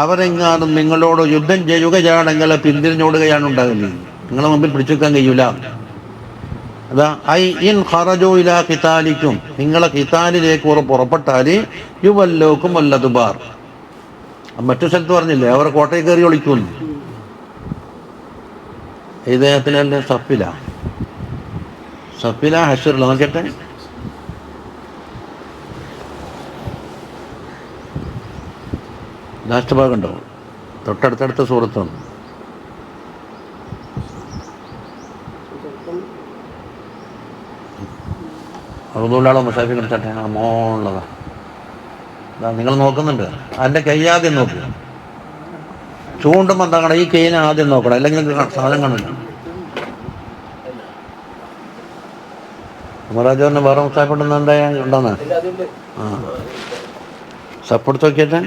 അവരെങ്ങാനും നിങ്ങളോട് യുദ്ധം ചെയ്യുകയാണെങ്കിൽ പിന്തിരിഞ്ഞോടുകയാണ് ഉണ്ടാകില്ല. നിങ്ങളെ മുമ്പിൽ പിടിച്ചെടുക്കാൻ കഴിയൂല. അതാ ഐ ഇൻ ഖറജു ഇലാ ഖിതാലിക്കും, നിങ്ങളെ ഖിതാലിലേക്ക് പുറപ്പെട്ടാൽ യുവല്ലോക്കും വല്ലതുബാർ. മറ്റു സ്ഥലത്ത് പറഞ്ഞില്ലേ അവർ കോട്ടയിൽ കയറി ഒളിക്കുന്നു. ഇദ്ദേഹത്തിനല്ലേ സഫില ഹഷറിൽ നോക്കട്ടെ. ലാസ്റ്റ് ഭാഗം ഉണ്ടാവും, തൊട്ടടുത്തടുത്ത സൂറത്താണ്. അറുന്നൂലാളോ മുസാഫി കിടത്തട്ടെ. മോളതാ നിങ്ങൾ നോക്കുന്നുണ്ട്. അതിൻ്റെ കൈ ആദ്യം നോക്കുക. ചൂണ്ടുമ്പോൾ എന്താ കണം? ഈ കൈനെ ആദ്യം നോക്കണം, അല്ലെങ്കിൽ സാധനം കാണില്ല. മഹാരാജാവിന് വേറെ മുസാഫിടുന്ന എന്താ ഉണ്ടെന്ന് സപ്പെടുത്ത് നോക്കിയിട്ട്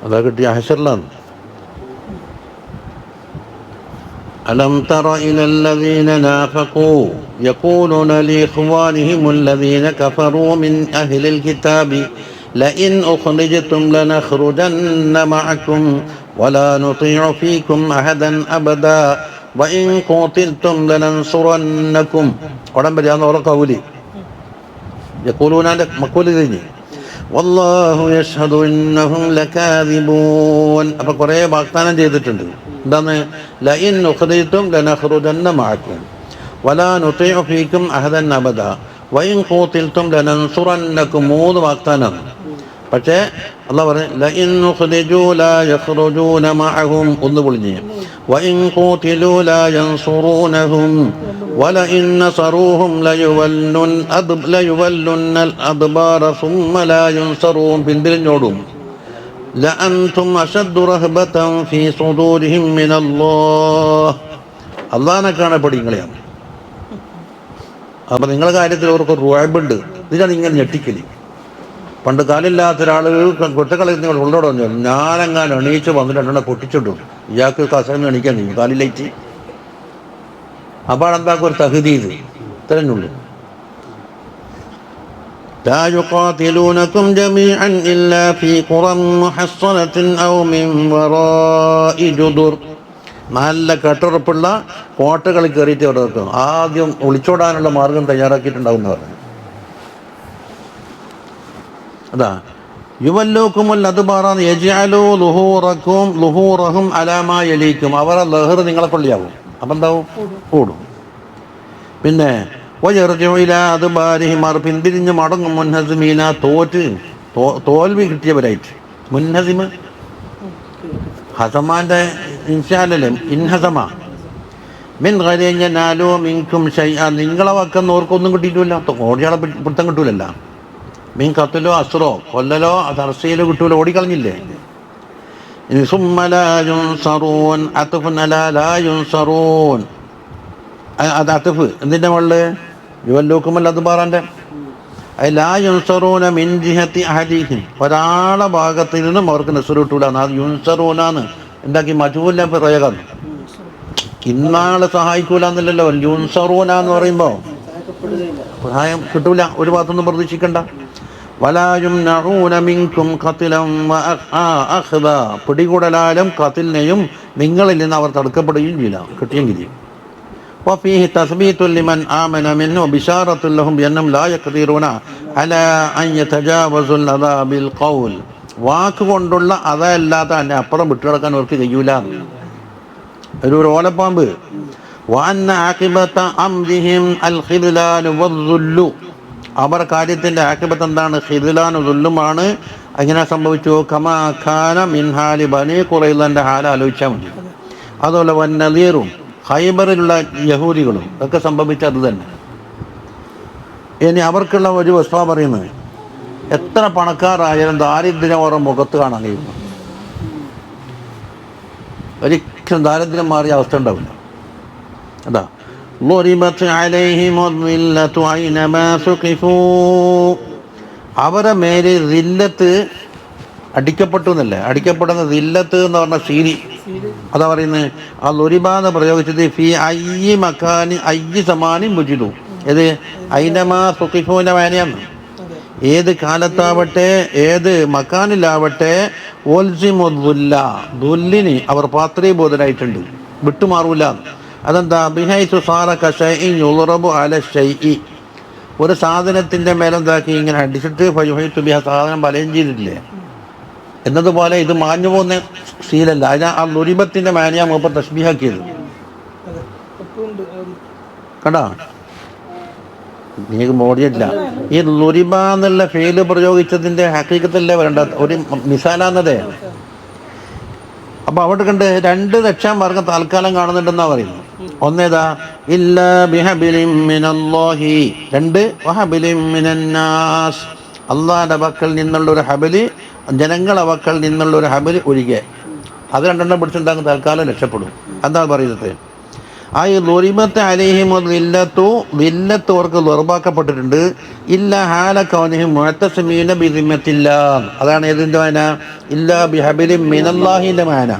അതാ കിട്ടിയ ഹഷറിലാണ്. ألم تر إلى الذين نافقوا يقولون لإخوانهم الذين كفروا من أهل الكتاب لئن أخرجتم لنخرجن معكم ولا نطيع فيكم أحدا أبدا وإن قتلتم لننصرنكم قرآن بجانب قولي يقولون مقول ذي والله يشهد إنهم لكاذبون അപ്പോൾ കുറേ വാഗ്ദാനം ചെയ്തിട്ടുണ്ട്. എന്താണ്? ലഇൻ ഉഖ്രിജതും ലനഖ്റുജന്ന മഅക്കും വലാ നുതിഉ ഫീകും അഹദൻ അബദ വഇൻ ഖൂതിൽതും ലനൻസുറന്നകും. 3 വാഗ്ദാനമാണ്. പക്ഷേ അല്ലാഹു പറഞ്ഞു ലഇൻ ഉഖ്രിജൂ ലാ യഖ്റുജൂന മഅഹും ഒന്ന് പൊളിഞ്ഞ് വഇൻ ഖൂതിലൂ ലാ യൻസുറൂനഹും വലഇൻ നസറൂഹും ലയുവല്ലുന്നൽ അദ്ബാറ സുമ്മ ലാ യുൻസറൂൻ. പിന്തിരിഞ്ഞോടും. ലഅൻതും അശദ്ദു റഹ്ബതൻ ഫീ സുദൂരിഹിം മിനല്ലാഹ്. അല്ലാഹനെ കാണാൻ പഠിങ്ങളെയാണ്. അപ്പം നിങ്ങളുടെ കാര്യത്തിൽ അവർക്ക് റുഅബുണ്ട്. ഇതിനാണ് ഇങ്ങനെ ഞെട്ടിക്കല്. പണ്ട് കാലില്ലാത്ത ഒരാൾ കുറ്റക്കളി നിങ്ങൾ ഉള്ളോട് പറഞ്ഞു ഞാനെങ്ങാനും എണീച്ച് വന്നിട്ട് രണ്ടെണ്ണം പൊട്ടിച്ചിട്ടു ഇയാൾക്ക് കസന്ന് എണീക്കാൻ കഴിയും കാലിലേറ്റ്. അപ്പോൾ എന്താക്കും ഒരു തഹ്ദീദ് ഇത്രന്നുള്ളൂ. لا يقاتلونكم جميعا إلا في قرى محصنة أو من وراء جدر. നല്ല കെട്ടുറപ്പുള്ള കോട്ടകളിൽ കയറിയിട്ട് അവിടെ വെക്കും. ആദ്യം ഒളിച്ചോടാനുള്ള മാർഗം തയ്യാറാക്കിയിട്ടുണ്ടാവും എന്ന് പറഞ്ഞു. അതാ യുവല്ലോക്കുമുൽ അദ്ബാറാൻ യജ്അലു ളുഹൂറഹും അലാ മാ യലീക്കും. അവരെ ലഹർ നിങ്ങളെ കൊള്ളിയാവും. അപ്പം എന്താവും? ഓടും. പിന്നെ അദ്ബാരിഹിം അവർ പിന്തിരിഞ്ഞ് മടങ്ങും. മുൻഹസിമീന തോൽവി കിട്ടിയവരായിട്ട്. മുൻഹസിമ ഹസമാൻ്റെ ഇൻഷാലല്ലേ ഇൻഹസമ മിൻ ഖരീഞ്ഞനാലോ മിൻകും ഷൈഅ. നിങ്ങളെ വക്കുന്നവർക്കൊന്നും കിട്ടിയിട്ടില്ല. ഓടിയാളെ പിടുത്തം കിട്ടൂലല്ല. മീൻ കത്തിലോ അസ്രോ കൊല്ലലോ തർസയിലോ കിട്ടൂലോ ഓടിക്കളഞ്ഞില്ലേ. അത് അത്തഫ് എന്തിൻ്റെ മുകളിൽ യുവല്ലൂക്കുമല്ല അത് പാറാൻ്റെ ലാ യുൻസറൂന മിൻ ജിഹത്തി അഹദീഹിം. ഒരാളെ ഭാഗത്തിൽ നിന്നും അവർക്ക് നെസ്റ് കിട്ടൂല. അത് യുൻസറൂനാന്ന് എന്താക്കി മജൂല പ്രയോഗം. ഇന്നാളെ സഹായിക്കൂല എന്നല്ലല്ലോ. യുൻസറൂന എന്ന് പറയുമ്പോൾ സഹായം കിട്ടൂല. ഒരു ഭാഗത്തൊന്നും പ്രതീക്ഷിക്കണ്ട. വലായും നഊനമിൻകും ഖത്ലൻ വഅഖ്ദ. പിടികൂടലാലും ഖത്ലിനെയും നിങ്ങളിൽ നിന്ന് അവർ തടുക്കപ്പെടുകയും ചെയ്യില്ല. കിട്ടിയെങ്കിൽ وفيه تثبيت لمن آمن منه وبشارة لهم بأنهم لا يقدرون على أن يتجاوزوا الأذى بالقول. വാക്കുകൊണ്ടുള്ള അതല്ലാതെ തന്നെ അപ്പുറം വിട്ടുകിടക്കാൻ അവർക്ക് കഴിയൂല. ഒരു ഓലപ്പാമ്പ്. വഅന്ന ആഖിബത അംരിഹിം അൽ ഖിദ്ലാൻ വദ്ദുല്ലു. അവർ കാര്യത്തിൻ്റെ ആഖിബത്ത് എന്താണ്? ഖിദ്ലാനും ദുല്ലുമാണ്. അങ്ങനെ സംഭവിച്ചു. കമാ ഖാന മിൻ ഹാലി ബനി ഖുറൈളൻ്റെ ഹാൽ ആലോചിച്ചാൽ മതി. അതുപോലെ വന്നദീറും ഖൈബറിലുള്ള യഹൂദികളും ഒക്കെ സംഭവിച്ചത് തന്നെ. ഇനി അവർക്കുള്ള ഒരു വസ്ഫ പറയുന്നത് എത്ര പണക്കാരായാലും ദാരിദ്ര്യം അവരുടെ മുഖത്ത് കാണാൻ കഴിയും. ഒരിക്കലും ദാരിദ്ര്യം മാറിയ അവസ്ഥ ഉണ്ടാവില്ല. അതാ അവരെ മേലെ ദില്ലത്ത് അടിക്കപ്പെട്ടു എന്നല്ലേ. അടിക്കപ്പെടുന്ന ദില്ലത്ത് എന്ന് പറഞ്ഞ സീരി അതാ പറയുന്നത്. ആ ലൊരിബാന്ന് പ്രയോഗിച്ചത് ഫി അയ്യി മക്കാനി അയ്യി സമാനി മുജിദു. ഏത് ഐനമാ സുഖിഫൂന വാനിയാണ്. ഏത് കാലത്താവട്ടെ ഏത് മക്കാനിലാവട്ടെ ഓൽസിമുദ്ദുല്ല ദുല്ലിന് അവർ പാത്രീബോധനായിട്ടുണ്ട്. വിട്ടുമാറൂല. അതെന്താ? ബിഹൈസു സാറ കശൈഇൻ യുളറബു അല ഷൈഇ. ഒരു സാധനത്തിൻ്റെ മേലെന്താക്കി ഇങ്ങനെ അടിച്ചിട്ട് ഫയുഹൈതു ബിഹ സാധനം വലയം ചെയ്തിട്ടില്ലേ എന്നതുപോലെ ഇത് മാഞ്ഞു പോകുന്ന ശീലല്ല. അതിനാ ആ ലുരിബത്തിൻ്റെ മാനിയാ മൂപ്പർ തസ്ബീഹാക്കിയത്. കണ്ടാ നീക്ക് മോടിയില്ല. ഈ ലുരിബ എന്നുള്ള ഫെയില് പ്രയോഗിച്ചതിൻ്റെ ഹക്കീക്കത്തല്ലേ വരണ്ട. ഒരു മിസാലാന്നതേ. അപ്പോൾ അവിടെ കണ്ട് 2 രക്ഷാമാർഗം താൽക്കാലം കാണുന്നുണ്ടെന്നാണ് പറയുന്നത്. ഒന്നേതാ? ഇല്ല ബിഹബിലിൻ മിനല്ലാഹി. 2 വഹബിലിൻ മിനന്നാസ്. അള്ളാഹുവിൻ്റെ പക്കൽ നിന്നുള്ളൊരു ഹബല്, ജനങ്ങളെ പക്കൽ നിന്നുള്ളൊരു ഹബല് ഒഴികെ. അത് 2 പിടിച്ചുണ്ടാകുന്ന തൽക്കാലം രക്ഷപ്പെടും. എന്താണ് പറയുന്നത്? ആ ളുരിബത്ത് അലൈഹിം ദില്ലത്ത് അവർക്ക് ദുർബാക്കപ്പെട്ടിട്ടുണ്ട്. ഇല്ല ഹാല കൗനിഹിം മുഅ്തസിമീന ബിദിമ്മത്തില്ലാ. അതാണ് ഏതിൻ്റെ മാന? ഇല്ല ബിഹബിലിൻ മിനല്ലാഹിൻ്റെ മാന.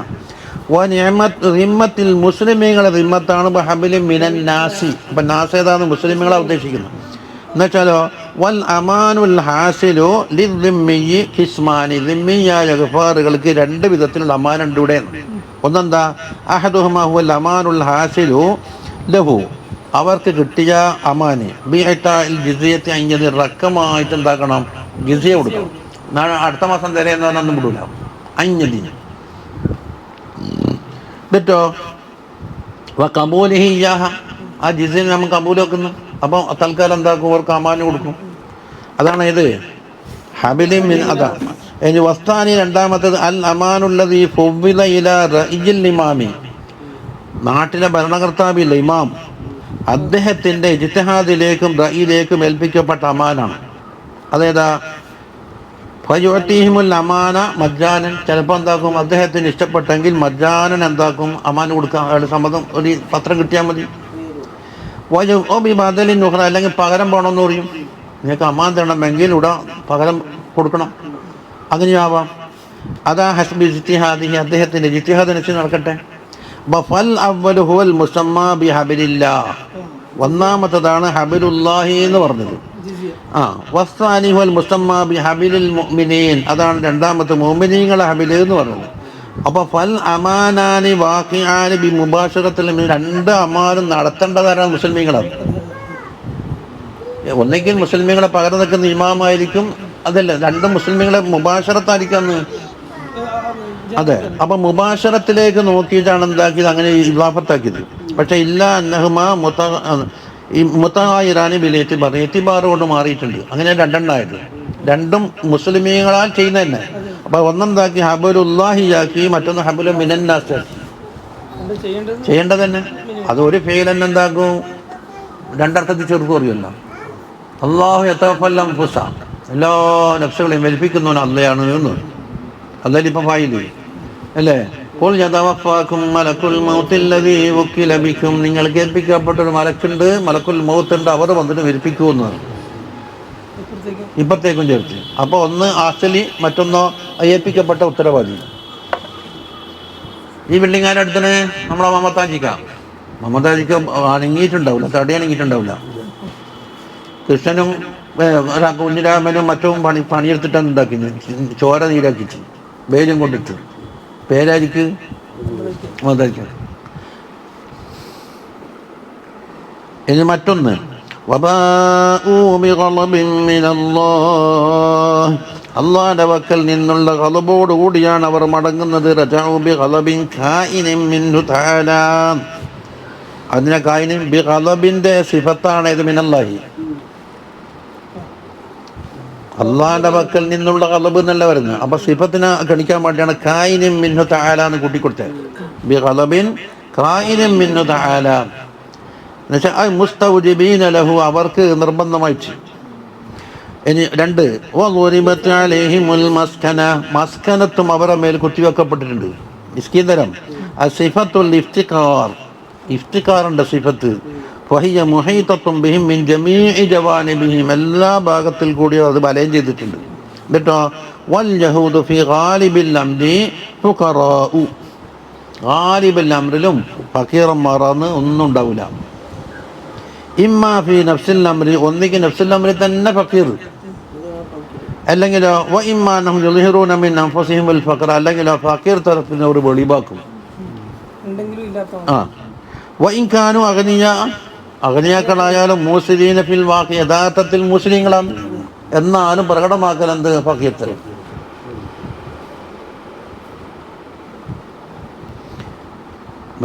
റിമ്മത്തിൽ മുസ്ലിമീങ്ങളെ റിമ്മത്താണ് ഹബിലി മിനൻ നാസി. അപ്പം നാസ് ഏതാണ്? മുസ്ലിമീങ്ങളെ ഉദ്ദേശിക്കുന്നത്. എന്നുവെച്ചാലോ വൽ അമാനുൽ ഹാസിലു ലിദ്ദിമ്മിയ്യി ഖിസ്മാനി, ദിമ്മിയായ ഗഫാറുകൾക്ക് രണ്ട് വിധത്തിലുള്ള അമാനുണ്ട് ഇവിടെ. ഒന്നെന്താ? അഹദുഹുമാ ഹുവൽ അമാനുൽ ഹാസിലു ലഹു, അവർക്ക് കിട്ടിയ അമാന് ബിഇതാഇൽ ജിസിയത്തി അഞ്ഞത് റക്കമായിട്ട് എന്താക്കണം? ജിസിയ കൊടുക്കണം. അടുത്ത മാസം തരേന്ന് പറഞ്ഞൊന്നും വിടൂല. അഞ്ഞതിന് പറ്റോ? കബൂലിഹി ഇയ്യാഹ, ആ ജിസിന് നമ്മൾ കബൂൽ വെക്കുന്നു. അപ്പം തൽക്കാലം എന്താക്കും? അവർക്ക് അമാന് കൊടുക്കും. അതാണ് ഇത് ഹബിലിൻ മിൻ അതാ. ഇനി വസ്താനി രണ്ടാമത്തേത് അൽ അമാനുല്ലദീ ഫുവ്വിദ ഇലാ റഇയിൽ ഇമാമി, നാട്ടിലെ ഭരണകർത്താവില്ല ഇമാം, അദ്ദേഹത്തിൻ്റെ ഇജ്തിഹാദിലേക്കും റഇയിലേക്കും ഏൽപ്പിക്കപ്പെട്ട അമാനാണ്. അതേതാ? ഫയുഅതീഹിമുൽ അമാന മജ്ജാനൻ, ചിലപ്പോൾ എന്താക്കും? അദ്ദേഹത്തിന് ഇഷ്ടപ്പെട്ടെങ്കിൽ മജ്ജാനൻ എന്താക്കും? അമാൻ കൊടുക്കാം. അയാളുടെ സമ്മതം, ഒരു പത്രം കിട്ടിയാൽ മതി. ബദലിൻ ഉഖ്റ, അല്ലെങ്കിൽ പകരം പോകണമെന്ന് പറയും. നിങ്ങൾക്ക് അമാൻ തരണമെങ്കിൽ ഇവിടെ പകരം കൊടുക്കണം, അങ്ങനെയാവാം. അതാ ഹസ്ബി ഇജ്തിഹാദിഹി, അദ്ദേഹത്തിൻ്റെ ഇജ്തിഹാദനുസരിച്ച് നടക്കട്ടെ. ഫൽ അവ്വലു ഹുവൽ മുസമ്മാ ബി ഹബിലില്ലാഹ്, ഒന്നാമത്തതാണ് ഹബിലുല്ലാഹി എന്ന് പറഞ്ഞത്. വസ്സാനി ഹുവൽ മുസമ്മാ ബി ഹബിലിൽ മുഅ്മിനീൻ, അതാണ് രണ്ടാമത്തെ മുഅ്മിനീങ്ങളെ ഹബിൽ എന്ന് പറഞ്ഞത്. അപ്പോൾ ഫൽ അമാനാനി വാഖിആനി ബി മുബാശറത്തിൽ, രണ്ട് അമാനും നടത്തേണ്ടതാരാണ്? മുസ്ലിമീങ്ങളാണ്. ഒന്നെങ്കിൽ മുസ്ലിമീങ്ങളെ പകരം നിൽക്കുന്ന ഇമാമായിരിക്കും, അതല്ല രണ്ടും മുസ്ലിമീങ്ങളെ മുബാശറത്തായിരിക്കാന്ന്. അതെ, അപ്പൊ മുബാശറത്തിലേക്ക് നോക്കിയിട്ടാണ് എന്താക്കിയത്? അങ്ങനെ ഇളാഫത്താക്കിയത്. പക്ഷെ ഇല്ല അന്നഹുമാ മുത്തഹായിറാനി ബിലേറ്റിബാർ, എത്തിബാർ കൊണ്ട് മാറിയിട്ടുണ്ട്. അങ്ങനെ രണ്ടെണ്ണമായിട്ട്, രണ്ടും മുസ്ലിമീങ്ങളാൽ ചെയ്യുന്ന തന്നെ. അപ്പൊ ഒന്നെന്താക്കി? ഹബലുല്ലാഹിയാക്കി, മറ്റൊന്ന് ഹബലു മിനന്നാസ് ചെയ്യേണ്ടത് തന്നെ. അത് ഒരു ഫെയിൽ തന്നെ എന്താക്കും? രണ്ടർത്ഥത്തിൽ ചെറുത്ത് പറയുമല്ലോ. അല്ലാഹു യതവഫൽ അൻഫുസ, എല്ലാ നഫ്സുകളെയും മരിപ്പിക്കുന്നവൻ അള്ളയാണ് എന്ന്. അല്ലാതെ ഇപ്പം ഫായില് അല്ലേ? ഖുൽ യതവഫാകും മലക്കുൽ മൗത്തില്ലദീ വുക്കില ബിക്കും, നിങ്ങൾക്ക് ഏൽപ്പിക്കപ്പെട്ടൊരു മലക്കുണ്ട്, മലക്കുൽ മൗത്തുണ്ട്, അവർ വന്നിട്ട് മരിപ്പിക്കുമെന്ന് ഇപ്പത്തേക്കും ചേർത്ത്. അപ്പോൾ ഒന്ന് ആസലി, മറ്റൊന്നോ ഏൽപ്പിക്കപ്പെട്ട ഉത്തരവാദി. ഈ ബിൽഡിംഗ് ആരടുത്തന്നെ? നമ്മളെ മമതാജിക്ക് അണങ്ങിയിട്ടുണ്ടാവില്ല, തടി അണങ്ങിയിട്ടുണ്ടാവില്ല. കൃഷ്ണനും കുഞ്ഞിരാമനും മറ്റും പണിയെടുത്തിട്ടാണ് ഉണ്ടാക്കിയത്. ചോര നീരാക്കിച്ച് വേലും കൊണ്ടിട്ട്. പേരായിരിക്ക് മമതാജിക്ക്. ഇനി മറ്റൊന്ന് അള്ളാന്റെ വക്കൽ നിന്നുള്ള ഖലബോട് കൂടിയാണ് അവർ മടങ്ങുന്നത്. അതിനെ കായിനും ബി ഖലബിന്റെ സിഫത്താണ് ഇത് മിനല്ലാഹി, അള്ളാന്റെ വക്കൽ നിന്നുള്ള ഖലബ് എന്നല്ല വരുന്നത്. അപ്പൊ സിഫത്തിനെ ഗണിക്കാൻ വേണ്ടിയാണ് കായിനും മിൻഹു തആല എന്ന് കൂട്ടിക്കൊടുത്തത്. ബി ഖലബിൻ കായിനും മിൻഹു തആല എന്നുവെച്ചാൽ മുസ്തൗജിബീന ലഹു, അവർക്ക് നിർബന്ധമായിട്ട്. ഇനി രണ്ട്, മസ്കനത്തും അവരുടെ മേൽ കുത്തിവെക്കപ്പെട്ടിട്ടുണ്ട്. ഇസ്കീതരം സിഫത്തുൽ ഇഫ്തിഖാർ, ഇഫ്തിഖാറിന്റെ സിഫത്ത്. ഫഹിയ മുഹീതത്തും ബിഹിം മിൻ ജമീഇ ജവാനിബിഹിം, എല്ലാ ഭാഗത്തിൽ കൂടി അത് വലയം ചെയ്തിട്ടുണ്ട്. എന്നിട്ടോ വൽ യഹൂദു ഫി ഗാലിബിൽ അംരി ഫുഖറാഉ, ഗാലിബിൽ അംറിലും ഫഖീറന്മാരാന്ന് ഒന്നും ഉണ്ടാവില്ല. ഇമ്മാ ഫി നഫ്സിൽ അംരി, ഒന്നിക്ക് നഫ്സിൽ അംരി തന്നെ ഫഖീർ, അല്ലെങ്കിലോ വ ഇമ്മാ അന്നഹും യുളിഹിറൂന മിൻ അൻഫുസിഹിമുൽ ഫഖർ, അല്ലെങ്കിലോ ഫഖീർ തരഫിനെ ഒരു വെളിവാക്കും. വ ഇൻ കാനു അഗ്നിയ, അഗ്നിയാക്കളായാലും മൂസ്ലിമീന ഫിൽ വാഖി, യഥാർത്ഥത്തിൽ മുസ്ലിങ്ങളാണ്, എന്നാലും പ്രകടമാക്കൽ എന്ത്? ഫഖീർ തരം.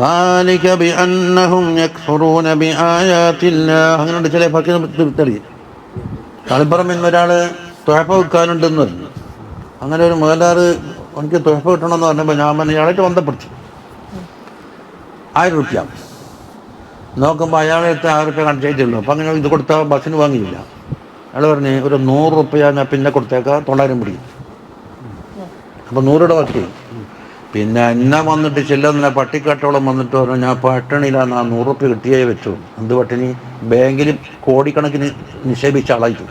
ذلك بأنهم يكفرون بآيات الله, അങ്ങനെയുണ്ട് ചില ഫഖീർ തിരുത്തറി. കളിപ്പുറം എന്നൊരാൾ തുഹഫ വെക്കാനുണ്ടെന്ന് പറഞ്ഞു. അങ്ങനെ ഒരു മുതലാറ് എനിക്ക് തുഹഫ കിട്ടണമെന്ന് പറഞ്ഞപ്പോൾ ഞാൻ പറഞ്ഞു ഇയാളായിട്ട് ബന്ധപ്പെടുത്തി. 1000 രൂപ നോക്കുമ്പോൾ അയാളെ 1000 രൂപ കണിച്ചിട്ടുള്ളൂ. അപ്പം അങ്ങനെ ഇത് കൊടുത്താൽ ബസ്സിന് വാങ്ങിയില്ല. അയാൾ പറഞ്ഞ് ഒരു 100 രൂപ ഞാൻ പിന്നെ കൊടുത്തേക്കാം, 900 പിടിക്കും. അപ്പം 100 രൂപ ബാക്കി. പിന്നെ എന്നെ വന്നിട്ട് ചെല്ലുന്ന പട്ടിക്കാട്ടോളം വന്നിട്ട് പറഞ്ഞു ഞാൻ പട്ടിണിയിലാണ്, ആ 100 രൂപ കിട്ടിയേ വെച്ചു. എന്ത് പട്ടിണി? ബാങ്കിൽ കോടിക്കണക്കിന് നിക്ഷേപിച്ച ആളായിട്ട്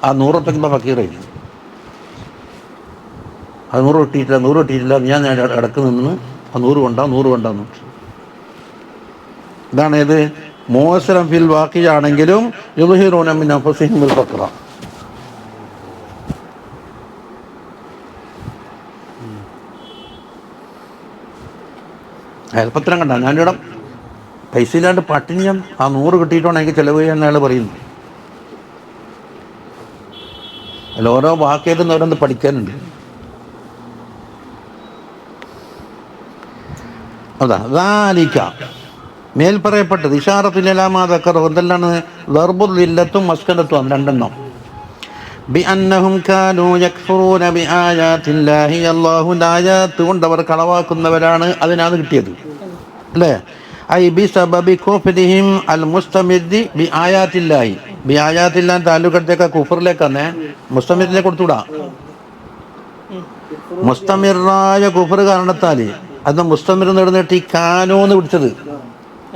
ആ 100 രൂപയ്ക്ക് ഫക്കീറായി. അത് 100 കിട്ടിയിട്ടില്ല, 100 കിട്ടിയിട്ടില്ല, ഞാൻ ഇടക്ക് നിന്ന് 100 കൊണ്ടാന്ന്. ഇതാണ് ഏത് മോസരം ഫിൽ വാക്കിയാണെങ്കിലും യുദ്ഹിറൂന മിൻ അൻഫുസിഹിം ബിൽ ഫഖ്റ. അയൽപത്രം കണ്ട ഞാനിവിടെ പൈസ ഇല്ലാണ്ട് പട്ടിണിയം ആ 100 കിട്ടിയിട്ടാണ് എനിക്ക് ചിലവ് ചെയ്യാൻ അയാൾ പറയുന്നു. അല്ല ഓരോ വാക്കേറ്റുന്ന ഓരോന്ന് പഠിക്കാനുണ്ട്. അതാ ദാലിക മേൽ പറയപ്പെട്ടത് ഇഷാറത്തുലാമാതക്കർ എന്തെല്ലാണ് ദർബുല്ലില്ലത്തും മസ്കനത്തും രണ്ടെണ്ണം. ബിഅന്നഹും കാനൂ യക്ഫുറൂന ബിആയാതില്ലാഹി അല്ലാഹുവിൻ്റെ ആയാത്ത് കൊണ്ട് അവർ കളവാക്കുന്നവരാണ്. അതിനാണ് കിട്ടിയത് അല്ലേ? ഐ ബിസബബി കുഫ്രിഹിം അൽ മുസ്തമിദ് ബിആയാതില്ലാഹി. ബിആയാതില്ലാഹി താലൂക്കത്തേക്ക് കുഫറിലേക്കാണ് മുസ്തമിദിനെ കൊടുത്തുകൂടാ. മുസ്തമിറായ കുഫർ കാരണത്താൽ അത് മുസ്തമിർ നേടുന്നിട്ട് ഈ കാനൂന്ന് പിടിച്ചത്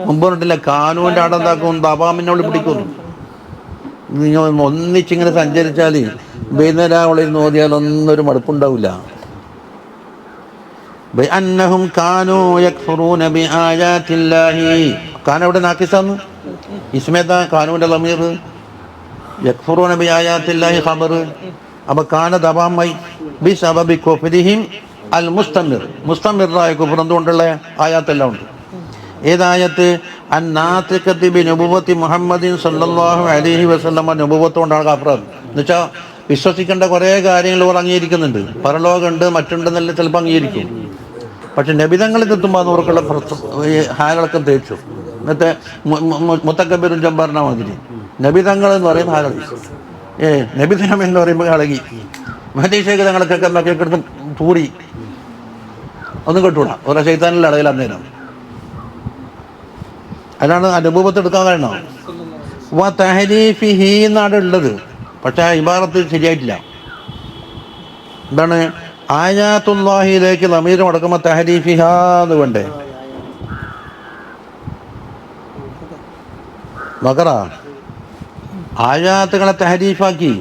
മുമ്പ് പറഞ്ഞിട്ടില്ല. കാനൂൻ്റെ അവിടെ എന്താക്കും ദബാമിനോട് പിടിക്കുന്നു. നിങ്ങൾ ഒന്നിച്ചിങ്ങനെ സഞ്ചരിച്ചാൽ വൈകുന്നേരം നോദിയാൽ ഒന്നൊരു മടുപ്പുണ്ടാവില്ല. ബിഅന്നഹും കാനൂ യക്ഫുറൂന ബിആയാതില്ലാഹി. കാന ഇവിടെ നാക്കിസാന്ന് ഇസ്മേതാ കാനൂൻ്റെ ലമീർ യക്ഫുറൂന ബിആയാതില്ലാഹി ഖബർ. അപ്പോൾ കാന ദബാമായി ബിസബബി കുഫ്രിഹിം അൽ മുസ്തമിർ. മുസ്തമിറായ കുഫർ എന്തുകൊണ്ടുള്ള ആയാത്തെല്ലാം ഉണ്ട്. ഏതായത്ത് അന്നാത്തിഖത്തി ബിനുബുവത്തി മുഹമ്മദിൻ സല്ലല്ലാഹു അലൈഹി വസല്ലമ. നുബുവത്ത് കൊണ്ടാണ് കാഫറാണ് എന്നുവെച്ചാൽ വിശ്വസിക്കേണ്ട കുറേ കാര്യങ്ങൾ അവർ അംഗീകരിക്കുന്നുണ്ട്. പരലോകമുണ്ട് മറ്റുണ്ടെന്നല്ല ചിലപ്പോൾ അംഗീകരിക്കും. പക്ഷെ നബിതങ്ങളിൽ എത്തുമ്പോൾ അവർക്കുള്ള ഹാലടക്കം തേച്ചു. ഇന്നത്തെ മുത്തക്കബീറും ജബ്ബാറിന മാതിരി നബിതങ്ങൾ എന്ന് പറയുന്ന ഹാലടി. നബിദിനം എന്ന് പറയുമ്പോൾ അളകി മഹദീശേഖ തങ്ങളൊക്കെ കേട്ടെടുത്ത് തൂടി ഒന്നും കേട്ടൂടാ. ഓരോ ശൈത്താനിൽ അടയിൽ അന്നേരം അതാണ് അനുഭവത്തെ എടുക്കാൻ കാരണം. തഹരീഫിഹി എന്നാണ് ഉള്ളത്. പക്ഷെ ആ ഇബാറത്ത് ശരിയായിട്ടില്ല. എന്താണ് ആയാത്തുല്ലാഹിയിലേക്ക് ലമീർ മടക്കുമ്പോൾ തഹരീഫിഹ എന്ന് വേണ്ടേ? മകറ ആയാത്തുകളെ തഹരീഫാക്കി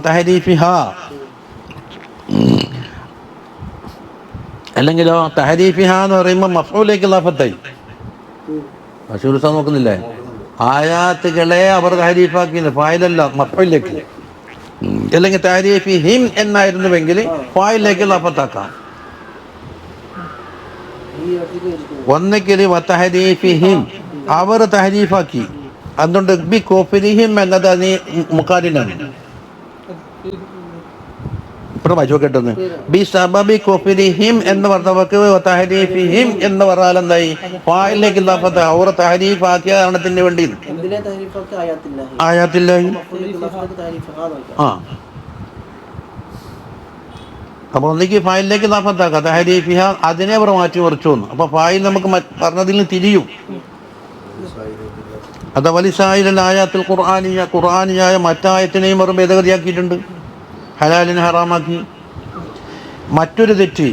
തഹരീഫിഹ. അല്ലെങ്കിലോ തഹരീഫിഹ എന്ന് പറയുമ്പോൾ മഫ്ഊലേക്ക് ഇളാഫത്തായി. ബഷീർ ഉസ്താദ് നോക്കുന്നില്ലേ? ആയാത്തുകളെ അവർ തഹരീഫാക്കിയില്ല, ഫായിലല്ല മഫ്ഊലിലേക്ക്. അല്ലെങ്കിൽ തഹരീഫിഹിം എന്നായിരുന്നുവെങ്കിൽ ഫായിലേക്ക് ഇളാഫത്താക്കാം. ഒന്നെങ്കിൽ വതഹരീഫിഹിം അവർ തഹരീഫാക്കി. അതുകൊണ്ട് ബി കുഫ്രിഹിം എന്നത് നീ മുഖാരിനാണ്. കേട്ടത് ബി സബബി കുഫ്രിഹിം എന്ന് പറഞ്ഞവർക്ക് തഹരീഫിഹിം എന്ന് പറഞ്ഞാൽ എന്തായി? ഫായിലേക്ക് ഇളാഫത്ത്. അവർ തഹരീഫാക്കിയ കാരണത്തിന് വേണ്ടി ആയാത്തില്ലാഹി. അപ്പൊ ഒന്നിക്ക് ഫായിലേക്ക് ഇളാഫത്താക്കാം തഹരീഫിഹ. അതിനെ അവർ മാറ്റി മറിച്ചു വന്നു. അപ്പൊ ഫായിൽ നമുക്ക് പറഞ്ഞതിൽ നിന്ന് തിരിയും. അത് വലിസായിലുള്ള ആയാത്തിൽ ഖുർആനിയായ മറ്റായത്തിനെയും അവർ ഭേദഗതിയാക്കിയിട്ടുണ്ട്. ഹലാലിനെ ഹറാമാക്കി. മറ്റൊരു തെറ്റ്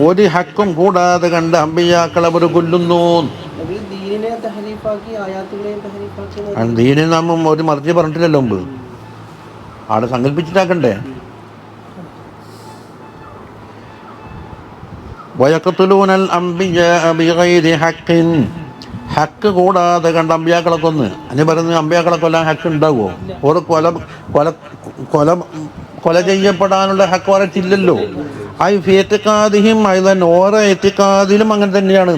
ഒരു ഹക്കും കൂടാതെ കണ്ട് അമ്പിയാക്കളെ അവർ കൊല്ലുന്നു. ദീനെ നാം ഒരു മറിച്ച് പറഞ്ഞിട്ടില്ലല്ലോ മുമ്പ്. ആടെ സങ്കല്പിച്ചിട്ടാക്കണ്ടേ? വയഖ്തുലൂനൽ അംബിയാഅ ബിഗൈരി ഹഖ്ഖിൻ. ഹക്ക് കൂടാതെ കണ്ട അമ്പിയാക്കളെ കൊന്ന്. അതിന് പറയുന്നത് അമ്പിയാക്കളെ കൊല്ലാൻ ഹക്ക് ഉണ്ടാകുമോ? ഓരോ കൊല ചെയ്യപ്പെടാനുള്ള ഹക്ക് വരച്ചില്ലല്ലോ. ഐ ഫിയത്തിക്കാദിഹിം ഐലൻ. ഓരോ എത്തിക്കാദിലും അങ്ങനെ തന്നെയാണ്.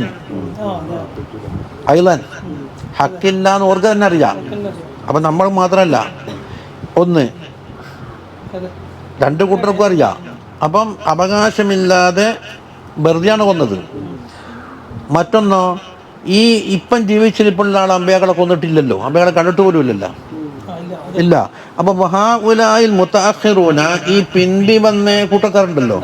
ഐലൻ ഹക്കില്ലാന്ന് ഓർക്ക് തന്നെ അറിയാം. അപ്പം നമ്മൾ മാത്രമല്ല, ഒന്ന് രണ്ട് കൂട്ടർക്കും അറിയാം. അപ്പം അവകാശമില്ലാതെ വെറുതെയാണ് കൊന്നത്. മറ്റൊന്നോ ഈ ഇപ്പം ജീവിച്ചിരിപ്പുള്ള ആൾ അമ്പയാക്കളെ കൊന്നിട്ടില്ലല്ലോ, അമ്പയാക്കളെ കണ്ടിട്ട് പോലും ഇല്ലല്ലോ, ഇല്ല. അപ്പൊ വഹാഉലായിൽ മുതഅഖിറൂന ഈ പിന്തി വന്ന കൂട്ടക്കാരുണ്ടല്ലോ,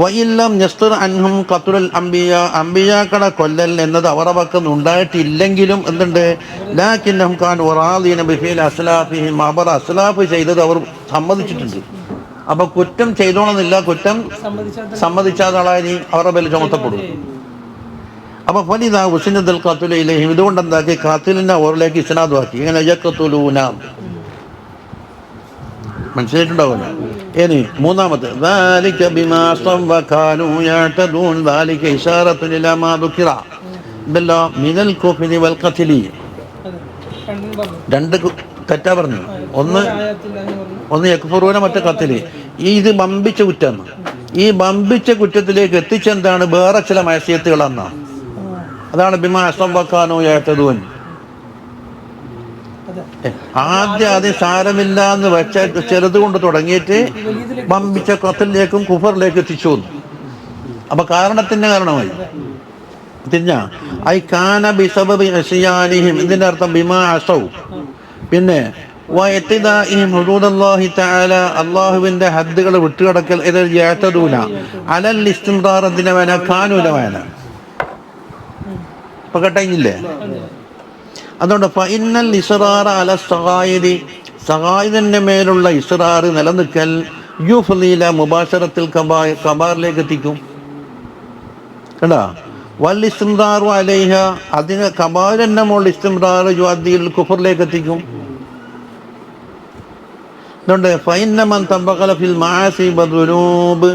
വഇല്ലം യസ്തർ അൻഹും ഖത്ലുൽ അംബിയ അംബിയാക്കളെ കൊല്ലൽ എന്നത് അവരുടെ പക്കൽ ഉണ്ടായിട്ടില്ലെങ്കിലും എന്തുണ്ട്, ലാകിന്നഹും കാനൂ റാദിന ബിഫിൽ അസ്ലാഫിഹിം. അവർ അസ്ലാഫ് ചെയ്തത് അവർ സമ്മതിച്ചിട്ടുണ്ട്. അപ്പൊ കുറ്റം ചെയ്തോണമെന്നില്ല, കുറ്റം സമ്മതിച്ചാൽ ആളായി അവരുടെ പേരിൽ ചുമത്തപ്പെടും. അപ്പൊ ഫലിദാ ഉസ്നദൽ ഖത്ലു ഇലൈഹിം. ഇതുകൊണ്ട് എന്താക്കി ഖാത്തിലിനെ അവരിലേക്ക് ഇസ്നാദാക്കി. ഇങ്ങനെ യഖ്തുലൂന മനസ്സിലായിട്ടുണ്ടാവുമല്ലോ. ഇനി മൂന്നാമത്തെ ذلك بما عصوا وكانوا يعتدون ذلك إشارة إلى ما ذكر ഇതല്ലോ മിനൽ കുഫ്രി വൽ ഖത്ലി. രണ്ട് തെറ്റാ പറഞ്ഞു. ഒന്ന് യക്ഫുറൂന, മറ്റേ ഖത്ലി. ഇത് ബമ്പിച്ച കുറ്റാണ്. ഈ ബമ്പിച്ച കുറ്റത്തിലേക്ക് എത്തിച്ചെന്താണ് വേറെ ചില മഅസിയത്തുകളാണ്. അതാണ് ബിമാ അസ്വം വക്കാനു യഅ്തദൂൻ. ആദ്യം സാരമില്ല എന്ന് വെച്ച ചെറുത് കൊണ്ട് തുടങ്ങിയിട്ട് ബമ്പിച്ച ഖത്ലിലേക്കും കുഫറിലേക്ക് എത്തിച്ചു. അപ്പൊ കാരണമായി തിരിഞ്ഞ ഐ കാന ബിസബബി അസിയാനിഹിം, ഇതിന്റെ അർത്ഥം ബിമാ അസൗ. പിന്നെ വഇത്തിദാഇഹിം ഹുദൂദല്ലാഹി തആല, അല്ലാഹുവിന്റെ ഹദ്ദുകൾ വിട്ടുകടക്കൽ. ഇത് യഅ്തദൂന അലൽ ഇസ്തിംറാർ, അതിനെ വേന കാനൂല വേന. ഇപ്പൊ കേട്ടില്ലേ? അതുകൊണ്ട് ഫഇന്നൽ ഇസ്റാറ അല സഗായിദി, സഗായിദിന്റെ മേലുള്ള ഇസ്റാർ നിലനിൽക്കൽ യുഫ്ലീല മുബാശറത്തിൽ കബാറിലേക്ക് എത്തിക്കും. കേട്ടാ? വൽ ഇസ്തിംറാറു അലൈഹ, അതിന് കബാറിന്റെ മുകളിൽ ഇസ്തിംറാർ യുഅദ്ദിൽ കുഫറിലേക്ക് എത്തിക്കും. അതുകൊണ്ട് ഫഇന്ന മൻ തബഖല ഫിൽ മആസി വദുനൂബ്,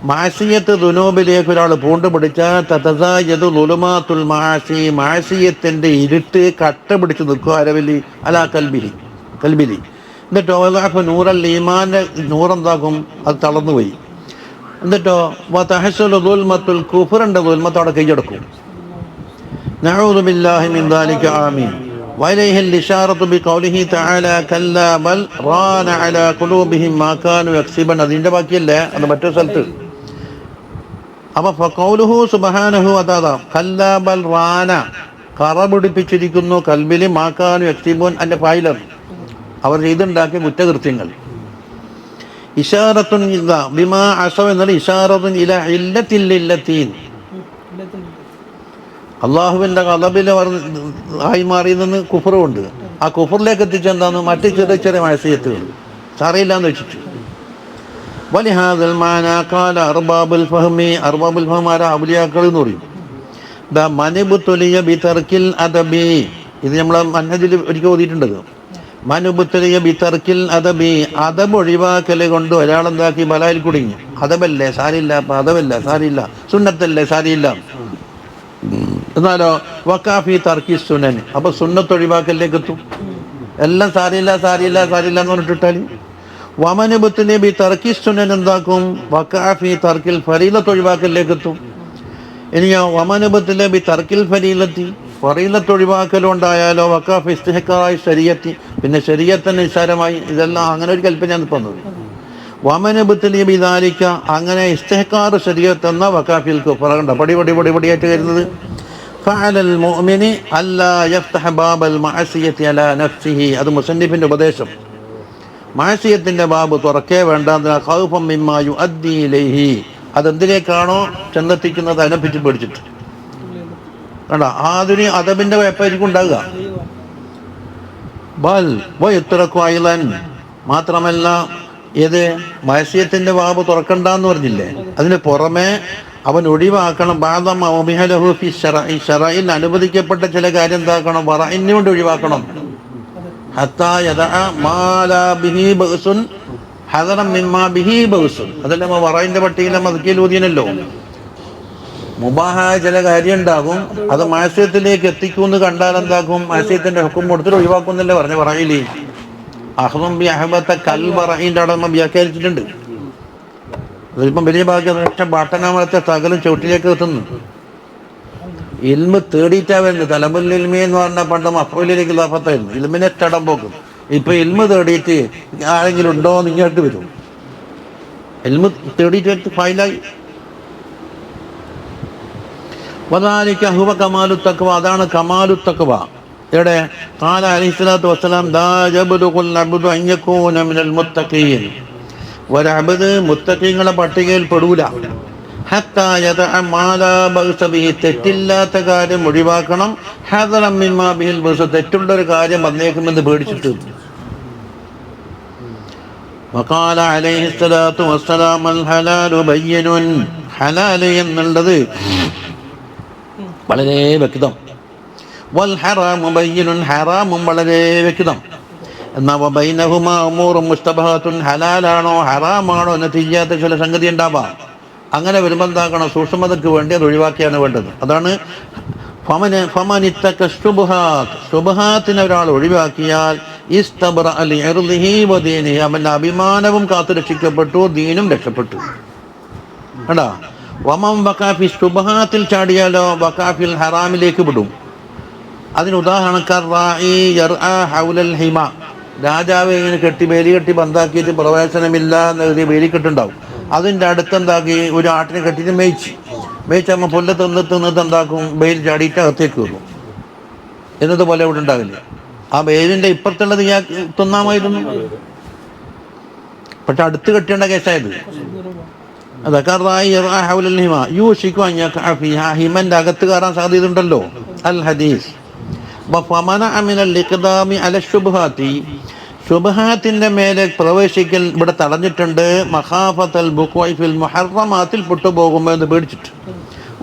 മാസിയത്ത് ദുനൂബിലേക്ക് ഒരാൾ പൂണ്ടു പിടിച്ചാൽ തതസായദു ളുലുമാത്തുൽ മആസി, മാസിയത്തിന്റെ ഇരുട്ട് കട്ട പിടിച്ച് നിൽക്കുക അരവലി അലാ കൽബിലി. എന്നിട്ടോ വദഅഫ നൂറൽ ഈമാന്റെ നൂറെന്താക്കും? അത് തളർന്നുപോയി. എന്നിട്ടോ വതഹസ്സുലു ദുൽമത്തുൽ കുഫറിന്റെ ദുൽമത്ത് അവിടെ കൈയടക്കും. നഊദു ബില്ലാഹി മിൻ ദാലിക ആമീൻ. وإليه الإشارة بقوله تعالى كلا بل ران على قلوبهم ما كانوا يكسبون. അതിന്റെ ബാക്കിയല്ലേ, അത് മറ്റൊരു സ്ഥലത്ത്. അപ്പൊ ഫഖൗലുഹു സുബ്ഹാനഹു വതആല കല്ലാ ബൽ റാന, കറ പിടിപ്പിച്ചിരിക്കുന്നു കൽബിൽ മാ കാനു യക്സിബൂൻ, അതിന്റെ ഫായിലർ അവർ ചെയ്തുണ്ടാക്കിയ കുറ്റകൃത്യങ്ങൾ. ഇശാറത്തുൻ ഇദാ ബിമാ അസവ എന്നാൽ ഇശാറത്തുൻ ഇലാ ഇല്ലത്തിൽ ഇല്ലത്തീൻ, അള്ളാഹുവിൻ്റെ ഖദബിൽ ആയി മാറിയെന്ന് കുഫറുണ്ട്. ആ കുഫറിലേക്ക് എത്തിച്ചെന്താന്ന് മറ്റ് ചെറിയ ചെറിയ മഅസിയത്തുകൾ സാറിയില്ലാന്ന് വെച്ചിട്ട്. വലിഹാദൽ മാനാ ഖാല അർബാബുൽ ഫഹ്മി, അർബാബുൽ ഫഹ്മ ആരാ? ഔലിയാക്കൾ എന്ന് പറയും. ദ മനുബുത്തുലിയ ബിതർക്കിൽ അദബി, ഇത് നമ്മൾ മൻഹജിൽ ഒരിക്കൽ ഓതിയിട്ടുണ്ട്. മനുബുത്തുലിയ ബിതർക്കിൽ അദബി, അദബ് ഒഴിവാക്കൽ കൊണ്ട് ഒരാളെന്താക്കി ബലായിൽ കുടുങ്ങി. അദബല്ലേ സാരില്ല, അതബല്ല സാരില്ല, സുന്നത്തല്ലേ സാരിയില്ല. എന്നാലോ വക്കാഫി തർക്കി സുനൻ, അപ്പൊ സുന്നത്ത് ഒഴിവാക്കലിലേക്ക് എത്തും. എല്ലാം സാരില്ല എന്ന് പറഞ്ഞിട്ടിട്ടാൽ വമനുബത്തിന് ബി തർക്കി സുനൻ എന്താക്കും? വക്കാഫി തർക്കിൽ ഫരീലത്ത് ഒഴിവാക്കലിലേക്ക് എത്തും. ഇനിയോ വമനുബത്തിലെ ബി തർക്കിൽ ഫരീലത്തി, ഫറീലത്ത് ഒഴിവാക്കലുണ്ടായാലോ വക്കാഫി ഇസ്തിഹ്കാറായി ശരീഅത്തി, പിന്നെ ശരീഅത്തിന് നിസ്സാരമായി. ഇതെല്ലാം അങ്ങനെ ഒരു കൽപ്പനയാണ് പറഞ്ഞത്. വമനുബത്തിലെ ബി ദാലിക, അങ്ങനെ ഇസ്തിഹ്കാർ ശരീഅത്ത് എന്ന വക്കാഫിൽ കുഫറ പടിയായിട്ട് വരുന്നത്. ഫഅലൽ മുഅ്മിനി അല്ലാ യഫ്തഹ ബാബൽ മഅസിയത്തി അലാ നഫ്സിഹി, അത് മുസന്നിഫിന്റെ ഉപദേശം. മഅസിയത്തിന്റെ ബാബ് തുറക്കേ വേണ്ട. ഖൗഫൻ മിമ്മാ യുഅദ്ദി ഇലൈഹി, അതെന്തിലേക്കാണോ ചെന്നെത്തിക്കുന്നത് അതിനെപ്പറ്റി പേടിച്ചിട്ട്. കണ്ട, ആധുനിക അദബിന്റെ വെപ്പായിരിക്കും ഉണ്ടാകുക. ബൽ വയത്രക്കു അയ്ളൻ, മാത്രമല്ല ഏത് മഅസിയത്തിന്റെ ബാബ് തുറക്കണ്ടെന്ന് പറഞ്ഞില്ലേ, അതിന് പുറമെ അവൻ ഒഴിവാക്കണം. ഷറഇൽ അനുവദിക്കപ്പെട്ട ചില കാര്യം എന്താക്കണം? വറഇനെ കൊണ്ട് ഒഴിവാക്കണം. ഹത്താ യദഅ മാ ലാ ബിഹി ബഅസുൻ ഹദറൻ മിമ്മാ ബിഹി ബഅസുൻ, അതല്ല വറഇന്റെ പട്ടികയിലെ മദ്കിൽ ഊതിയനല്ലോ. മുബാഹായ ചില കാര്യം ഉണ്ടാകും, അത് മഅസിയത്തിലേക്ക് എത്തിക്കുമെന്ന് കണ്ടാൽ എന്താക്കും? മഅസിയത്തിന്റെ ഹുക്കം കൊടുത്തിട്ട് ഒഴിവാക്കുന്നില്ലേ പറഞ്ഞ വറഇലി. അഹ്ദും ബി അഹബത കൽ വറഇന്റെ അവിടെ നമ്മൾ വ്യാഖ്യാനിച്ചിട്ടുണ്ട്. അതിപ്പം വലിയ ഭാഗ്യം. പക്ഷെ ബാട്ടനാമത്തെ സകലം ചുവട്ടിലേക്ക് എത്തുന്നു. ഇൽമ് തേടിയിട്ടാ വരുന്നത്. തലബുൽ ഇൽമി എന്ന് പറഞ്ഞാൽ പണ്ട് മഫ്ഊലിലേക്ക് ഇളാഫത്തായിരുന്നു, ഇൽമിനെ തടം പോക്കും. ഇപ്പൊ ഇൽമ് തേടിയിട്ട് ആരെങ്കിലും ഉണ്ടോ എന്ന് ഇങ്ങോട്ട് വരും. ഇൽമ് തേടിയിട്ട് ഫൈലായി. വദാലിക ഹുവ കമാലു തഖ്വ, അതാണ് കമാലു തഖ്വ. ഇവിടെ ഖാല അലൈഹിസ്സലാത്തു വസ്സലാം ദാ യബ്ലുഗുൽ അബ്ദു അൻ യകൂന മിനൽ മുത്തഖീൻ, ഒരഅബ്ദ് മുത്തഖീങ്ങളുടെ പട്ടികയിൽ പെടൂല. ഹത്താ യദഅ മാ ലാ ബഅസ ബിഹി, തെറ്റില്ലാത്ത കാര്യം ഒഴിവാക്കണം. ഹദറൻ മിമ്മാ ബിഹിൽ ബഅസ്, തെറ്റുള്ളൊരു കാര്യം വന്നേക്കുമെന്ന് പേടിച്ചിട്ട്. വഖാല അലൈഹിസ്സലാത്തു വസ്സലാം അൽ ഹലാലു ബയ്യിനുൻ, ഹലാൽ എന്നുള്ളത് വളരെ വ്യക്തം. വൽ ഹറാമു ബയ്യിനുൻ, ഹറാമും വളരെ വ്യക്തം. എന്നാ ബൈനഹുമാ ഉമൂറും മുസ്തബഹാത്തുൻ, ഹലാലാണോ ഹറാമാണോ എന്ന് തിരിയാത്ത ചില സംഗതി ഉണ്ടാവാം. അങ്ങനെ വരുമ്പോൾ എന്താക്കണം, സൂക്ഷ്മതയ്ക്ക് വേണ്ടി അത് ഒഴിവാക്കിയാണ് വേണ്ടത്. അതാണ് ശുബ്ഹാത്തിനെ ഒരാൾ ഒഴിവാക്കിയാൽ അവന്റെ അഭിമാനവും കാത്തു രക്ഷിക്കപ്പെട്ടു, ദീനും രക്ഷപ്പെട്ടു. കേട്ടാ, വമം വഖാഫി ശുബ്ഹാത്തിൽ ചാടിയാലോ വഖാഫിൽ ഹറാമിലേക്ക് വിടും. അതിന് ഉദാഹരണം രാജാവ് ഇങ്ങനെ കെട്ടി വേലി കെട്ടി ബന്ധാക്കിയിട്ട് പ്രവേശനമില്ല എന്നെഴുതിയ വേലി കെട്ടുണ്ടാവും. അതിൻ്റെ അടുത്തെന്താക്കി ഒരു ആട്ടിനെ കെട്ടിയിട്ട് മേയിച്ചമ്മ പുല്ല് തിന്നിട്ട് എന്താക്കും, വെയിൽ ചാടിയിട്ട് അകത്തേക്ക് വരും. എന്നതുപോലെ ഇവിടെ ഉണ്ടാവില്ല. ആ വെയിലിൻ്റെ ഇപ്പുറത്തുള്ളത് ഞാൻ തിന്നാമായിരുന്നു, പക്ഷെ അടുത്ത് കെട്ടേണ്ട കേസായത്. അതൊക്കെ ഹിമന്റെ അകത്ത് കയറാൻ സാധ്യത ഉണ്ടല്ലോ. അൽ ഹദീസ് ശുബ്ഹാത്തിന്റെ മേലെ പ്രവേശിക്കൽ ഇവിടെ തടഞ്ഞിട്ടുണ്ട്. മഖാഫത്തൽ ബുഖ്വഇ ഫിൽ മുഹറമാത്തിൽ പെട്ടുപോകുമ്പോൾ എന്ന് പേടിച്ചിട്ട്.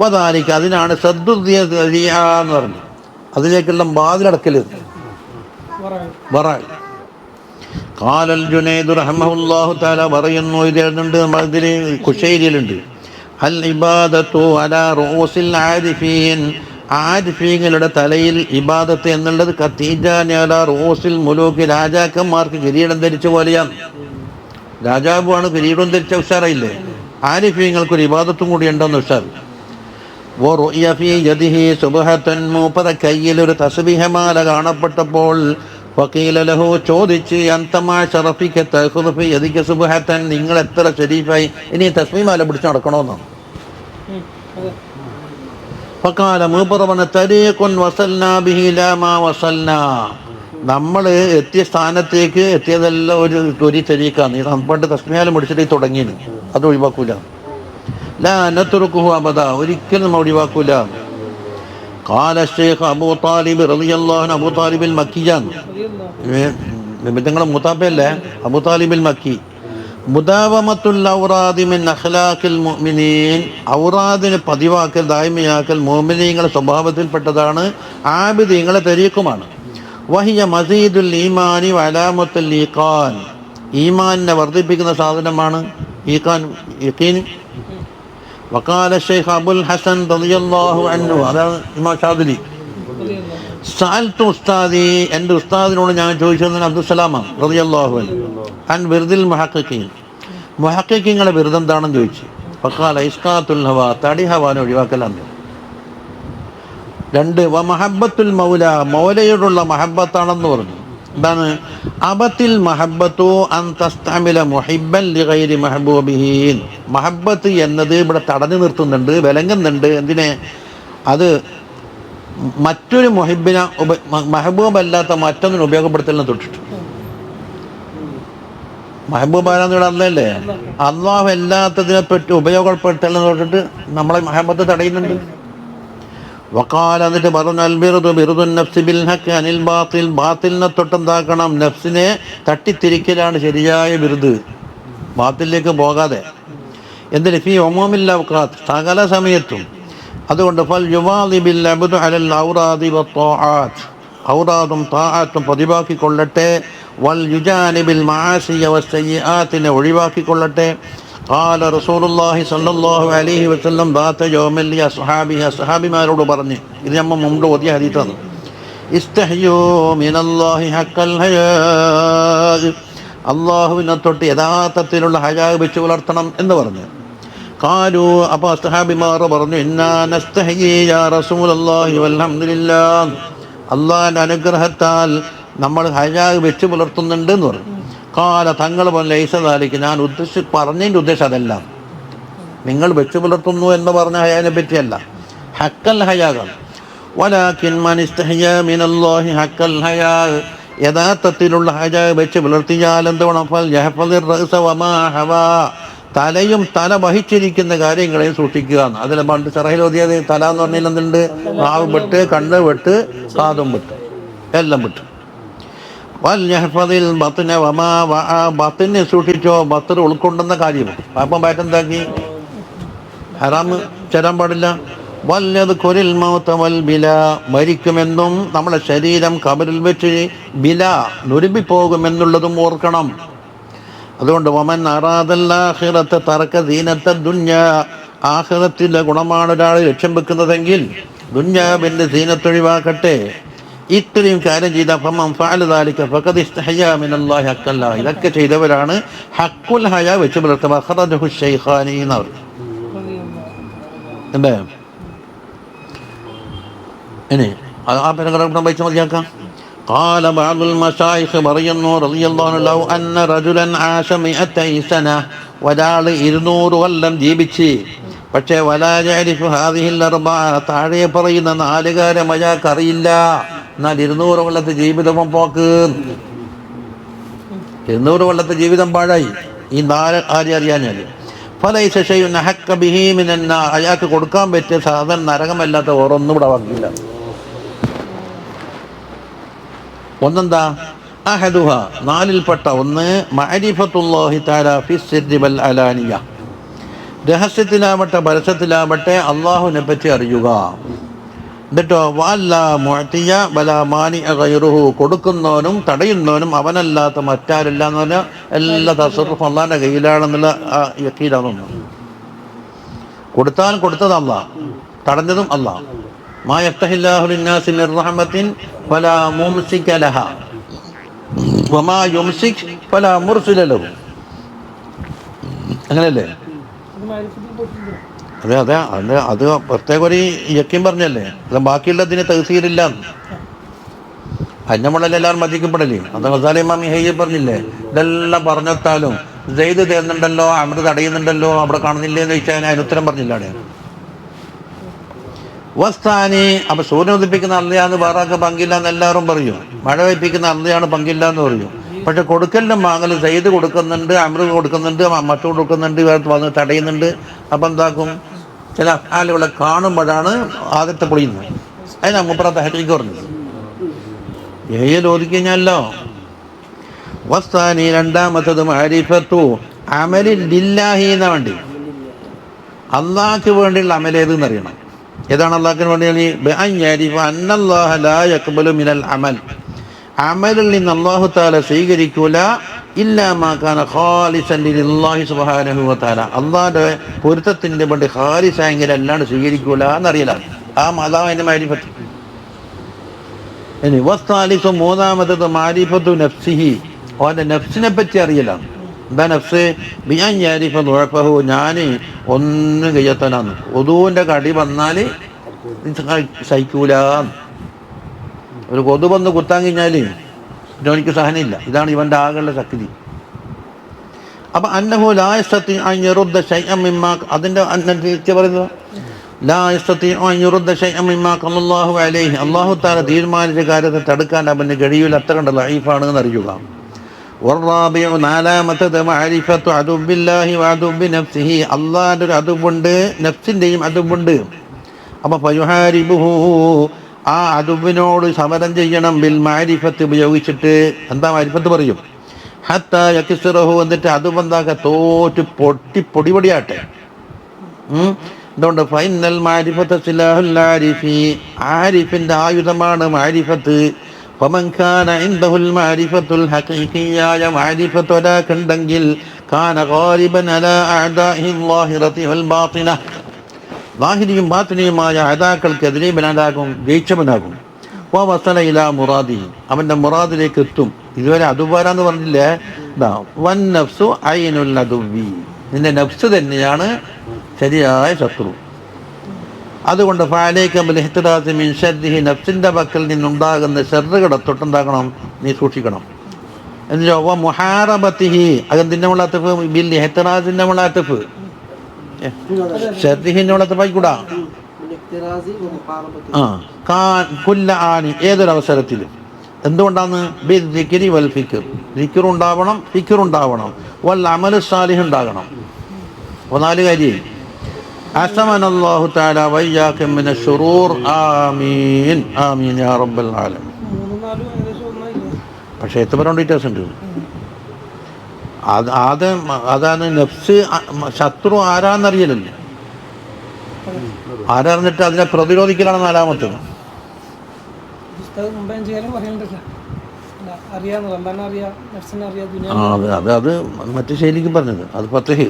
വദാലിക, അതിനാണ് സദ്ദുദ്ദിയ എന്ന് പറഞ്ഞു, അതിലേക്കുള്ള വാതിലടക്കല്. ഖാലൽ ജുനൈദ് റഹ്മഹുല്ലാഹു തആല പറയുന്നു, ഇതുണ്ട് നമ്മളിതിൽ കുശൈരിയിലുണ്ട്, അൽ ഇബാദത്തു അലാ റൂസിൽ ആരിഫീൻ, ആരിഫീങ്ങളുടെ തലയിൽ ഇബാദത്ത് എന്നുള്ളത് കത്തീജാനി അലാ റൂസിൽ മുലൂക്ക്, രാജാക്കന്മാർക്ക് കിരീടം ധരിച്ച പോലെയാണ്. രാജാവുമാണ് കിരീടം ധരിച്ച ഉഷാറായില്ലേ, ആരിഫീങ്ങൾക്കൊരു ഇബാദത്തും കൂടി ഉണ്ടെന്ന് ഉഷാർ. മൂപ്പറ കയ്യിൽ ഒരു തസ്ബീഹമാല കാണപ്പെട്ടപ്പോൾ ഫഖീല ലഹു, ചോദിച്ച്, നിങ്ങൾ എത്ര ശരീഫായി, ഇനി തസ്ബീഹമാല പിടിച്ച് നടക്കണമെന്നാണ്. ഫഖാല, മൂപ്പറ പറഞ്ഞ, തരീഖുൻ വസൽനാ ബിഹി ലാ മാ വസൽനാ, നമ്മൾ എത്തിയ സ്ഥാനത്തേക്ക് എത്തിയതെല്ലാം ഒരു തരീഖാണ്. പണ്ട് തസ്ബീഹമാല പിടിച്ചിട്ട് തുടങ്ങിയത്, അത് ഒഴിവാക്കൂല. ലാ നത്രുകുഹു അബദ, ഒരിക്കലും നമ്മൾ ഒഴിവാക്കൂല. ഖാല ശൈഖ് അബൂ താലിബ് റളിയല്ലാഹു അൻഹു, അബൂ താലിബിൽ മക്കിയാൻ, നിങ്ങളുടെ മുതാബല്ലേ അബൂ താലിബിൽ മക്കി. മുദാവമത്തുൽ ഔറാദി മിൻ അഖ്ലാഖിൽ മുഅ്മിനീൻ, ഔറാദിനെ പതിവാക്കൽ, ദായിമയാക്കൽ മുഅ്മിനീങ്ങളുടെ സ്വഭാവത്തിൽപ്പെട്ടതാണ്, ആബിദീങ്ങളെ തരീഖുമാണ്. വഹിയ മസീദുൽ ഈമാനി വഅലാമത്തുൽ ഈഖാൻ, ഈമാനിനെ വർദ്ധിപ്പിക്കുന്ന സാധനമാണ് ഈഖാൻ, യഖീൻ. വഖാല ശൈഖ് അബുൽ ഹസൻ റളിയല്ലാഹു അൻഹു, അതാണ് ഇമാം ഷാദിലി, സഅൽതു ഉസ്താദി, എൻ്റെ ഉസ്താദിനോട് ഞാൻ ചോദിച്ചത്, അബ്ദുസ്സലാമാണ് റളിയല്ലാഹു അൻഹു, അൻ വിർദിൽ മുഹഖഖീൻ, മുഹഖഖീങ്ങളുടെ വിർദ് എന്താണെന്ന് ചോദിച്ചു. ഫഖാല ഇസ്ഖാത്തുൽ ഹവ, തടി ഹവാനെ ഒഴിവാക്കലാണ്. 2 വമഹബ്ബത്തുൽ മൗല, മൗലയോടുള്ള മഹബ്ബത്താണെന്ന് പറഞ്ഞു. എന്താണ് അബത്തിൽ മഹബ്ബത്തു അൻ തസ്തഅമില മുഹിബ്ബൻ ലിഗൈരി മഹബൂബിഹീൻ, മഹബ്ബത്ത് എന്നത് ഇവിടെ തടഞ്ഞു നിർത്തുന്നുണ്ട്, വിലങ്ങുന്നുണ്ട്. എന്തിനെ? അത് മറ്റൊരു മുഹിബിനെ മെഹബൂബല്ലാത്ത മറ്റൊന്നിനെ ഉപയോഗപ്പെടുത്തലിനെ തൊട്ടിട്ട്. മെഹബൂബ് ആരാന്നിവിടെ അല്ലല്ലേ, അള്ളാഹു എല്ലാത്തതിനെ പറ്റി ഉപയോഗപ്പെടുത്തലിനെ തൊട്ടിട്ട് നമ്മളെ മഹബത്ത് തടയുന്നുണ്ട്. വഖാല, എന്നിട്ട് പറഞ്ഞു, അൽ ബിർദു ബിർദുൻ നഫ്സി ബിൽ ഹഖ് അനിൽ ബാത്തിൽ, ബാത്തിലിനെ തൊട്ടെന്താക്കണം, നഫ്സിനെ തട്ടിത്തിരിക്കലാണ് ശരിയായ ബിർദ്, ബാത്തിലേക്ക് പോകാതെ. എന്തിന്? ഫീ ഉമൂമിൽ ഔഖാത്ത്, സകല സമയത്തും. അതുകൊണ്ട് ഫൽ യുവാദി ബിൽ അബ്ദു അലൽ ഔറാദി വത്വാആത്ത്, ഔറാദും താആത്തും പതിവാക്കിക്കൊള്ളട്ടെ. വൽ യുജാനിബിൽ മആസിയ വസ്സയ്യിആത്തിനെ ഒഴിവാക്കിക്കൊള്ളട്ടെ. ഖാല റസൂലുള്ളാഹി സ്വല്ലല്ലാഹു അലൈഹി വസല്ലം ദാത യൗമിൽ ലി അസ്ഹാബിഹി, അസ്ഹാബിമാരോട് പറഞ്ഞ്, ഇത് നമ്മൾ മുമ്പ് ഓതിയ ഹദീസാണ്, ഇസ്തഹ്യൂ മിനല്ലാഹി ഹഖൽ ഹയാ, അല്ലാഹുവിനെ തൊട്ട് യഥാർത്ഥത്തിലുള്ള ഹയാ വെച്ച് പുലർത്തണം എന്ന് പറഞ്ഞു. ഖാലു, അപ്പോൾ അസ്ഹാബിമാർ പറഞ്ഞു, ഇന്നാ നസ്തഹ്യി യാ റസൂലല്ലാഹി വൽഹംദുലില്ലാഹ്, അല്ലാഹുവിൻ്റെ അനുഗ്രഹത്താൽ നമ്മൾ ഹയാ വെച്ച് പുലർത്തുന്നുണ്ട് എന്ന് പറഞ്ഞു. ഖാല, തങ്ങൾ പറഞ്ഞു, ലൈസ ദാലിക, ഞാൻ പറഞ്ഞതിൻ്റെ ഉദ്ദേശം അതല്ല, നിങ്ങൾ വെച്ച് പുലർത്തുന്നു എന്ന് പറഞ്ഞ ഹയാനെ പറ്റിയല്ല, ഹക്കൽ ഹയാകാണ്. വലാകിൻ മൻ ഇസ്തഹ്യാ മിനല്ലാഹി ഹക്കൽ ഹയാ, യഥാർത്ഥത്തിലുള്ള ഹയാ വെച്ച് പുലർത്തിയാൽ എന്ത് വേണം? ഫൽ യഹ്ഫദിർ റഅസ വമാ ഹവാ, തലയും തല വഹിച്ചിരിക്കുന്ന കാര്യങ്ങളെയും സൂക്ഷിക്കുക. അതിൽ പണ്ട് ചെറഹിലോതിയത് തല എന്ന് പറഞ്ഞാൽ എന്തുണ്ട്? നാവ് വിട്ട്, കണ്ണ് വിട്ട്, കാതും വിട്ട്, എല്ലാം വിട്ട്. വൽ യഹ്ഫദിൽ ബത്ന വമാ വഅ, ബത്തിനെ സൂക്ഷിച്ചോ, ബത്തർ ഉൾക്കൊണ്ടുന്ന കാര്യം. അപ്പം ബാറ്റെന്താക്കി? ഹറാം ചേരാൻ പാടില്ല. വല്ലദ്കുരിൽ മൗത വൽ ബിലാ, മരിക്കുമെന്നും നമ്മുടെ ശരീരം ഖബറിൽ വെച്ച് ബില നുരുമ്പിപ്പോകുമെന്നുള്ളതും ഓർക്കണം. അതുകൊണ്ട് വമൻ അറാദൽ ആഖിറത തറക ദീനത ദുനിയാ, ആഖിറത്തിലെ ഗുണമാണ് ഒരാൾ ലക്ഷ്യം വെക്കുന്നതെങ്കിൽ ദുനിയാവിൻ്റെ സീനത്ത് ഒഴിവാക്കട്ടെ. ഇത്രയും കാര്യം ചെയ്ത ഫമൻ ഫഅല ദാലിക ഫഖദ് ഇസ്തഹയാ മിനല്ലാഹി ഹഖ്ഖൽ ഹയ, ഇതൊക്കെ ചെയ്തവരാണ് ഹഖ്ഖുൽ ഹയ വെച്ച് പുലർത്തുക. അഖറജഹു ശൈഖാനി എന്നവർ എന്താ ഇനി ആ പാരഗ്രാഫ് വായിച്ച് മതിയാക്കാം. قال بعض المشايخ رضي الله عنه لو أن رجلا عاش 200 سنة, ഒരാൾ 200 കൊല്ലം ജീവിച്ച്, പക്ഷേ വലാ യഅരിഫു ഹാദിഹിൽ അർബഅ, താഴെ പറയുന്ന 4 കാര്യം അയാൾക്ക് അറിയില്ല. എന്നാൽ 200 കൊല്ലത്തെ ജീവിതം പോക്ക്, 200 കൊല്ലത്തെ ജീവിതം പാഴായി ഈ 4 കാര്യം അറിയാഞ്ഞാൽ. ഫലൈസ ശൈഉൻ അഹഖ ബിഹി മിനൻ നാർ, അയാൾക്ക് കൊടുക്കാൻ പറ്റിയ സാധനം നരകമല്ലാത്ത ഓരോന്നും ഇവിടെ വാക്കില്ല. ഒന്നെന്താ? അഹദുഹ, 4ൽപ്പെട്ട ഒന്ന് മഅരിഫത്തുല്ലാഹി തആല ഫിസ്സിർരി വൽ അലാനിയ, രഹസ്യത്തിലാവട്ടെ പരസ്യത്തിലാവട്ടെ അള്ളാഹുവിനെ പറ്റി അറിയുക. എന്നിട്ടോ വല്ലാ മുഅ്തിയ വലാ മാനിഅ ഗൈറുഹു, കൊടുക്കുന്നവനും തടയുന്നവനും അവനല്ലാത്ത മറ്റാരില്ല എന്ന് പറഞ്ഞാൽ എല്ലാ തസറുഫും അള്ളാഹിൻ്റെ കയ്യിലാണെന്നുള്ള യഖീനാണ്. കൊടുത്താൽ കൊടുത്തത് അള്ളാഹ്, തടഞ്ഞതും അള്ളാഹ്. മാ യഫ്തഹില്ലാഹു ലിന്നാസി മിർ റഹ്മത്തിൻ ഫലാ മുംസിക ലഹാ വമാ യുംസിക് ഫലാ മുർസില ലഹു. അങ്ങനെയല്ലേ? അതെ അതെ അത് അത് പ്രത്യേക ഒരു യക്കീൻ പറഞ്ഞല്ലേ, അത് ബാക്കിയുള്ളതിന് തഹ്സീലില്ല. അത് നമ്മളെല്ലാവരും മതിക്കപ്പെടല്ലേ. അത് ഗസാലി ഇമാം ഹയ്യ പറഞ്ഞില്ലേ, ഇതെല്ലാം പറഞ്ഞെത്താലും സെയ്ദ് തരുന്നുണ്ടല്ലോ, അമൃത് തടയുന്നുണ്ടല്ലോ, അവിടെ കാണുന്നില്ലേ എന്ന് ചോദിച്ചാൽ അതിനുത്തരം പറഞ്ഞില്ല. അവിടെ വസ്താനി, അപ്പൊ സൂര്യൻ ഉദിപ്പിക്കുന്ന അള്ളയാണ് വേറൊക്കെ പങ്കില്ല എന്ന് എല്ലാവരും പറയും, മഴ പെയ്പ്പിക്കുന്ന അള്ളയാണ് പങ്കില്ല എന്ന് പറയും. പക്ഷെ കൊടുക്കലിനും വാങ്ങലും സെയ്ദ് കൊടുക്കുന്നുണ്ട്, അമൃത് കൊടുക്കുന്നുണ്ട്, മറ്റു കൊടുക്കുന്നുണ്ട്, വന്ന് തടയുന്നുണ്ട്. അപ്പം എന്താക്കും, ചില ആളുകളെ കാണുമ്പോഴാണ് ആദ്യത്തെ പൊളിയുന്നത്. അതിനാ മുപ്പറത്തെ ഹരിക്ക് പറഞ്ഞത് ഒതുക്കിക്കഴിഞ്ഞാലോ. വസ്താനി, രണ്ടാമത്തത് മഅരിഫത്തു അമലിൽ ലില്ലാഹി എന്ന വേണ്ടി, അള്ളാഹ്ക്ക് വേണ്ടിയുള്ള അമലേതെന്ന് അറിയണം. ഏതാണ് അള്ളാഹ്ക്കിന് വേണ്ടി? അന്നല്ലാഹ ലാ യഖ്ബലു മിനൽ അമൽ, അമലിൽ നിന്ന് അല്ലാഹു തആല സ്വീകരിക്കൂല ഇല്ലാ മാ കാന ഖാലിസൻ ലില്ലാഹി സുബ്ഹാനഹു വ തആല, അള്ളാഹുവിൻ്റെ പൊരുത്തത്തിൻ്റെ വേണ്ടി ഖാലിസായെങ്കിൽ അല്ലാണ്ട് സ്വീകരിക്കൂല എന്നറിയലാണ്. അതാണ് മഅരിഫത്ത്. ഇനി വസ്താലിസു, മൂന്നാമത്തത് മഅരിഫത്തു നഫ്സിഹി, അവൻ്റെ നഫ്സിനെ പറ്റി അറിയലാണ്. എന്താ നഫ്സ്? ബിഅൻ യഅരിഫ ദുഅഫഹു, ഞാൻ ഒന്നും കഴിയാത്തവനാണ്, ഒതുവിൻ്റെ കടി വന്നാൽ സഹിക്കൂല. ഒരു കൊതു വന്ന് കുത്താൻ കഴിഞ്ഞാൽ എനിക്ക് സഹനമില്ല. ഇതാണ് ഇവൻ്റെ ആകെയുള്ള ശക്തി. അപ്പം അന്നഹു ലാ യസ്തതി അൻ യറുദ്ദ ശൈഅൻ മിമ്മാ, അതിൻ്റെ അനുസരിച്ച് പറയുന്നത് ലാ യസ്തതി അൻ യറുദ്ദ ശൈഅൻ മിമ്മാ ഖല്ലല്ലാഹു അലൈഹി, അല്ലാഹു തആല തീരുമാനിച്ച കാര്യത്തെ തടുക്കാൻ അവന് കഴിയില്ല, അത്ര കണ്ട ലഈഫാണെന്ന് അറിയുക. വറാബിഉ, നാലാമത്തത് മഅരിഫത്തു അദുബില്ലാഹി വഅദുബി നഫ്സിഹി, അള്ളാഹിൻ്റെ ഒരു അദുബുണ്ട്, നഫ്സിൻ്റെയും അദുബുണ്ട്. അപ്പോൾ ഫയുഹാരിബുഹു, ആ അദുബിനോട് സമരം ചെയ്യണം ബിൽ മഅരിഫത്ത് ഉപയോഗിച്ചിട്ട്. എന്താ മഅരിഫത്ത് പറയും? ഹത്താ യക്സിറഹു, എന്നിട്ട് അദുബ് എന്താക്കുക, തോറ്റ് പൊടിപൊടിയാട്ടെ. അതുകൊണ്ട് ഫൈനൽ മഅരിഫത്ത് സിലാഹുൽ ആരിഫി, ആരിഫിൻ്റെ ആയുധമാണ് മഅരിഫത്ത്. ഫമൻ കാന ഇൻദഹുൽ മഅരിഫത്തുൽ ഹഖീഖിയ്യായ മഅരിഫത്ത് ഒരാൾക്കുണ്ടെങ്കിൽ കാന ഗാലിബൻ അലാ അഅദാഇഹി ളാഹിറതി വൽ ബാത്തിന, ലാഹിരിയും ബാത്തിനിയുമായ അഅദാക്കൾക്കെതിരെ ഇവനാകും, ജയിച്ചവനാകും. വസല ഇലാ മുറാദി, അവൻ്റെ മുറാദിലേക്ക് എത്തും. ഇതുവരെ അതുപോരാന്ന് പറഞ്ഞില്ലേ? വൻ നഫ്സു ഐനുൽ അദുവി, നിന്റെ നഫ്സ് തന്നെയാണ് ശരിയായ ശത്രു. അതുകൊണ്ട് ഫഅലൈക ബിൽ ഇഹ്തിറാസി മിൻ ശർരിഹി, നഫ്സിൻ്റെ പക്കൽ നിന്നുണ്ടാകുന്ന ശർറുകളെ തൊട്ടുണ്ടാക്കണം, നീ സൂക്ഷിക്കണം. എന്നിട്ടോ വ മുഹാറബത്തിഹി, അതെന്തിൻ്റെ മുളാത്തഫ്? ബിൽ ഇഹ്തിറാസിൻ്റെ മുളാത്തഫ്, ശർരിഹിൻ്റെ മുളാത്തഫായിക്കൂടാ. കുല്ല ആനി, ഏതൊരവസരത്തിലും. എന്തുകൊണ്ടാണ്? ബിൽ ദിക്രി വൽ ഫിക്ർ, ദിക്റുണ്ടാവണം, ഫിക്റുണ്ടാവണം, വൽ അമലു സാലിഹ് ഉണ്ടാകണം. അപ്പോൾ 4 കാര്യം. അസ്മനല്ലാഹു തആല വയ്യാകും മിനശ് ശുറൂർ, ആമീൻ ആമീൻ യാ റബ്ബൽ ആലമീൻ. പക്ഷേ എത്ര വ്യത്യാസം ഉണ്ട്. അതാണ് നഫ്സ്, ശത്രു ആരാന്നറിയലല്ലേ. ആരറിഞ്ഞിട്ട് അതിനെ പ്രതിരോധിക്കലാണ് നാലാമത്തെ. അത് മറ്റു ശൈലിക്ക് പറഞ്ഞത് അത് ഫത്ഹ്.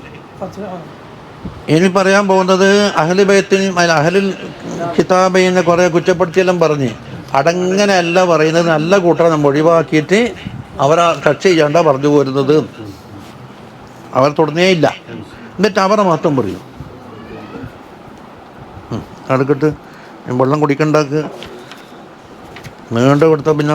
ഇനി പറയാൻ പോകുന്നത് അഹ്ലു ബൈത്തിനും അഹ്ലുൽ കിതാബിനെ കുറെ കുറ്റപ്പെടുത്തിയെല്ലാം പറഞ്ഞ് അടങ്ങനെയല്ല പറയുന്നത്. നല്ല കൂട്ടരെ നമ്മൾ ഒഴിവാക്കിയിട്ട് അവരെ ടച്ച് ചെയ്യാണ്ട പറഞ്ഞു പോരുന്നത്. അവർ തുടങ്ങിയില്ല, എന്നിട്ട് അവരെ മാത്രം പറയും. അടുക്കട്ട് വെള്ളം കുടിക്കണ്ടാക്ക് നീണ്ട കൊടുത്ത പിന്നെ